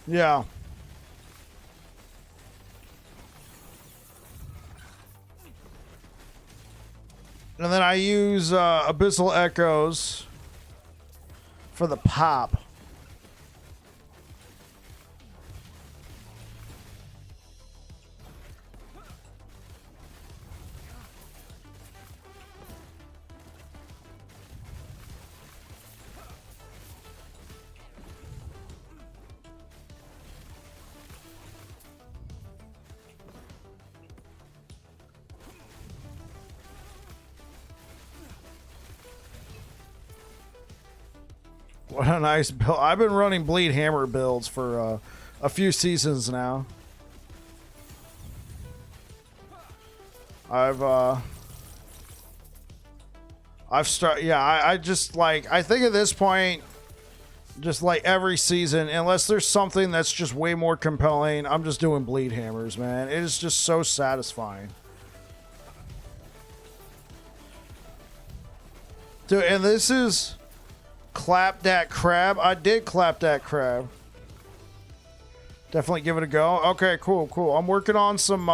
Yeah. And then I use Abyssal Echoes for the pop. What a nice build. I've been running Bleed Hammer builds for a few seasons now. I just like, I think at this point, just like every season, unless there's something that's just way more compelling, I'm just doing Bleed Hammers, man. It is just so satisfying. Dude, and this is Clap That Crab. I did Clap That Crab. Definitely give it a go. Okay, cool, cool. I'm working on some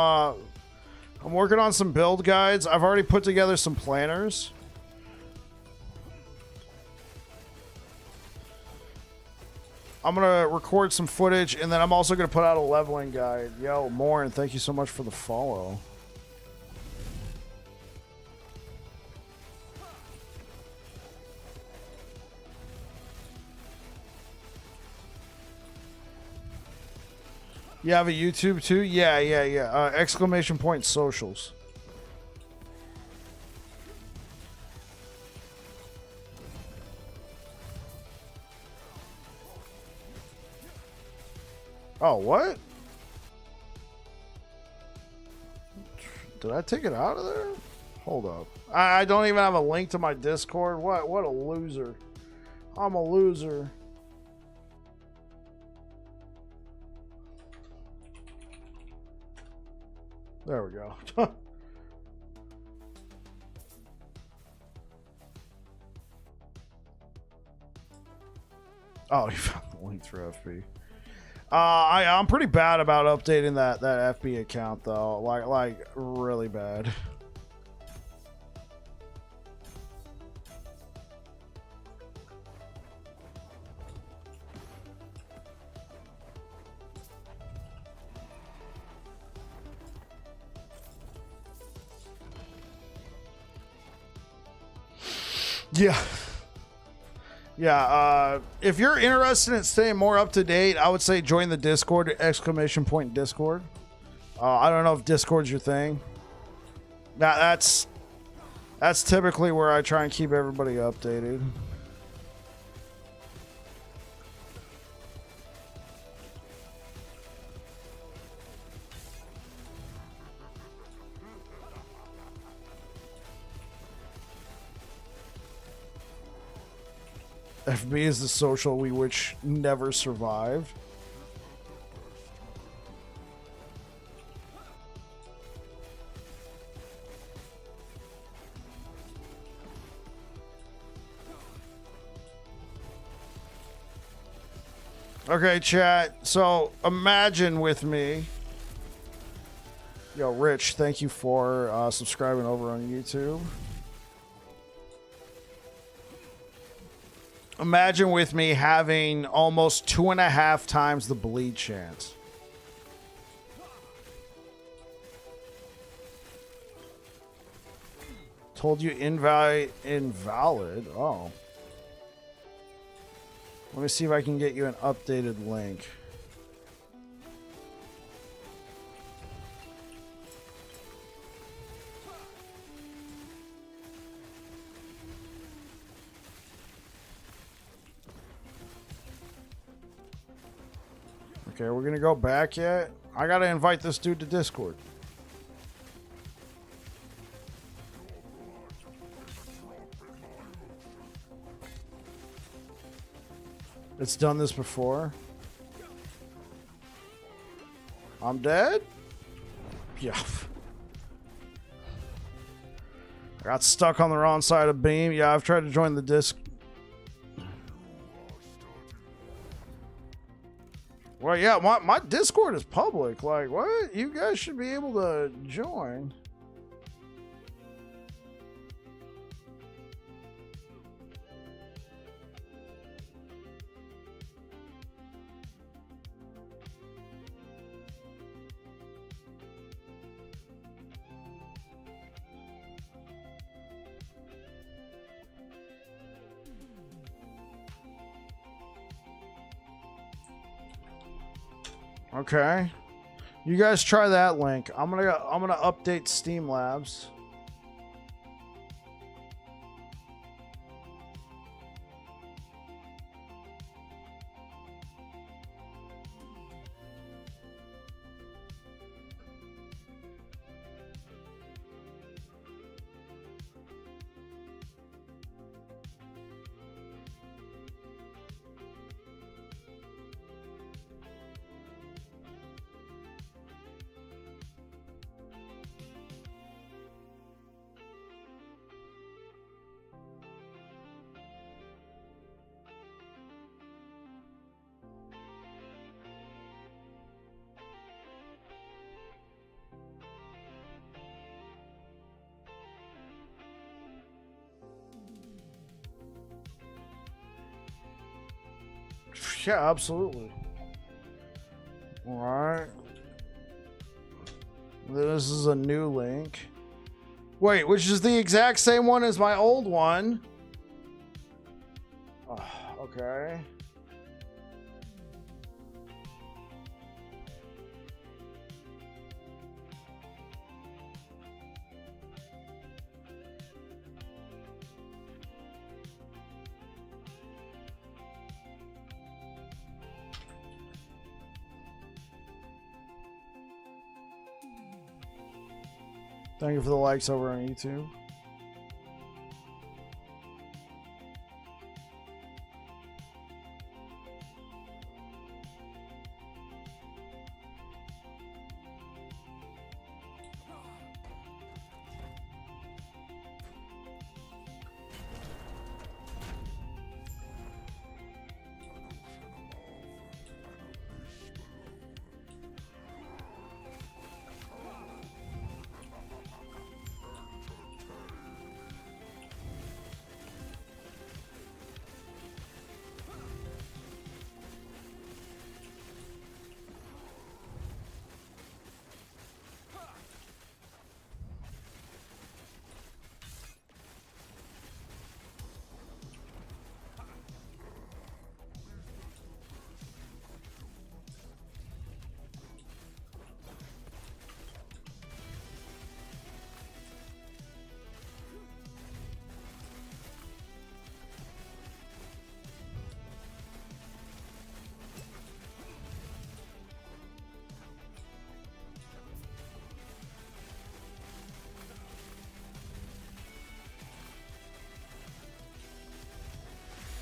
build guides. I've already put together some planners. I'm gonna record some footage, and then I'm also gonna put out a leveling guide. Yo, Morin, thank you so much for the follow. You have a YouTube too? Yeah. Exclamation point socials. Oh, what? Did I take it out of there? Hold up. I don't even have a link to my Discord. What a loser. I'm a loser. There we go. Oh, you found the link through FB. I'm pretty bad about updating that FB account though. Like really bad. Yeah. Yeah, if you're interested in staying more up to date, I would say join the Discord, ! Discord. I don't know if Discord's your thing. That's typically where I try and keep everybody updated. FB is the social we which never survived. Okay, chat. So imagine with me. Yo, Rich, thank you for subscribing over on YouTube. Imagine with me having almost 2.5 times the bleed chance. Told you invalid. Oh. Let me see if I can get you an updated link. Okay, we're gonna go back yet? I gotta invite this dude to Discord. It's done this before. I'm dead? Yeah. I got stuck on the wrong side of beam. Yeah, I've tried to join the disc. Well, yeah, my Discord is public. Like, what? You guys should be able to join. Okay, you guys try that link. I'm gonna update Steam Labs. Yeah, absolutely. All right. This is a new link. Wait, which is the exact same one as my old one. Oh, okay. Thank you for the likes over on YouTube.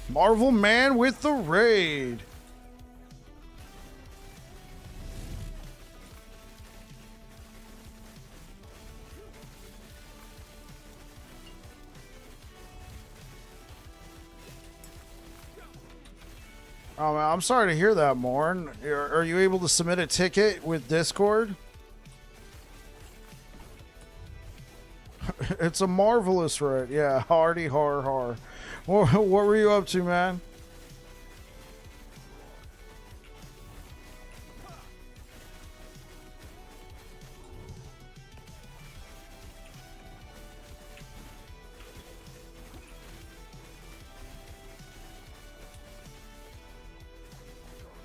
Marvel Man with the raid. Oh, man, I'm sorry to hear that, Morn. Are you able to submit a ticket with Discord? It's a marvelous raid. Yeah, hardy har har. What were you up to, man?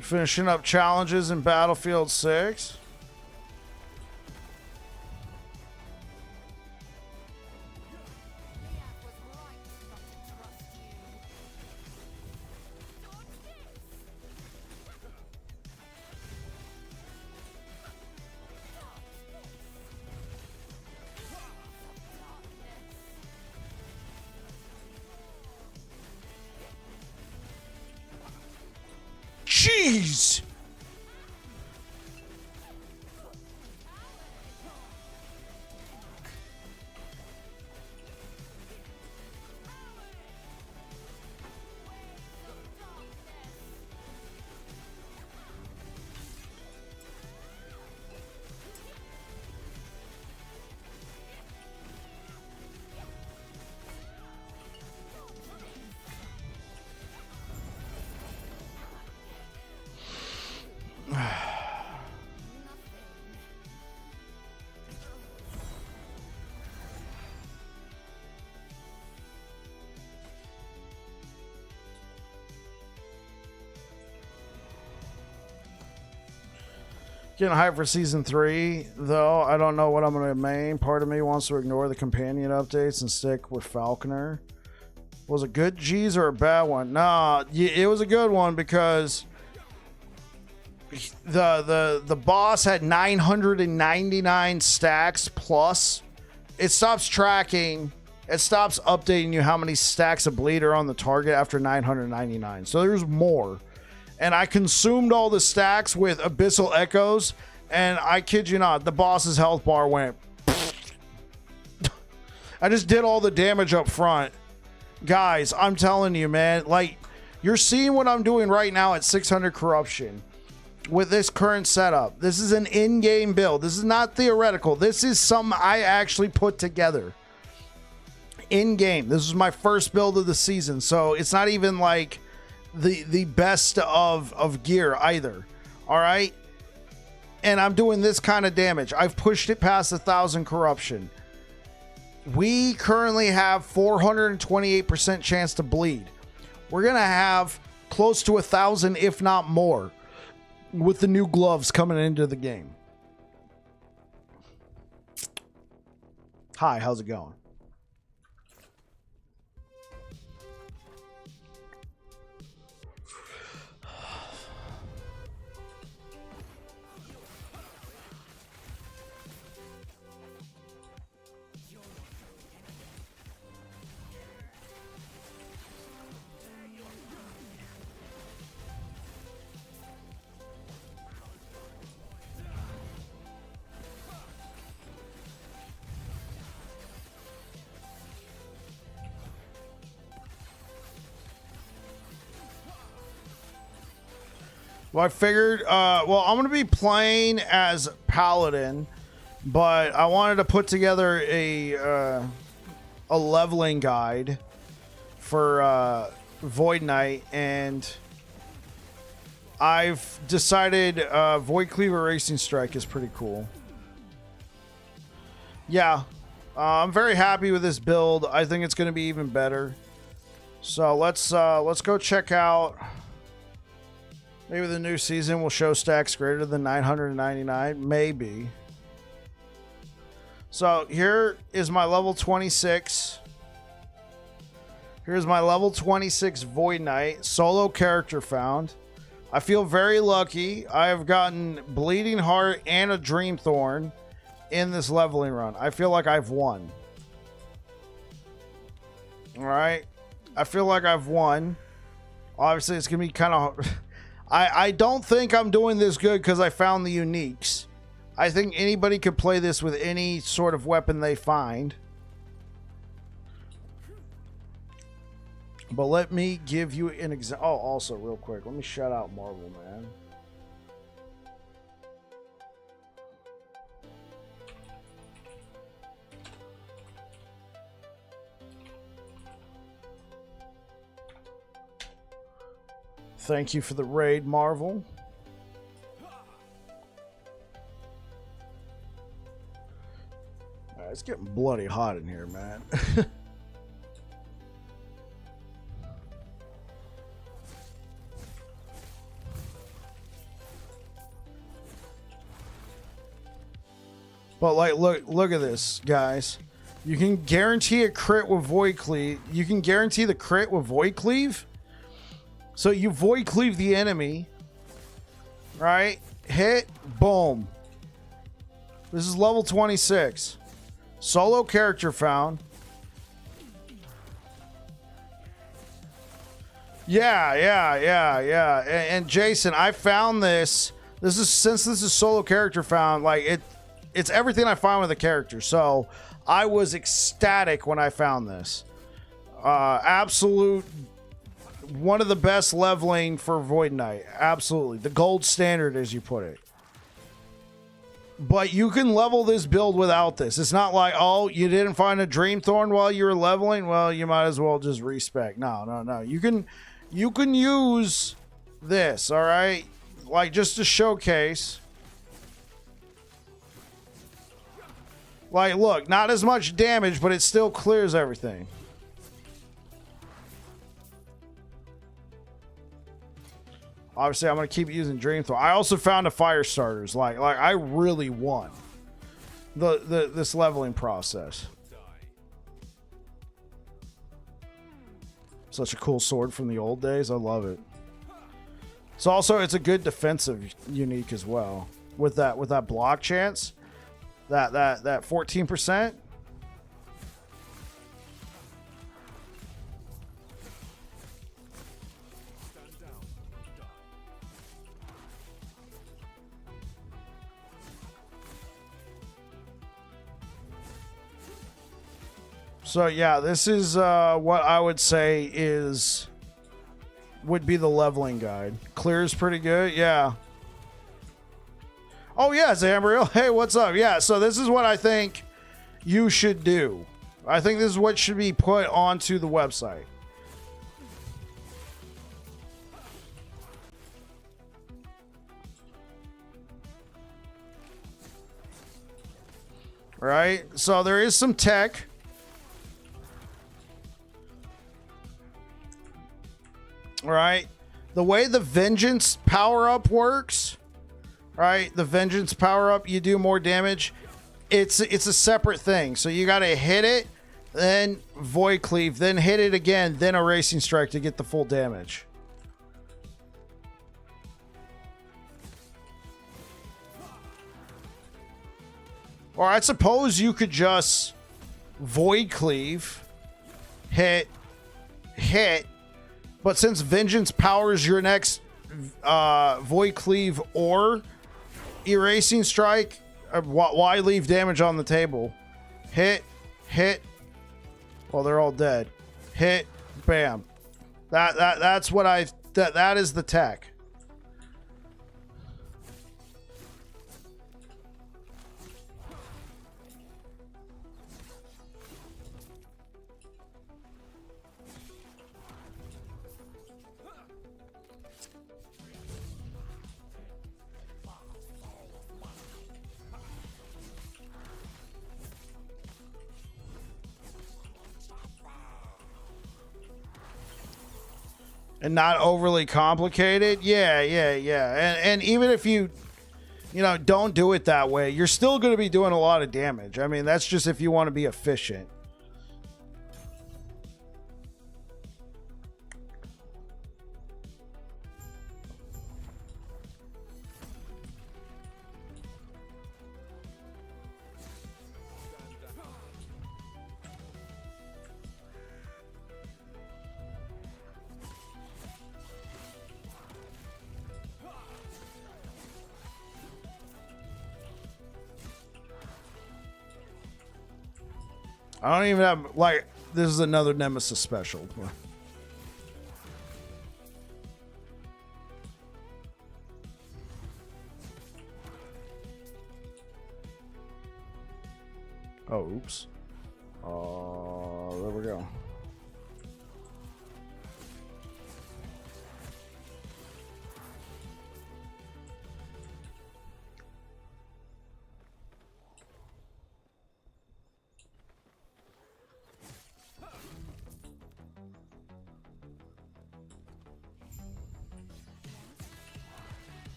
Finishing up challenges in Battlefield 6. Jeez! Getting hyped for season 3, though. I don't know what I'm going to main. Part of me wants to ignore the companion updates and stick with Falconer. Was it good G's or a bad one? Nah, it was a good one because the boss had 999 stacks plus. It stops tracking. It stops updating you how many stacks of bleed are on the target after 999. So there's more. And I consumed all the stacks with Abyssal Echoes, and I kid you not, the boss's health bar went. I just did all the damage up front. Guys, I'm telling you, man, like, you're seeing what I'm doing right now at 600 corruption with this current setup. This is an in-game build. This is not theoretical. This is something I actually put together in-game. This is my first build of the season, so it's not even like the best of gear either. All right, and I'm doing this kind of damage. I've pushed it past 1,000 corruption. We currently have 428% chance to bleed. We're gonna have close to 1,000, if not more, with the new gloves coming into the game. Hi, how's it going? Well, I figured, well, I'm going to be playing as Paladin, but I wanted to put together a leveling guide for Void Knight, and I've decided Void Cleaver Racing Strike is pretty cool. Yeah, I'm very happy with this build. I think it's going to be even better. So let's go check out. Maybe the new season will show stacks greater than 999. Maybe. So here is my level 26. Here's my level 26 Void Knight. Solo character found. I feel very lucky. I have gotten Bleeding Heart and a Dream Thorn in this leveling run. I feel like I've won. Alright. I feel like I've won. Obviously, it's going to be kind of... I don't think I'm doing this good because I found the uniques. I think anybody could play this with any sort of weapon they find. But let me give you an example. Oh, also, real quick, let me shout out Marvel, man. Thank you for the raid, Marvel. It's getting bloody hot in here, man. But like, look at this, guys. You can guarantee a crit with Void Cleave. You can guarantee the crit with Void Cleave. So you Void Cleave the enemy, right? Hit, boom. This is level 26. Solo character found. Yeah. And Jason, I found this. Since this is solo character found, like it's everything I find with a character. So I was ecstatic when I found this. Absolute one of the best leveling for Void Knight. Absolutely. The gold standard, as you put it. But you can level this build without this. It's not like, oh, you didn't find a Dreamthorn while you were leveling? Well, you might as well just respec. No. You can use this, all right? Like, just to showcase. Like, look, not as much damage, but it still clears everything. Obviously, I'm going to keep using Dreamthorn. I also found a fire starters. Like I really want this leveling process. Such a cool sword from the old days. I love it. It's a good defensive unique as well. With that block chance, that 14%. So yeah, this is what I would say would be the leveling guide. Clears pretty good, yeah. Oh yeah, Zambriel. Hey, what's up? Yeah, so this is what I think you should do. I think this is what should be put onto the website. Right? So there is some tech. Right, the way the Vengeance power-up works, right? The Vengeance power-up, you do more damage. It's a separate thing. So you got to hit it, then Void Cleave, then hit it again, then a Racing Strike to get the full damage. Or I suppose you could just Void Cleave, hit, but since Vengeance powers your next Void Cleave or Erasing Strike, why leave damage on the table? Hit. Well, they're all dead. Hit, bam. That's what that is the tech. And not overly complicated. Yeah. And even if you don't do it that way, you're still going to be doing a lot of damage. I mean, that's just if you want to be efficient. I don't even have, like, this is another Nemesis special. Oh, oops. There we go.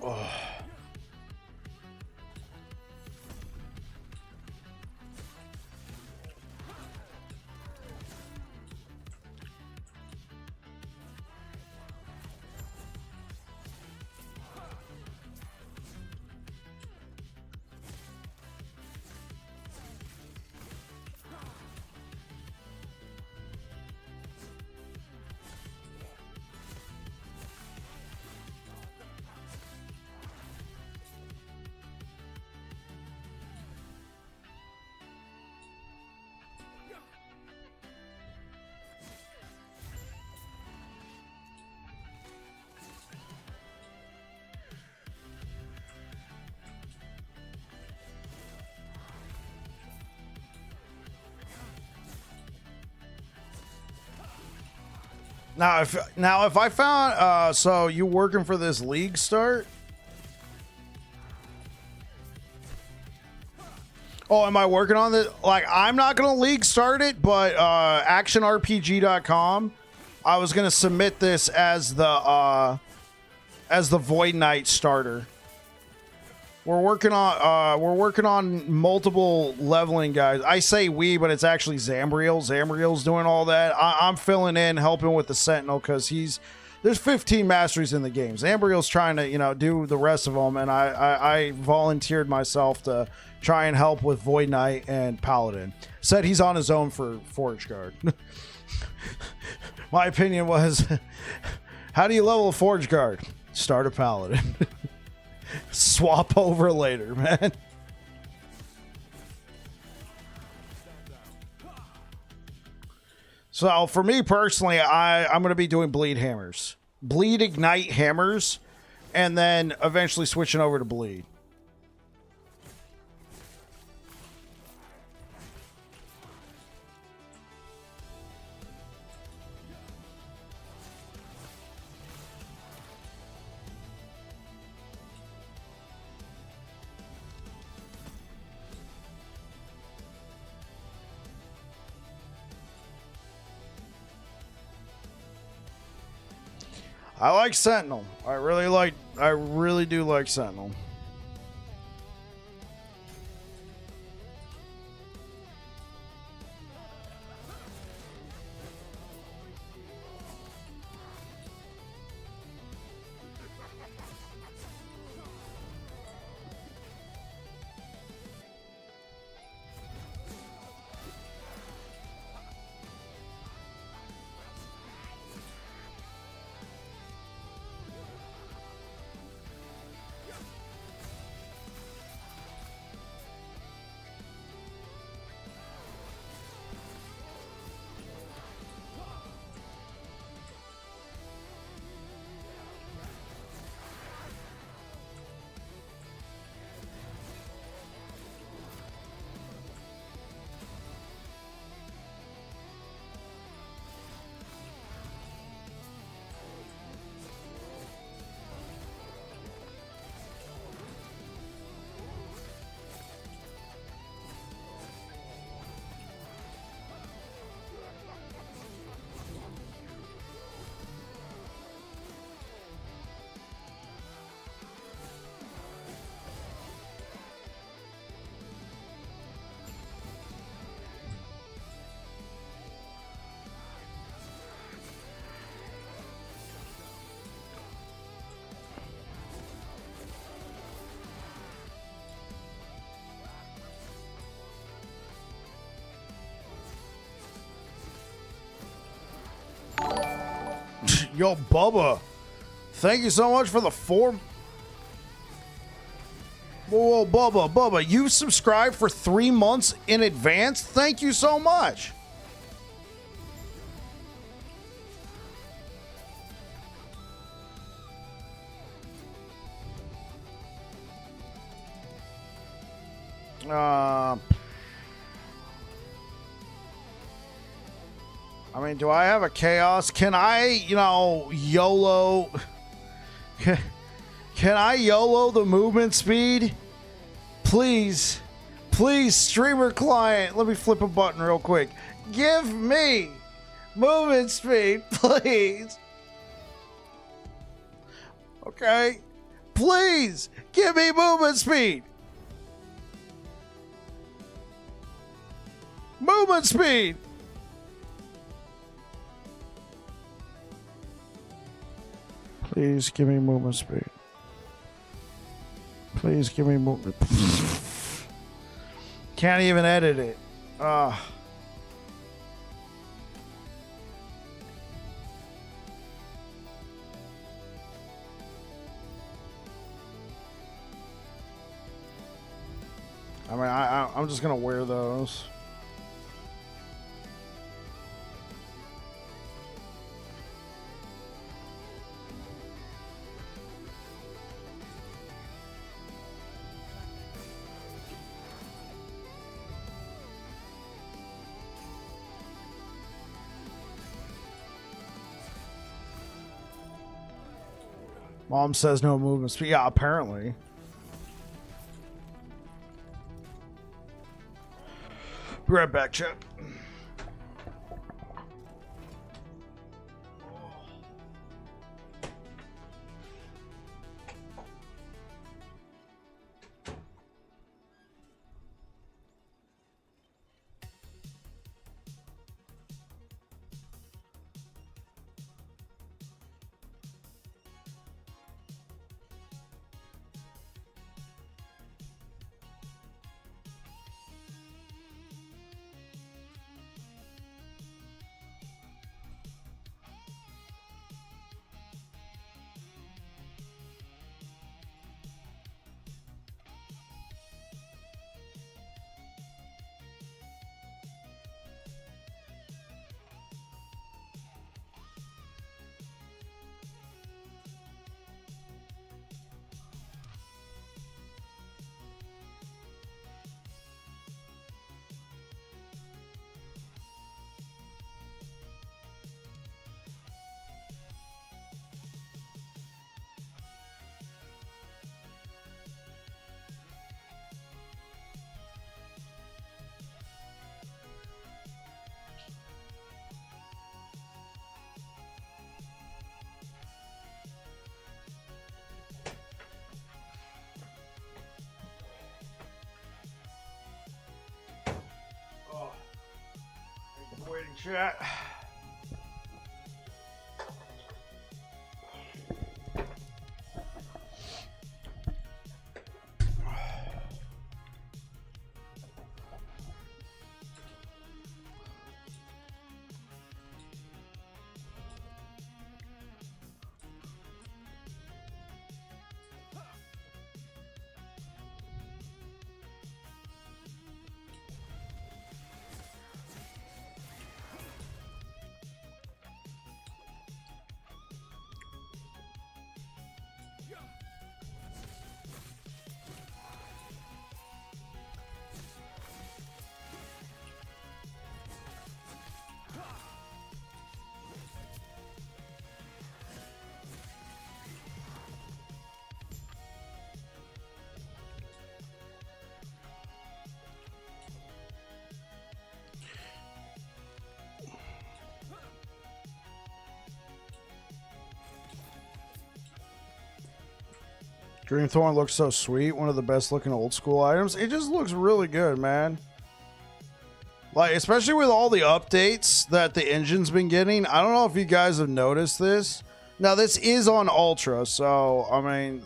Oh. Now if I found so you working for this league start? Oh, am I working on this? Like, I'm not gonna league start it, but actionrpg.com, I was gonna submit this as the Void Knight starter. We're working on multiple leveling guys. I say we, but it's actually Zambriel. Zambriel's doing all that. I'm filling in, helping with the Sentinel because there's 15 masteries in the game. Zambriel's trying to do the rest of them, and I volunteered myself to try and help with Void Knight and Paladin. Said he's on his own for Forge Guard. My opinion was, how do you level a Forge Guard? Start a Paladin. Swap over later, man. So for me personally, I'm going to be doing bleed hammers, bleed ignite hammers, and then eventually switching over to bleed. I like Sentinel. I really do like Sentinel. Yo, Bubba. Thank you so much for the 4. Whoa, Bubba, you subscribed for 3 months in advance? Thank you so much. I mean, do I have a chaos? Can I, YOLO? Can I YOLO the movement speed? Please, streamer client. Let me flip a button real quick. Give me movement speed, please. Okay, please give me movement speed. Movement speed. Please give me movement speed. Please give me movement. Can't even edit it. I mean, I'm just gonna wear those. Mom says no movement speed. Yeah, apparently. Be right back, chat. Waiting chat. Dreamthorn looks so sweet. One of the best looking old school items. It just looks really good, man. Like, especially with all the updates that the engine's been getting. I don't know if you guys have noticed this. Now, this is on Ultra, so, I mean,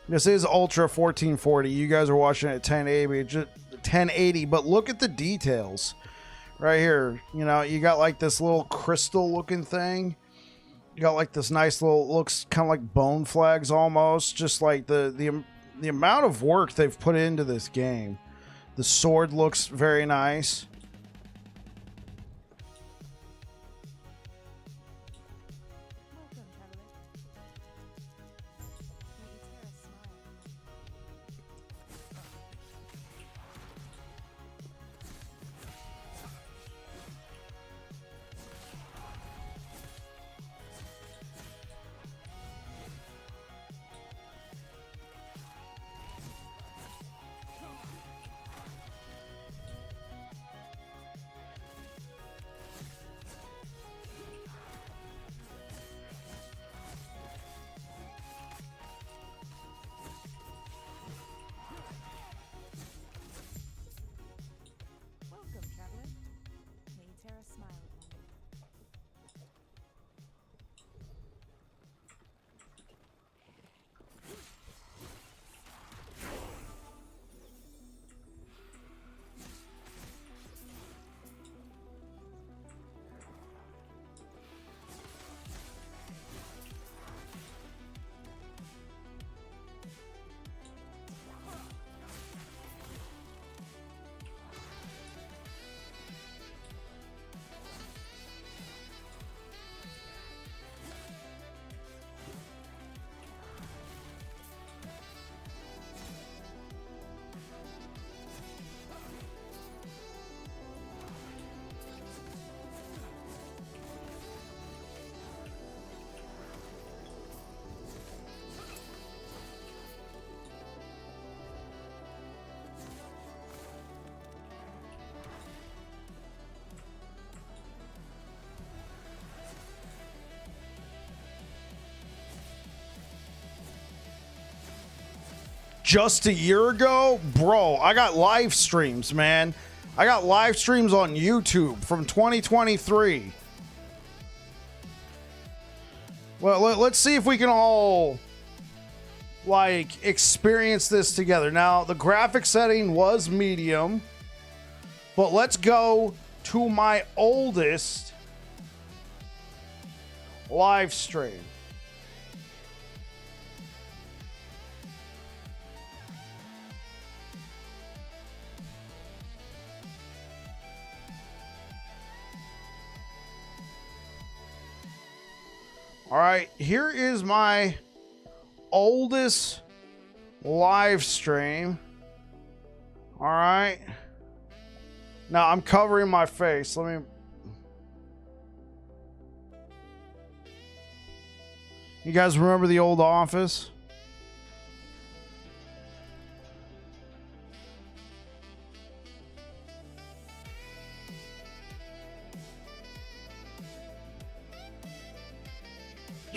this is Ultra 1440. You guys are watching it at 1080, but look at the details right here. You know, you got like this little crystal looking thing. You got like this nice little, looks kind of like bone flags almost. Just like the amount of work they've put into this game. The sword looks very nice. Just a year ago, bro, I got live streams, man. I got live streams on YouTube from 2023. Well, let's see if we can all like experience this together. Now, the graphic setting was medium, but let's go to my oldest live stream. All right, here is my oldest live stream. All right. Now I'm covering my face. Let me. You guys remember the old office?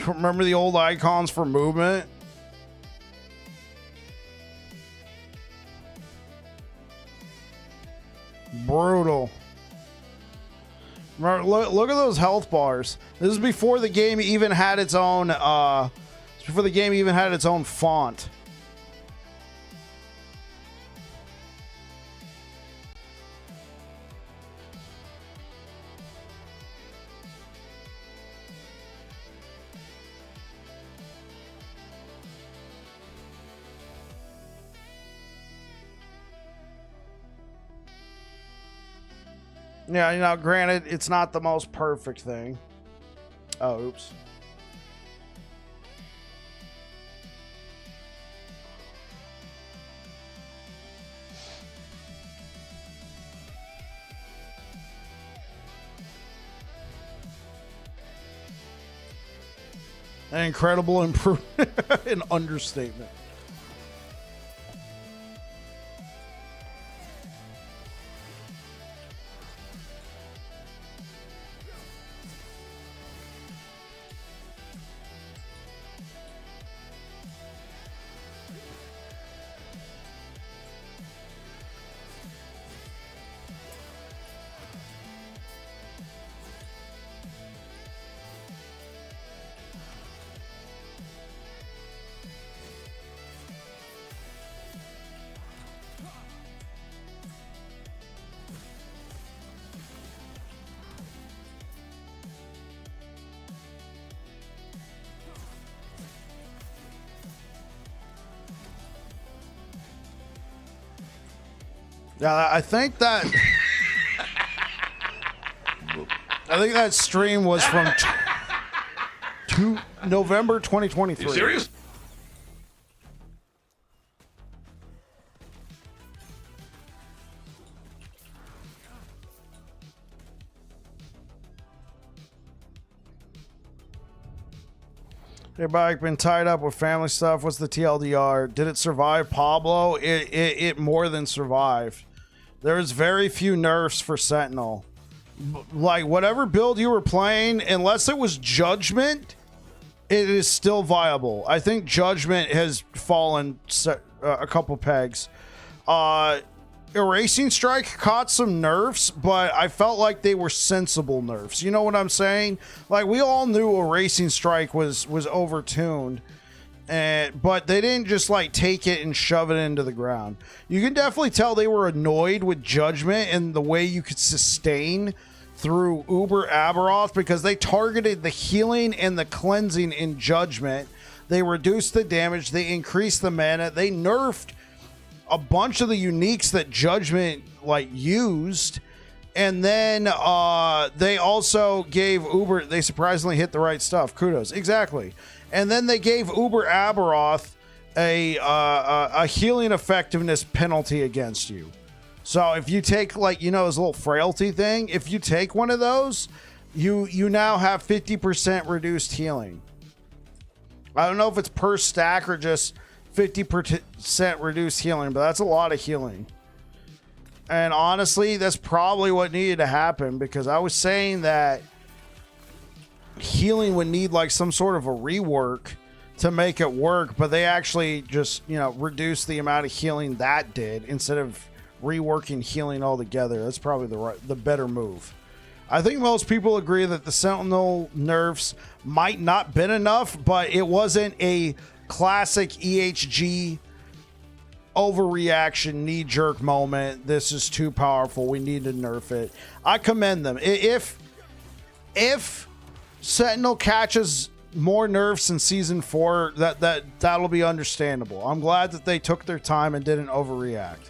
Remember the old icons for movement? Brutal. Remember, look at those health bars. This is before the game even had its own before the game even had its own font. Yeah, you know, granted, it's not the most perfect thing. Oh, oops. An incredible improvement. An understatement. Yeah, I think that stream was from November 2023. Are you serious? Hey, Bike, been tied up with family stuff. What's the TLDR? Did it survive Pablo? It more than survived. There's very few nerfs for Sentinel. Like, whatever build you were playing, unless it was Judgment, it is still viable. I think Judgment has fallen a couple pegs. Erasing Strike caught some nerfs, but I felt like they were sensible nerfs. You know what I'm saying? Like, we all knew Erasing Strike was overtuned, but they didn't just like take it and shove it into the ground. You can definitely tell they were annoyed with Judgment and the way you could sustain through Uber Aberoth, because they targeted the healing and the cleansing in Judgment. They reduced the damage, they increased the mana, they nerfed a bunch of the uniques that Judgment like used, and then they also gave Uber, they surprisingly hit the right stuff. Kudos. Exactly. And then they gave Uber Aberoth a healing effectiveness penalty against you. So if you take, like, you know, his little frailty thing, if you take one of those, you now have 50% reduced healing. I don't know if it's per stack or just 50% reduced healing, but that's a lot of healing. And honestly, that's probably what needed to happen, because I was saying that healing would need like some sort of a rework to make it work, but they actually just, you know, reduced the amount of healing that did instead of reworking healing altogether. That's probably the better move. I think most people agree that the Sentinel nerfs might not been enough, but it wasn't a classic EHG overreaction knee-jerk moment. This is too powerful, we need to nerf it. I commend them. If Sentinel catches more nerfs in season 4, that'll be understandable. I'm glad that they took their time and didn't overreact.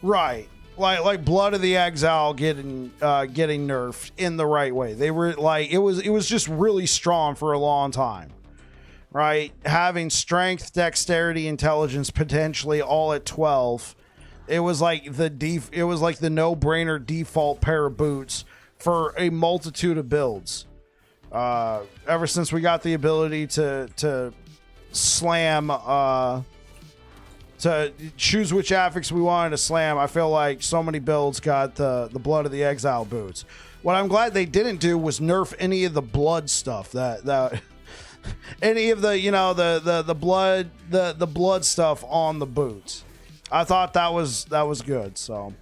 Right. Like Blood of the Exile getting nerfed in the right way. They were like, it was just really strong for a long time. Right? Having strength, dexterity, intelligence potentially all at 12. It was like the no-brainer default pair of boots for a multitude of builds. Ever since we got the ability to slam to choose which affix we wanted to slam, I feel like so many builds got the Blood of the Exile boots. What I'm glad they didn't do was nerf any of the blood stuff. That any of the, you know, the blood stuff on the boots. I thought that was good. So.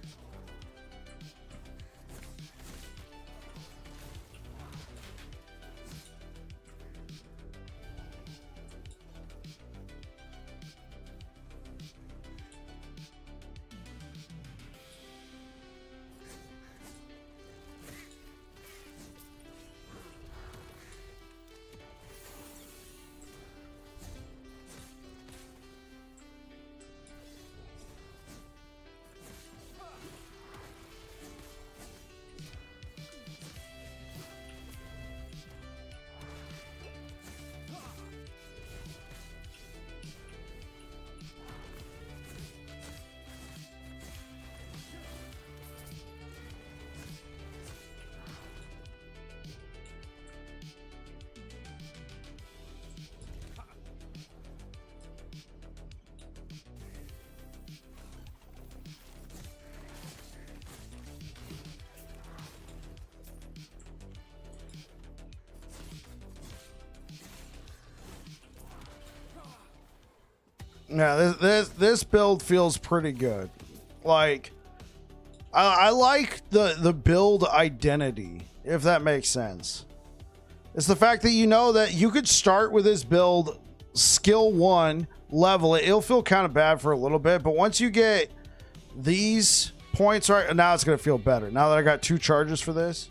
Yeah, this build feels pretty good. Like, I like the build identity, if that makes sense. It's the fact that you know that you could start with this build, skill 1, level it. It'll feel kind of bad for a little bit, but once you get these points right now. It's gonna feel better now that I got 2 charges for this.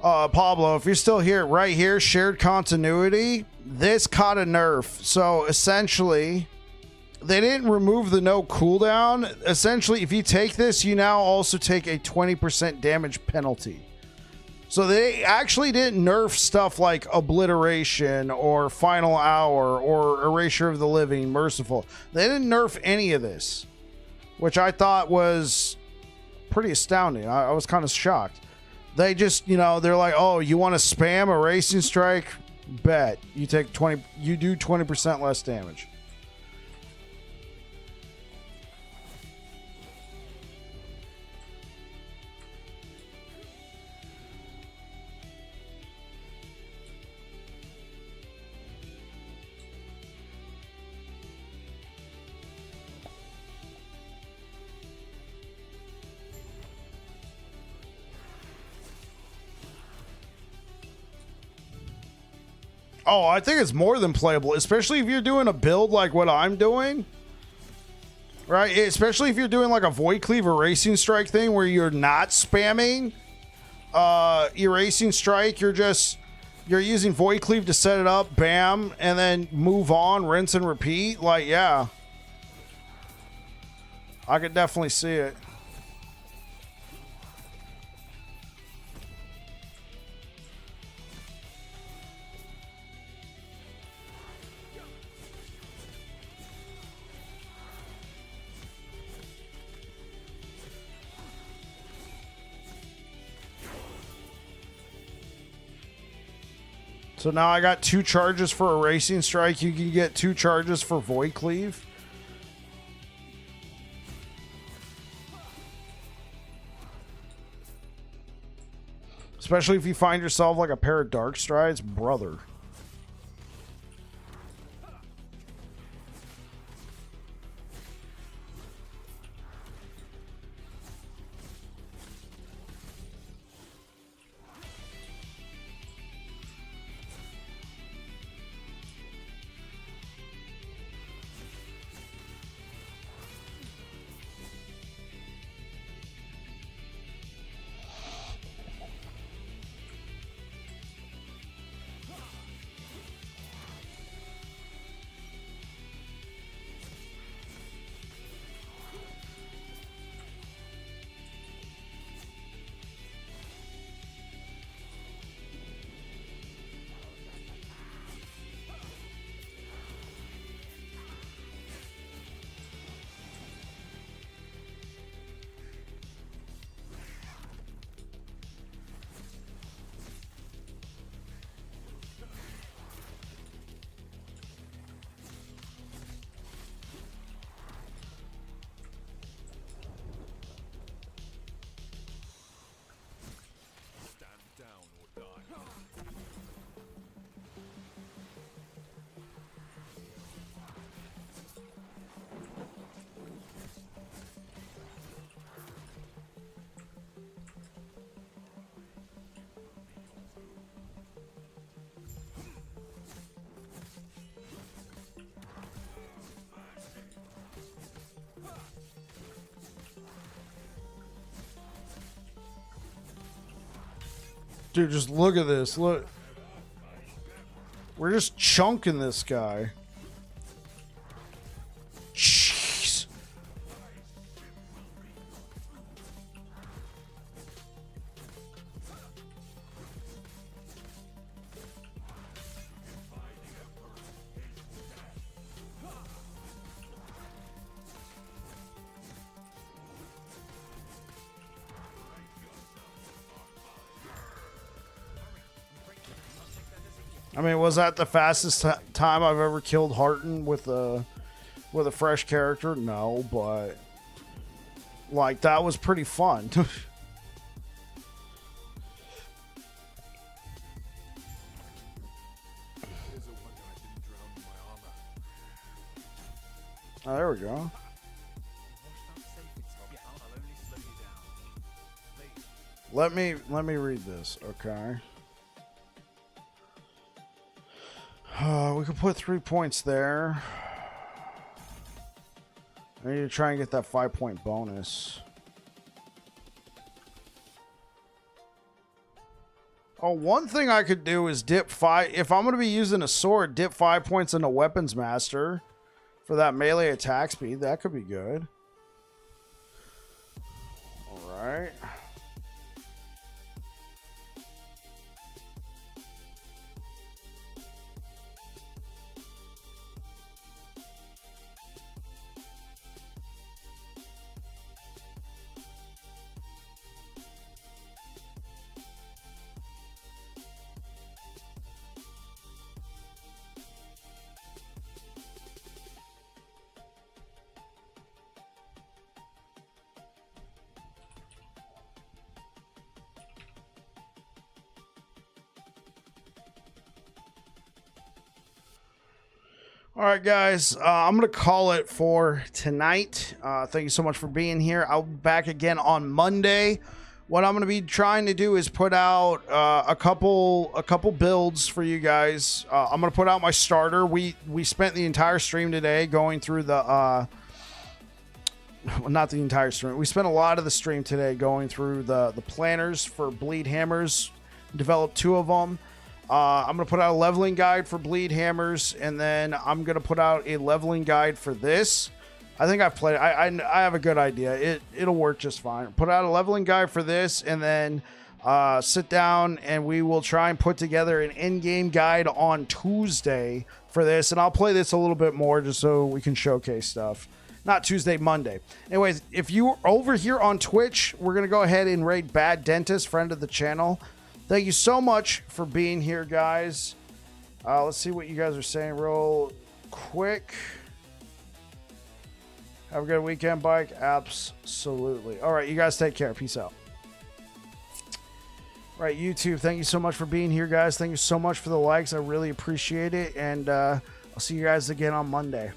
Pablo, if you're still here, right here, shared continuity, this caught a nerf. So essentially, they didn't remove the no cooldown. Essentially, if you take this, you now also take a 20% damage penalty. So they actually didn't nerf stuff like obliteration or final hour or erasure of the living, merciful. They didn't nerf any of this, which I thought was pretty astounding. I was kind of shocked. They just, you know, they're like, oh, you want to spam a racing strike? Bet. You take 20, you do 20% less damage. Oh, I think it's more than playable, especially if you're doing a build like what I'm doing. Right? Especially if you're doing like a Void Cleaver Racing Strike thing where you're not spamming Erasing Strike. You're using Void Cleave to set it up, bam, and then move on, rinse and repeat. Like, yeah. I could definitely see it. So now I got 2 charges for a Racing Strike. You can get 2 charges for Void Cleave. Especially if you find yourself like a pair of Dark Strides, brother. Dude, just look at this. Look. We're just chunking this guy. Jeez. I mean, was that the fastest time I've ever killed Hearton with a fresh character? No, but like that was pretty fun. Oh, there we go. Let me read this, okay? We could put 3 points there. I need to try and get that 5-point bonus. Oh, one thing I could do is dip 5. If I'm going to be using a sword, dip 5 points into Weapons Master for that melee attack speed. That could be good. All right. All right, guys, I'm going to call it for tonight. Thank you so much for being here. I'll be back again on Monday. What I'm going to be trying to do is put out a couple builds for you guys. I'm going to put out my starter. We spent the entire stream today going through the well, not the entire stream. We spent a lot of the stream today going through the planners for bleed hammers. Developed 2 of them. I'm going to put out a leveling guide for bleed hammers, and then I'm going to put out a leveling guide for this. I think I've played. I have a good idea. It'll work just fine. Put out a leveling guide for this, and then sit down and we will try and put together an in-game guide on Tuesday for this, and I'll play this a little bit more just so we can showcase stuff. Not Tuesday, Monday. Anyways, if you're over here on Twitch, we're going to go ahead and raid Bad Dentist, friend of the channel. Thank you so much for being here, guys. Let's see what you guys are saying real quick. Have a good weekend, Bike. Absolutely. All right, you guys take care. Peace out. All right, YouTube, thank you so much for being here, guys. Thank you so much for the likes. I really appreciate it. And I'll see you guys again on Monday.